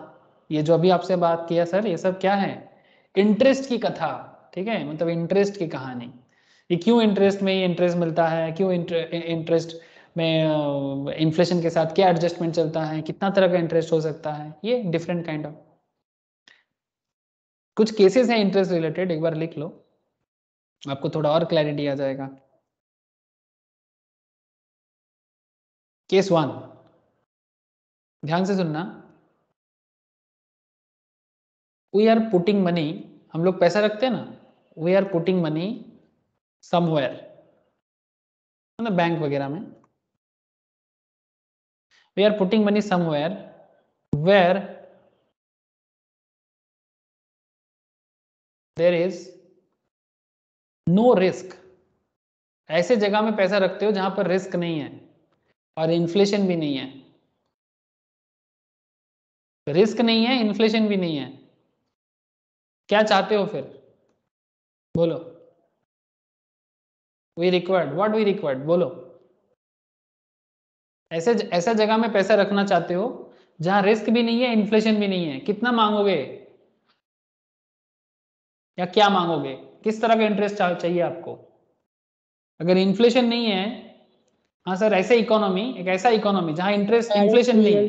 ये जो अभी आपसे बात किया सर, ये सब क्या है? इंटरेस्ट की कथा। ठीक है? मतलब इंटरेस्ट की कहानी। ये क्यों इंटरेस्ट में ये इंटरेस्ट मिलता है, क्यों इंटरेस्ट में इन्फ्लेशन के साथ क्या एडजस्टमेंट चलता है, कितना तरह का इंटरेस्ट हो सकता है, ये डिफरेंट काइंड ऑफ कुछ केसेस हैं इंटरेस्ट रिलेटेड, एक बार लिख लो, आपको थोड़ा और क्लैरिटी आ जाएगा। केस 1, ध्यान से सुनना। वी आर पुटिंग मनी, हम लोग पैसा रखते हैं ना, we are putting money somewhere, मतलब बैंक वगैरह में। We are putting money somewhere where there is no risk ऐसे जगह में पैसा रखते हो जहां पर रिस्क नहीं है और इन्फ्लेशन भी नहीं है। रिस्क नहीं है, इन्फ्लेशन भी नहीं है, क्या चाहते हो फिर बोलो? We required, what we required, बोलो। ऐसा जगह में पैसा रखना चाहते हो जहां रिस्क भी नहीं है, इन्फ्लेशन भी नहीं है। कितना मांगोगे या क्या मांगोगे? किस तरह का इंटरेस्ट चाहिए आपको? अगर इन्फ्लेशन नहीं है, हाँ सर, ऐसे इकोनॉमी, एक ऐसा इकोनॉमी जहां इंटरेस्ट इन्फ्लेशन नहीं है।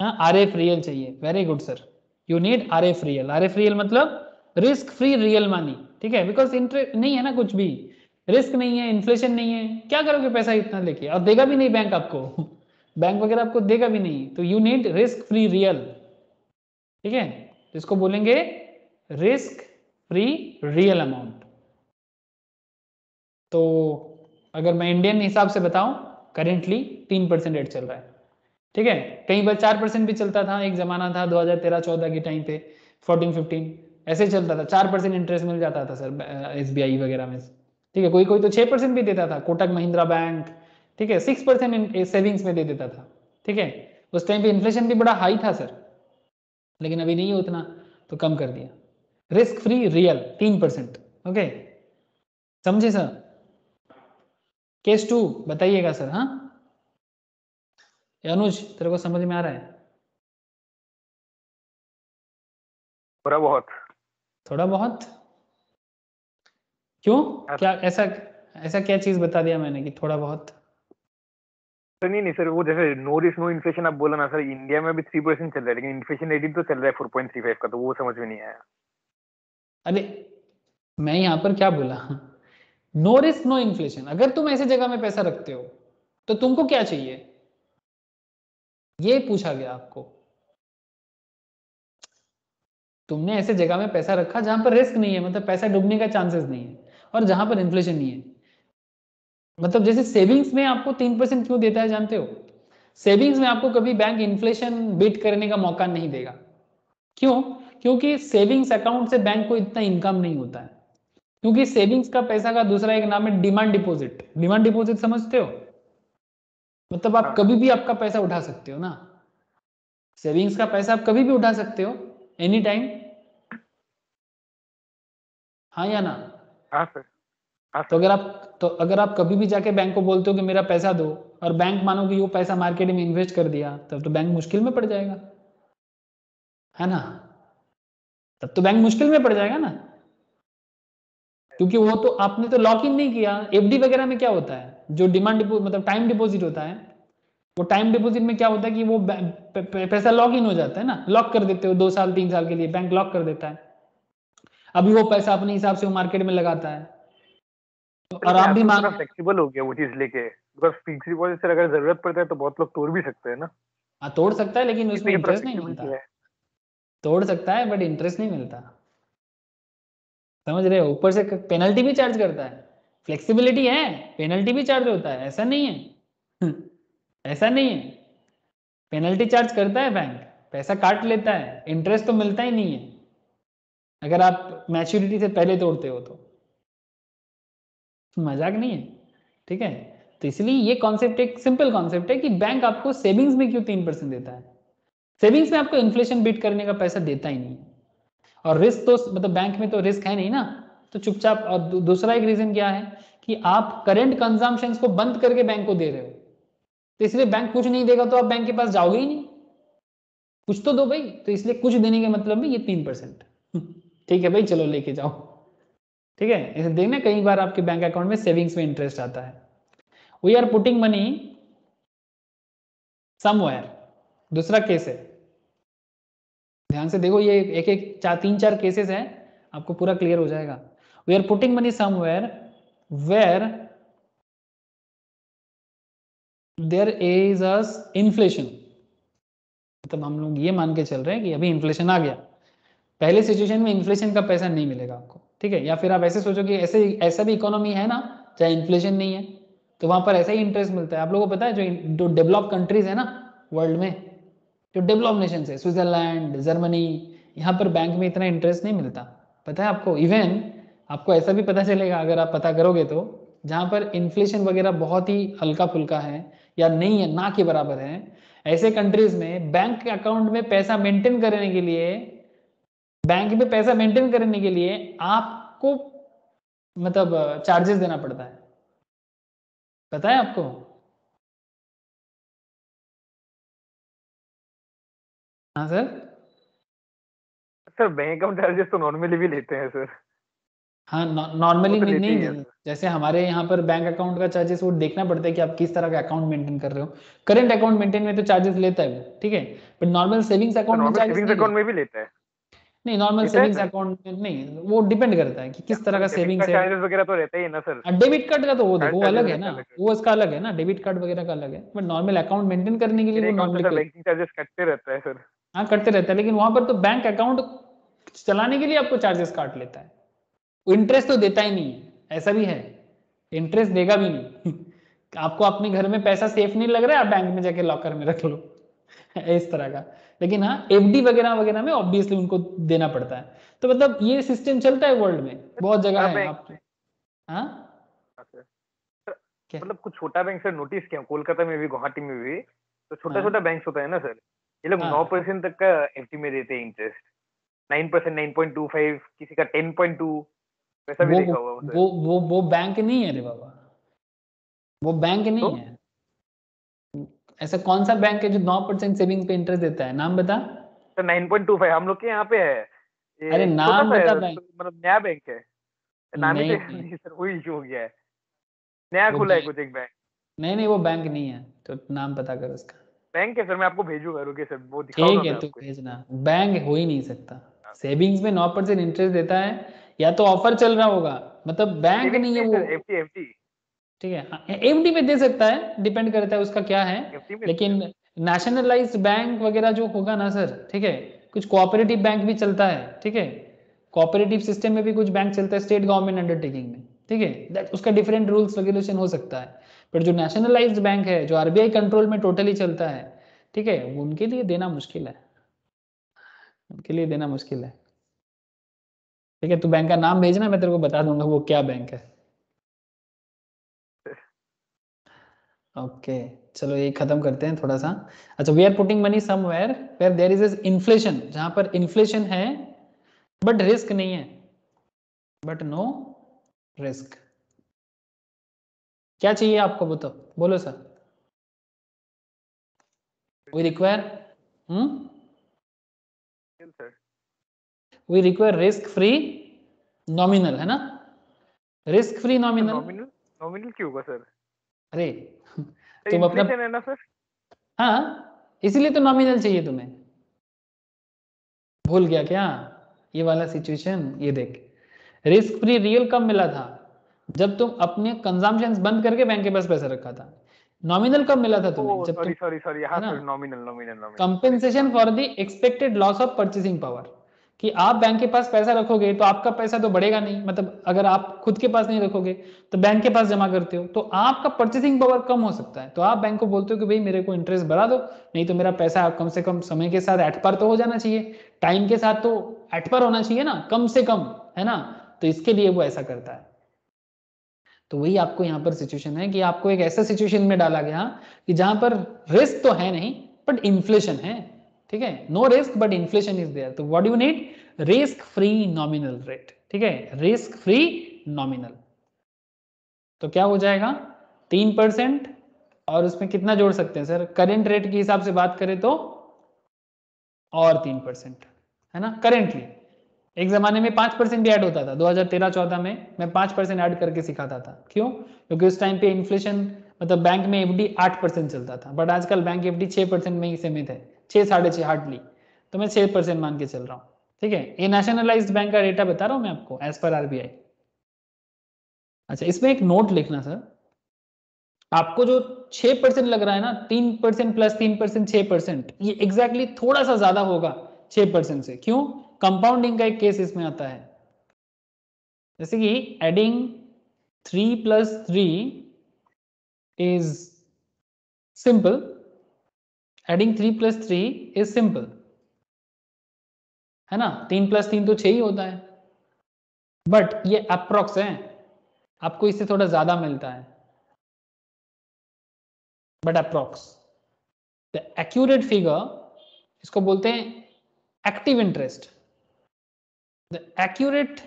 हाँ, RF रियल चाहिए। Very good sir, you need RF real. RF real मतलब रिस्क फ्री रियल मनी, ठीक है? बिकॉज इंटरेस्ट नहीं है ना, कुछ भी रिस्क नहीं है, इन्फ्लेशन नहीं है, क्या करोगे पैसा इतना लेके? और देगा भी नहीं बैंक आपको बैंक वगैरह आपको देगा भी नहीं, तो you need risk free real, ठीक है? तो इसको बोलेंगे रिस्क फ्री रियल अमाउंट। तो अगर मैं इंडियन हिसाब से बताऊं, करेंटली 3% रेट चल रहा है, ठीक है? कई बार 4% भी चलता था, एक जमाना था 2013-14 के टाइम पे 14-15 ऐसे चलता था, 4% इंटरेस्ट मिल जाता था सर SBI वगैरह में, ठीक है? कोई कोई तो 6% भी देता था, कोटक महिंद्रा बैंक, ठीक है? 6% सेविंग्स में दे देता था, ठीक है? उस टाइम पे इन्फ्लेशन भी बड़ा हाई था सर, लेकिन अभी नहीं है उतना, तो कम कर दिया। Risk free real 3%, okay? समझे सर? केस 2 बताइएगा सर। हाँ अनुज, तेरे को समझ में आ रहा है? थोड़ा बहुत। थोड़ा बहुत क्यों? क्या ऐसा ऐसा क्या चीज बता दिया मैंने कि थोड़ा बहुत? सर नहीं सर, वो जैसे नो रिस्क नो इन्फ्लेशन आप बोला ना सर, इंडिया में भी 3% चल रहा है, लेकिन इन्फ्लेशन रेट तो चल रहा है 4.35 का, तो वो समझ में नहीं आया। अरे मैं यहाँ पर क्या बोला? No risk no inflation. अगर तुम ऐसे जगह में पैसा रखते हो तो तुमको क्या चाहिए, ये पूछा गया आपको। तुमने ऐसे जगह में पैसा रखा जहां पर रिस्क नहीं है, मतलब पैसा डूबने का चांसेस नहीं है, और जहां पर इन्फ्लेशन नहीं है। मतलब जैसे सेविंग्स में आपको 3% क्यों देता है जानते हो? सेविंग्स में आपको कभी बैंक इन्फ्लेशन बीट करने का मौका नहीं देगा। क्यों? क्योंकि सेविंग्स अकाउंट से बैंक को इतना इनकम नहीं होता है। क्योंकि सेविंग्स का पैसा का दूसरा एक नाम है डिमांड डिपॉजिट। डिमांड डिपॉजिट समझते हो? मतलब आप कभी भी आपका पैसा उठा सकते हो ना, सेविंग्स का पैसा आप कभी भी उठा सकते हो, एनी टाइम। हाँ या ना? हाँ सर, हाँ तो सर। अगर आप कभी भी जाके बैंक को बोलते हो कि मेरा पैसा दो, और बैंक मानो कि वो पैसा मार्केट में इन्वेस्ट कर दिया, तब तो बैंक मुश्किल में पड़ जाएगा, है ना? तब तो बैंक मुश्किल में पड़ जाएगा ना, क्योंकि वो तो आपने तो लॉक इन नहीं किया। FD वगैरह में क्या होता है, जो डिमांड मतलब टाइम डिपॉजिट होता है, वो टाइम डिपॉजिट में क्या होता है कि वो पैसा लॉक इन हो जाता है ना, लॉक कर देते हो 2 साल 3 साल के लिए, बैंक लॉक कर देता है। अभी वो पैसा अपने हिसाब से वो मार्केट में लगाता है, तो और आप भी थोड़ा फ्लेक्सिबल हो गया वो चीज लेके, बिकॉज फिक्स डिपॉजिट से अगर जरूरत पड़ता है तो बहुत लोग तोड़ भी सकते हैं ना। हाँ तोड़ सकता है, लेकिन उसमें इसलिए थोड़ा इंटरेस्ट नहीं फ्लेक्सिबिलिटी मिलता। है। तोड़ सकता है बट इंटरेस्ट नहीं मिलता, समझ रहे हो? ऊपर से पेनल्टी भी चार्ज करता है। फ्लेक्सिबिलिटी है, पेनल्टी भी चार्ज होता है, ऐसा नहीं है ऐसा नहीं है, पेनल्टी चार्ज करता है बैंक, पैसा काट लेता है, इंटरेस्ट तो मिलता ही नहीं है अगर आप मैच्योरिटी से पहले तोड़ते हो तो। मजाक नहीं है, ठीक है? तो इसलिए ये कॉन्सेप्ट एक सिंपल कॉन्सेप्ट है कि बैंक आपको सेविंग्स में क्यों 3% देता है। सेविंग्स में आपको इन्फ्लेशन बीट करने का पैसा देता ही नहीं है, और रिस्क तो मतलब बैंक में तो रिस्क है नहीं ना, तो चुपचाप। और दूसरा एक रीजन क्या है कि आप करेंट कंजम्पशन को बंद करके बैंक को दे रहे हो, तो इसलिए बैंक कुछ नहीं देगा तो आप बैंक के पास जाओगे ही नहीं, कुछ तो दो भाई। तो इसलिए कुछ देने के मतलब में ये 3% ठीक है भाई, चलो लेके जाओ, ठीक है? ऐसे देखना कई बार आपके बैंक अकाउंट में सेविंग्स में इंटरेस्ट आता है। We are putting money somewhere, दूसरा केस है, ध्यान से देखो, ये एक एक 3-4 केसेस हैं, आपको पूरा क्लियर हो जाएगा। We are putting money somewhere where there is a inflation, मतलब हम लोग ये मान के चल रहे हैं कि अभी इन्फ्लेशन आ गया। पहले सिचुएशन में इन्फ्लेशन का पैसा नहीं मिलेगा आपको, ठीक है? या फिर आप ऐसे सोचो कि ऐसा भी इकोनॉमी है ना चाहे इन्फ्लेशन नहीं है, तो वहां पर ऐसा ही इंटरेस्ट मिलता है। आप लोगों को पता है जो डेवलप कंट्रीज है ना वर्ल्ड में, जो डेवलप नेशन है, स्विट्जरलैंड, जर्मनी, यहाँ पर बैंक में इतना इंटरेस्ट नहीं मिलता, पता है आपको? इवन आपको ऐसा भी पता चलेगा अगर आप पता करोगे तो, जहां पर इन्फ्लेशन वगैरह बहुत ही हल्का फुल्का है या नहीं है, ना के बराबर है, ऐसे कंट्रीज में बैंक अकाउंट में पैसा मेंटेन करने के लिए, बैंक में पैसा मेंटेन करने के लिए आपको मतलब चार्जेस देना पड़ता है। पता है आपको? हाँ sir. Sir bank account charges तो नॉर्मली भी लेते हैं सर। हाँ नॉर्मली वो तो लेते नहीं ही है नहीं, सर। जैसे हमारे यहाँ पर बैंक अकाउंट का चार्जेस वो देखना पड़ता है कि आप किस तरह का अकाउंट मेंटेन कर रहे हो। करंट अकाउंट मेंटेन में तो चार्जेस लेता है वो, ठीक है, बट नॉर्मल सेविंग्स तो अकाउंट में नॉर्मल चार्जेस सेविंग्स नहीं अकाउंट लेता। में भी लेता है? नहीं, नॉर्मल लेता है सेविंग्स सर? अकाउंट में नहीं, वो डिपेंड करता है कि किस तरह का डेबिट सेविंग्स कार्ड है। चार्जेस वगैरह तो रहता ही है ना सर? डेबिट कार्ड का तो वो देखो वो चार्जेस अलग है रहते ना, हैं अलग से। वो उसका अलग है ना, डेबिट कार्ड वगैरह का अलग है, बट नॉर्मल अकाउंट मेंटेन करने के लिए मेरे वो अकाउंट से नॉर्मली सर कर, बैंकिंग चार्जेस कटते रहता है सर। हाँ करते रहता है, लेकिन वहां पर तो बैंक अकाउंट चलाने के लिए आपको चार्जेस काट लेता है। इंटरेस्ट तो देता ही नहीं है, ऐसा भी है, इंटरेस्ट देगा भी नहीं। आपको अपने घर में पैसा सेफ नहीं लग रहा है, आप बैंक में जाके लॉकर में रख लो। इस तरह का। लेकिन हाँ एफडी वगैरह वगैरह में ऑब्वियसली उनको देना पड़ता है। तो मतलब ये सिस्टम चलता है वर्ल्ड में, बहुत जगह छोटा है बैंक। आप। हाँ हाँ सर। क्या? मतलब कुछ छोटा बैंक सर नोटिस किया कोलकाता में भी, गुवाहाटी में भी, तो छोटा छोटा हाँ बैंक होता है ना सर, ये लोग हाँ 9% तक का एफडी में देते हैं इंटरेस्ट। 9%, 9.25, किसी का 10.2, वैसा भी वो देखा हुआ सर। वो बैंक नहीं है रे बाबा, वो बैंक तो नहीं है। ऐसा कौन सा बैंक है जो 9% सेविंग पे इंटरेस्ट देता है, नाम बता। सर 9.25 हम लोग के यहाँ पे है। अरे ये छोटा नाम सा बता है बैंक। मतलब नया बैंक है। नाम ही तो नहीं याद नहीं, नहीं सर, वही इशू हो गया है। नया वो खुला है बैंक कुछ एक बैंक। नहीं नहीं, वो बैंक नहीं है, तो नाम पता कर उसका। बैंक है सर, मैं आपको भेजूंगा, रुके सर वो दिखाऊंगा ठीक है मैं तू आपको। भेजना, बैंक हो ही नहीं सकता। सेविंग्स में 9% इंटरेस्ट देता है, या तो ऑफर चल रहा होगा, मतलब बैंक सेविंग्स नहीं है नहीं वो। Sir, FD FD. ठीक है, हाँ एफडी पे दे सकता है, डिपेंड करता है उसका क्या है। एफडी में देते लेकिन हैं। नेशनलाइज्ड बैंक वगैरह जो होगा ना सर, ठीक है, कुछ कोऑपरेटिव बैंक भी चलता है, ठीक है, कोऑपरेटिव सिस्टम में भी कुछ बैंक चलता है स्टेट गवर्नमेंट अंडरटेकिंग में, ठीक है, दैट उसका डिफरेंट रूल्स रेगुलेशन हो सकता है। पर जो नेशनलाइज्ड बैंक है, जो आरबीआई कंट्रोल में टोटली चलता है, ठीक है, उनके लिए देना मुश्किल है, उनके लिए देना मुश्किल है। ठीक है, तू बैंक का नाम भेजना, मैं तेरे को बता दूंगा वो क्या बैंक है। ओके, चलो ये खत्म करते हैं थोड़ा सा। अच्छा, we are putting money somewhere where there is inflation, जहां पर इन्फ्लेशन है बट रिस्क नहीं है, बट नो रिस्क। क्या चाहिए आपको, बताओ, बोलो sir. We require sir we require risk free nominal, है ना, risk free nominal. Nominal, nominal क्यों होगा सर? अरे सर तुम अपना, इन्फ्लेशन है ना सर। हाँ इसीलिए तो नॉमिनल चाहिए तुम्हें, भूल गया क्या? ये वाला सिचुएशन, ये देख, रिस्क फ्री रियल कब मिला था, जब तुम अपने कंजम्पशन बंद करके बैंक के पास पैसा रखा था। नॉमिनल कब मिला था तुम्हें, ओ जब तुम, सॉरी सॉरी सॉरी, हाँ है ना, sorry, nominal nominal nominal, sorry sir, compensation हाँ। For the expected loss of purchasing power, कि आप बैंक के पास पैसा रखोगे तो आपका पैसा तो बढ़ेगा नहीं, मतलब अगर आप खुद के पास नहीं रखोगे तो बैंक के पास जमा करते हो तो आपका परचेसिंग पावर कम हो सकता है, तो आप बैंक को बोलते हो कि भाई मेरे को इंटरेस्ट बढ़ा दो, नहीं तो मेरा पैसा कम से कम समय के साथ एट पर तो हो जाना चाहिए, टाइम के साथ तो एट पर होना चाहिए ना, कम से कम, है ना, तो इसके लिए वो ऐसा करता है। तो वही आपको यहाँ पर सिचुएशन है कि आपको एक ऐसा सिचुएशन में डाला गया कि जहां पर रिस्क तो है नहीं बट इन्फ्लेशन है, ठीक है, no risk but inflation is there, तो what do you need, risk free nominal rate, ठीक है, रिस्क फ्री नॉमिनल। तो क्या हो जाएगा, 3%, और उसमें कितना जोड़ सकते हैं सर, करेंट रेट के हिसाब से बात करें तो और 3%, है ना, करेंटली। एक जमाने में 5% भी ऐड होता था, 2013-14 में मैं 5% ऐड करके सिखाता था, क्यों, क्योंकि उस टाइम पे इन्फ्लेशन, मतलब बैंक में एफडी 8% चलता था, बट आजकल बैंक एफडी 6% में ही सीमित है, 6 साढ़े 6 हार्डली, तो मैं 6% मान के चल रहा हूँ, ठीक है, ये नेशनलाइज्ड बैंक का डेटा बता रहा हूँ मैं आपको एज पर आरबीआई। अच्छा, इसमें एक नोट लिखना सर, आपको जो 6% लग रहा है ना, 3% प्लस 3% 6%, ये एग्जैक्टली थोड़ा सा ज्यादा होगा 6% से, क्यों, कंपाउंडिंग का एक केस इसमें आता है, जैसे कि adding 3 + 3 is simple, adding 3 + 3 is simple, है ना, 3 + 3 तो 6 ही होता है, बट ये अप्रोक्स है, आपको इससे थोड़ा ज्यादा मिलता है, but approx. The accurate figure इसको बोलते हैं active interest. The accurate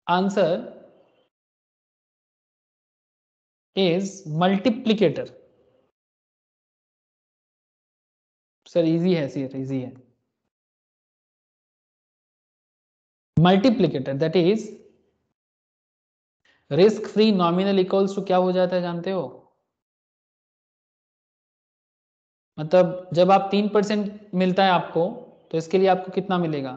answer is multiplicator. Sir easy है, सर इजी है। Multiplicator that is risk free nominal equals to क्या हो जाता है जानते हो? मतलब जब आप 3% मिलता है आपको, तो इसके लिए आपको कितना मिलेगा?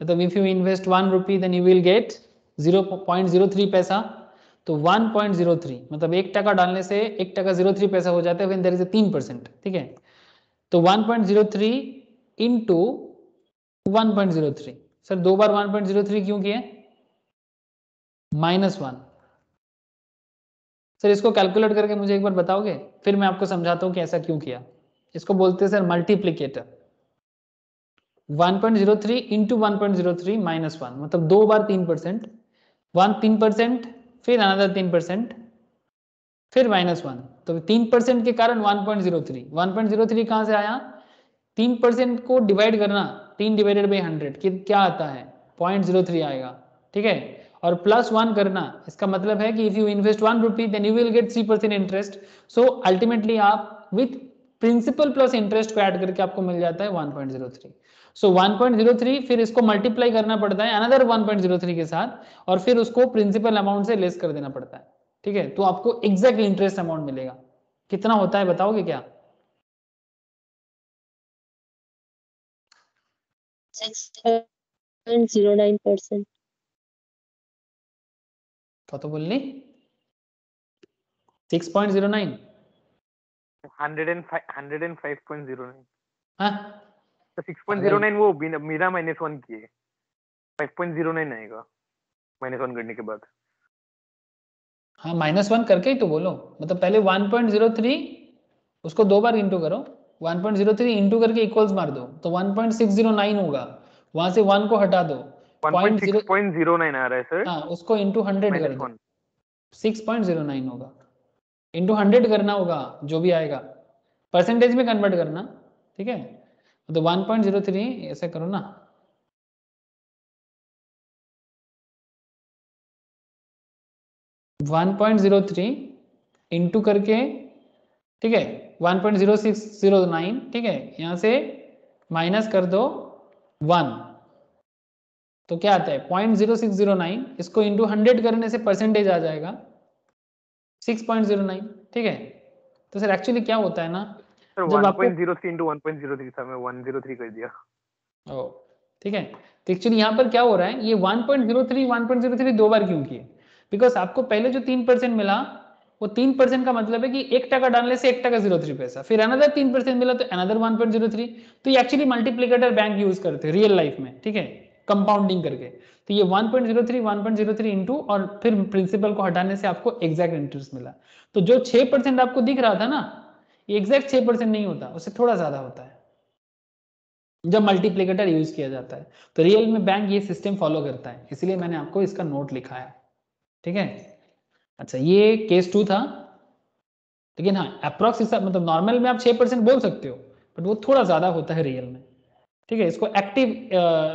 मतलब if you invest 1 rupee then you will get 0.03 paisa. तो 1.03 मतलब 1 टका डालने से 1 टका 03 पैसा हो जाता है व्हेन देयर इज ए 3%। ठीक है, तो 1.03 इंटू 1.03। सर 2 बार 1.03 क्यों किए? -1। सर इसको कैलकुलेट करके मुझे एक बार बताओगे, फिर मैं आपको समझाता हूँ कि ऐसा क्यों किया। इसको बोलते हैं सर मल्टीप्लीकेटर। 1.03 इंटू 1.03 -1 मतलब 2 बार 3%, 3%, फिर अनदर 3%, फिर -1। तो 3% के कारण 1.03। 1.03 कहाँ से आया? 3% को डिवाइड करना, 3 डिवाइडेड बाई 100 कि क्या आता है? 0.03 आएगा। ठीक है, और +1 करना, इसका मतलब है कि if you invest 1 rupee then you will get 3% interest. So ultimately आप विथ प्रिंसिपल प्लस इंटरेस्ट को ऐड करके आपको मिल जाता है 1.03। सो 1.03 फिर इसको मल्टीप्लाई करना पड़ता है अनदर 1.03 के साथ, और फिर उसको प्रिंसिपल अमाउंट से लेस कर देना पड़ता है। ठीक है, तो आपको एग्जैक्ट इंटरेस्ट अमाउंट मिलेगा। कितना होता है बताओगे क्या? 6.09%। क्या तो बोलनी? 6.09। 105.09। हाँ, तो 6.09 वो मेरा -1 किए 5.09 आएगा -1 करने के बाद। हाँ -1 करके ही तो बोलो। मतलब पहले 1.03 उसको 2 बार इंटू करो, 1.03 इंटू करके इक्वल्स मार दो तो 1.609 होगा। वहां से 1 को हटा दो, 0.0। 1.6.09 आ रहा है सर। हाँ, उसको इंटू 100 कर दो, -1। 6.09 होगा। इंटू 100 करना होगा जो भी आएगा, परसेंटेज में कन्वर्ट करना। ठीक है, तो 1.03 ऐसे करो ना, 1.03 इंटू करके, ठीक है, 1.0609। ठीक है, यहां से माइनस कर दो 1, तो क्या आता है 0.0609। इसको इंटू 100 करने से परसेंटेज आ जाएगा 6.09। ठीक है, तो सर एक्चुअली क्या होता है ना, सर जब आपको 1.03 इंटू 1.03 था, मैं 103 कर दिया। ओ ठीक है, तो एक्चुअली यहाँ पर क्या हो रहा है, ये 1.03 दो बार क्यों किए? बिकॉज आपको पहले जो 3% मिला, वो 3% का मतलब है कि 1 टका डालने से 1 टका 03 पैसा, फिर अनदर 3% मिला तो अनदर 1.03। तो ये एक्चुअली मल्टीप्लीकेटर बैंक यूज करते हैं रियल लाइफ में। ठीक है, कंपाउंडिंग करके। तो ये 1.03 इंटू और फिर प्रिंसिपल को हटाने से आपको एग्जैक्ट इंटरेस्ट मिला। तो जो 6% आपको दिख रहा था ना, ये एग्जैक्ट 6% नहीं होता, उससे थोड़ा ज्यादा होता है जब मल्टीप्लिकेटर यूज किया जाता है। तो रियल में बैंक ये सिस्टम फॉलो करता है, इसलिए मैंने आपको इसका नोट लिखा है। ठीक है, अच्छा ये केस 2 था। लेकिन हाँ अप्रॉक्स मतलब नॉर्मल में आप 6% बोल सकते हो, बट वो थोड़ा ज्यादा होता है रियल में। ठीक है, इसको एक्टिव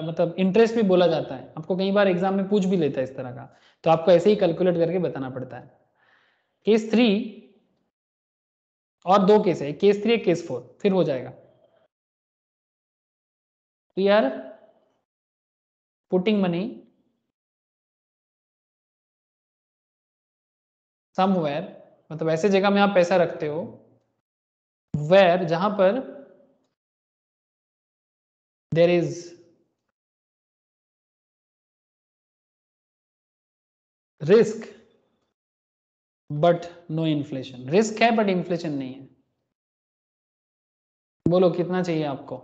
मतलब इंटरेस्ट भी बोला जाता है। आपको कई बार एग्जाम में पूछ भी लेता है इस तरह का, तो आपको ऐसे ही कैलकुलेट करके बताना पड़ता है। केस 3 और 2 केस है, केस 3 एक केस 4, फिर हो जाएगा। We are putting money somewhere, मतलब ऐसे जगह में आप पैसा रखते हो वेयर जहां पर there is risk but no inflation. Risk है बट इन्फ्लेशन नहीं है। बोलो कितना चाहिए आपको?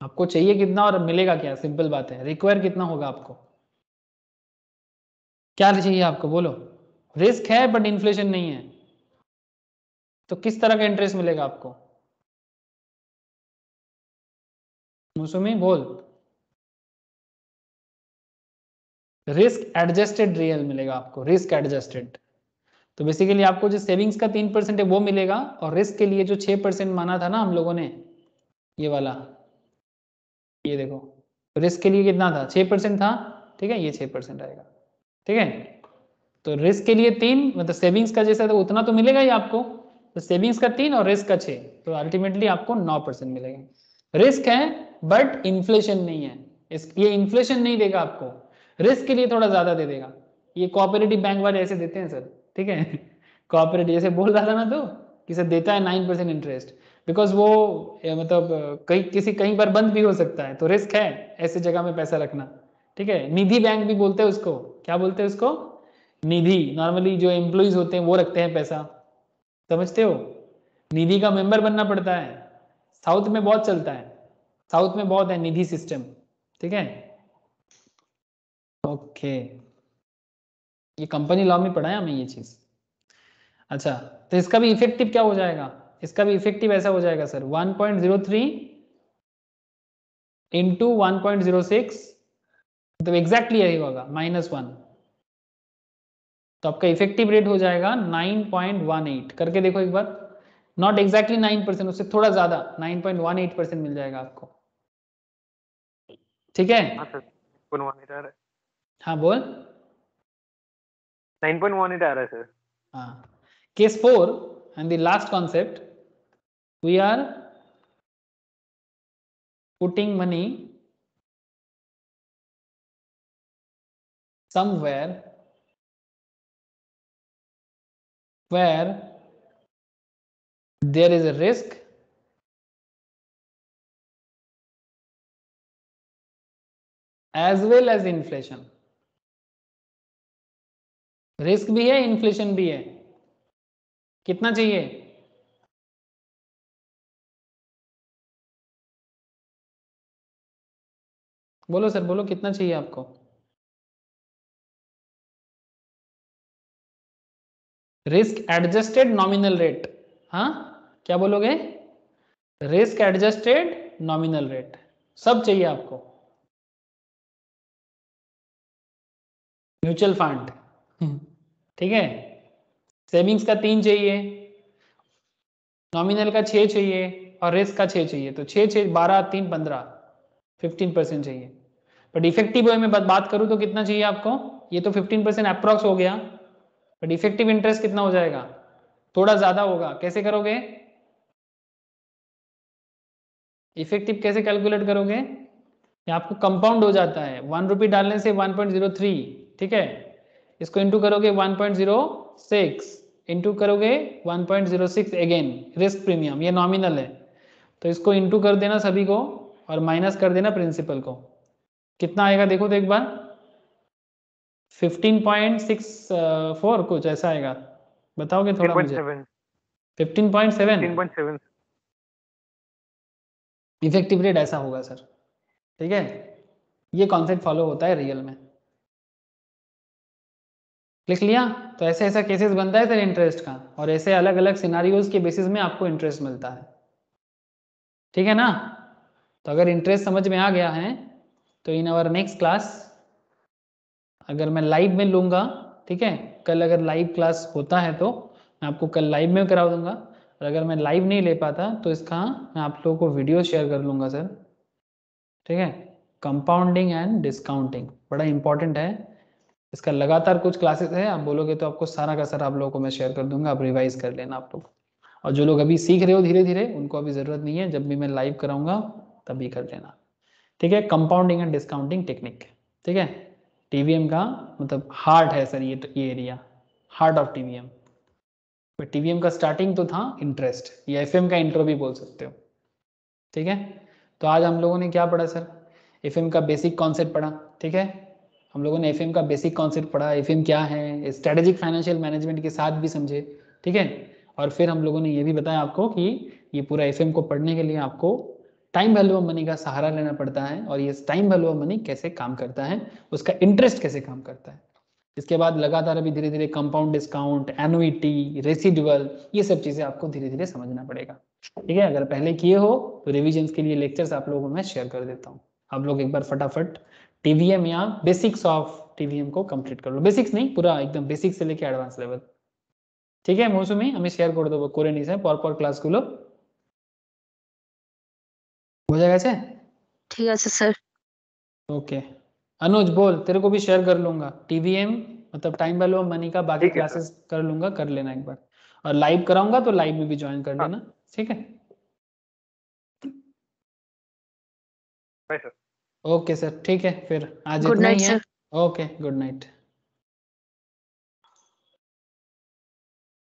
आपको चाहिए कितना और मिलेगा क्या? सिंपल बात है, रिक्वायर कितना होगा आपको? क्या चाहिए आपको बोलो? रिस्क है बट इन्फ्लेशन नहीं है, तो किस तरह का इंटरेस्ट मिलेगा आपको? मौसमी बोल। रिस्क एडजस्टेड रियल मिलेगा आपको, रिस्क एडजस्टेड। तो बेसिकली आपको जो सेविंग्स का 3% है वो मिलेगा, और रिस्क के लिए जो 6% माना था ना हम लोगों ने, ये वाला, ये देखो रिस्क के लिए कितना था, 6% था, ठीक है, ये 6% आएगा, ठीक है। तो रिस्क के लिए 3, मतलब सेविंग्स का जैसा तो उतना तो मिलेगा ही आपको, तो सेविंग्स का 3 और रिस्क का 6, तो अल्टीमेटली आपको 9% मिलेगा। रिस्क है बट इन्फ्लेशन नहीं है, ये इन्फ्लेशन नहीं देगा आपको, रिस्क के लिए थोड़ा ज्यादा दे देगा। ये कोऑपरेटिव बैंक वाले ऐसे देते हैं सर, ठीक है। कोऑपरेटिव जैसे बोल रहा था ना, तो कि सर देता है 9% इंटरेस्ट, बिकॉज वो मतलब कहीं पर बंद भी हो सकता है, तो रिस्क है ऐसे जगह में पैसा रखना, ठीक है। निधि बैंक भी बोलते हैं उसको, क्या बोलते हैं उसको, निधि। नॉर्मली जो एम्प्लॉइज होते हैं वो रखते हैं पैसा, समझते हो, निधि का मेंबर बनना पड़ता है। साउथ में बहुत चलता है, साउथ में बहुत है निधि सिस्टम, ठीक है। ओके, ये कंपनी लॉ में पढ़ा है हमें ये चीज। अच्छा, तो इसका भी इफेक्टिव क्या हो जाएगा, इसका भी इफेक्टिव ऐसा हो जाएगा सर, 1.03 इंटू 1.06, तो एग्जैक्टली यही होगा -1, तो आपका इफेक्टिव रेट हो जाएगा 9.18। करके देखो एक बार, नॉट एग्जैक्टली 9%, उससे थोड़ा ज्यादा 9.18% मिल जाएगा आपको, ठीक है। हाँ सर, 9.18 आ रहा है, हाँ बोल। 9.18 आ रहा है सर। हाँ, case 4 and the last concept, we are putting money somewhere where there is a risk as well as inflation। Risk भी है, इन्फ्लेशन भी है, कितना चाहिए, बोलो सर बोलो, कितना चाहिए आपको। रिस्क एडजस्टेड नॉमिनल रेट, हाँ क्या बोलोगे, रिस्क एडजस्टेड नॉमिनल रेट, सब चाहिए आपको। म्यूचुअल फंड, ठीक है, सेविंग्स का 3 चाहिए, नॉमिनल का 6 चाहिए, और रिस्क का 6 चाहिए, तो 6 6 12 3 15, 15% चाहिए। बट इफेक्टिव वे में बात करूं तो कितना चाहिए आपको, ये तो 15% अप्रॉक्स हो गया, बट इफेक्टिव इंटरेस्ट कितना हो जाएगा, थोड़ा ज्यादा होगा। कैसे करोगे, इफेक्टिव कैसे कैलकुलेट करोगे, ये आपको कंपाउंड हो जाता है, 1 रुपी डालने से 1.03, ठीक है, इसको इंटू करोगे 1.06, इंटू करोगे 1.06 अगेन रिस्क प्रीमियम, ये नॉमिनल है, तो इसको इंटू कर देना सभी को, और माइनस कर देना प्रिंसिपल को, कितना आएगा देखो तो एक बार, 15.64 कुछ ऐसा आएगा, बताओगे थोड़ा मुझे। 15.7 15.7 इफेक्टिव रेट ऐसा होगा सर, ठीक है। ये कॉन्सेप्ट फॉलो होता है रियल में, लिख लिया। तो ऐसे ऐसा केसेस बनता है सर इंटरेस्ट का, और ऐसे अलग अलग सिनारियोज के बेसिस में आपको इंटरेस्ट मिलता है, ठीक है ना। तो अगर इंटरेस्ट समझ में आ गया है, तो इन आवर नेक्स्ट क्लास, अगर मैं लाइव में लूँगा, ठीक है, कल अगर लाइव क्लास होता है तो मैं आपको कल लाइव में करा दूंगा, और अगर मैं लाइव नहीं ले पाता तो इसका मैं आप लोगों को वीडियो शेयर कर लूँगा सर, ठीक है। कंपाउंडिंग एंड डिस्काउंटिंग बड़ा इंपॉर्टेंट है, इसका लगातार कुछ क्लासेस है, आप बोलोगे तो आपको सारा का सारा आप लोगों को मैं शेयर कर दूंगा, आप रिवाइज कर लेना आप लोग। और जो लोग अभी सीख रहे हो धीरे धीरे, उनको अभी ज़रूरत नहीं है, जब भी मैं लाइव कराऊंगा तभी कर लेना, ठीक है। कंपाउंडिंग एंड डिस्काउंटिंग टेक्निक, ठीक है, टीवीएम का मतलब हार्ट है सर, ये area heart of TVM. But TVM का स्टार्टिंग तो था इंटरेस्ट, या एफएम का इंट्रो भी बोल सकते हो, ठीक है। तो आज हम लोगों ने क्या पढ़ा सर, एफएम का बेसिक कॉन्सेप्ट पढ़ा, ठीक है। हम लोगों ने एफएम का बेसिक कॉन्सेप्ट पढ़ा, एफएम क्या है, स्ट्रेटेजिक फाइनेंशियल मैनेजमेंट के साथ भी समझे, ठीक है। और फिर हम लोगों ने ये भी बताया आपको कि ये पूरा एफएम को पढ़ने के लिए आपको टाइम वैल्यू ऑफ मनी का सहारा लेना पड़ता है, और ये टाइम वैल्यू ऑफ मनी कैसे काम करता है, उसका इंटरेस्ट कैसे काम करता है। इसके बाद लगातार अभी धीरे धीरे कंपाउंड डिस्काउंट, एनुइटी, रेसिडुअल, ये सब चीज़ें आपको धीरे धीरे समझना पड़ेगा, ठीक है। अगर पहले किए हो तो रिविजन्स के लिए लेक्चर्स आप लोगों को मैं शेयर कर देता हूँ, आप लोग एक बार फटाफट टीवीएम या बेसिक्स ऑफ टीवीएम को कंप्लीट कर लो, बेसिक्स नहीं पूरा एकदम बेसिक से लेके অ্যাডভান্স লেভেল। ঠিক আছে মৌসুমি, আমি শেয়ার করে দেবো, করে নিস পরপর ক্লাসগুলো, বোঝা গেছে? ठीक है सर। ओके अनुज बोल, तेरे को भी शेयर कर लूंगा टीवीएम, मतलब टाइम वैल्यू ऑफ मनी का बाकी ठीक है सर। क्लासेस कर लूंगा, कर लेना एक बार, और लाइव कराऊंगा तो लाइव में भी ज्वाइन कर हाँ। लेना, ठीक है? Bye sir. ओके सर, ठीक है फिर आज गुड इतना नाइट ही है। सर। Okay good night.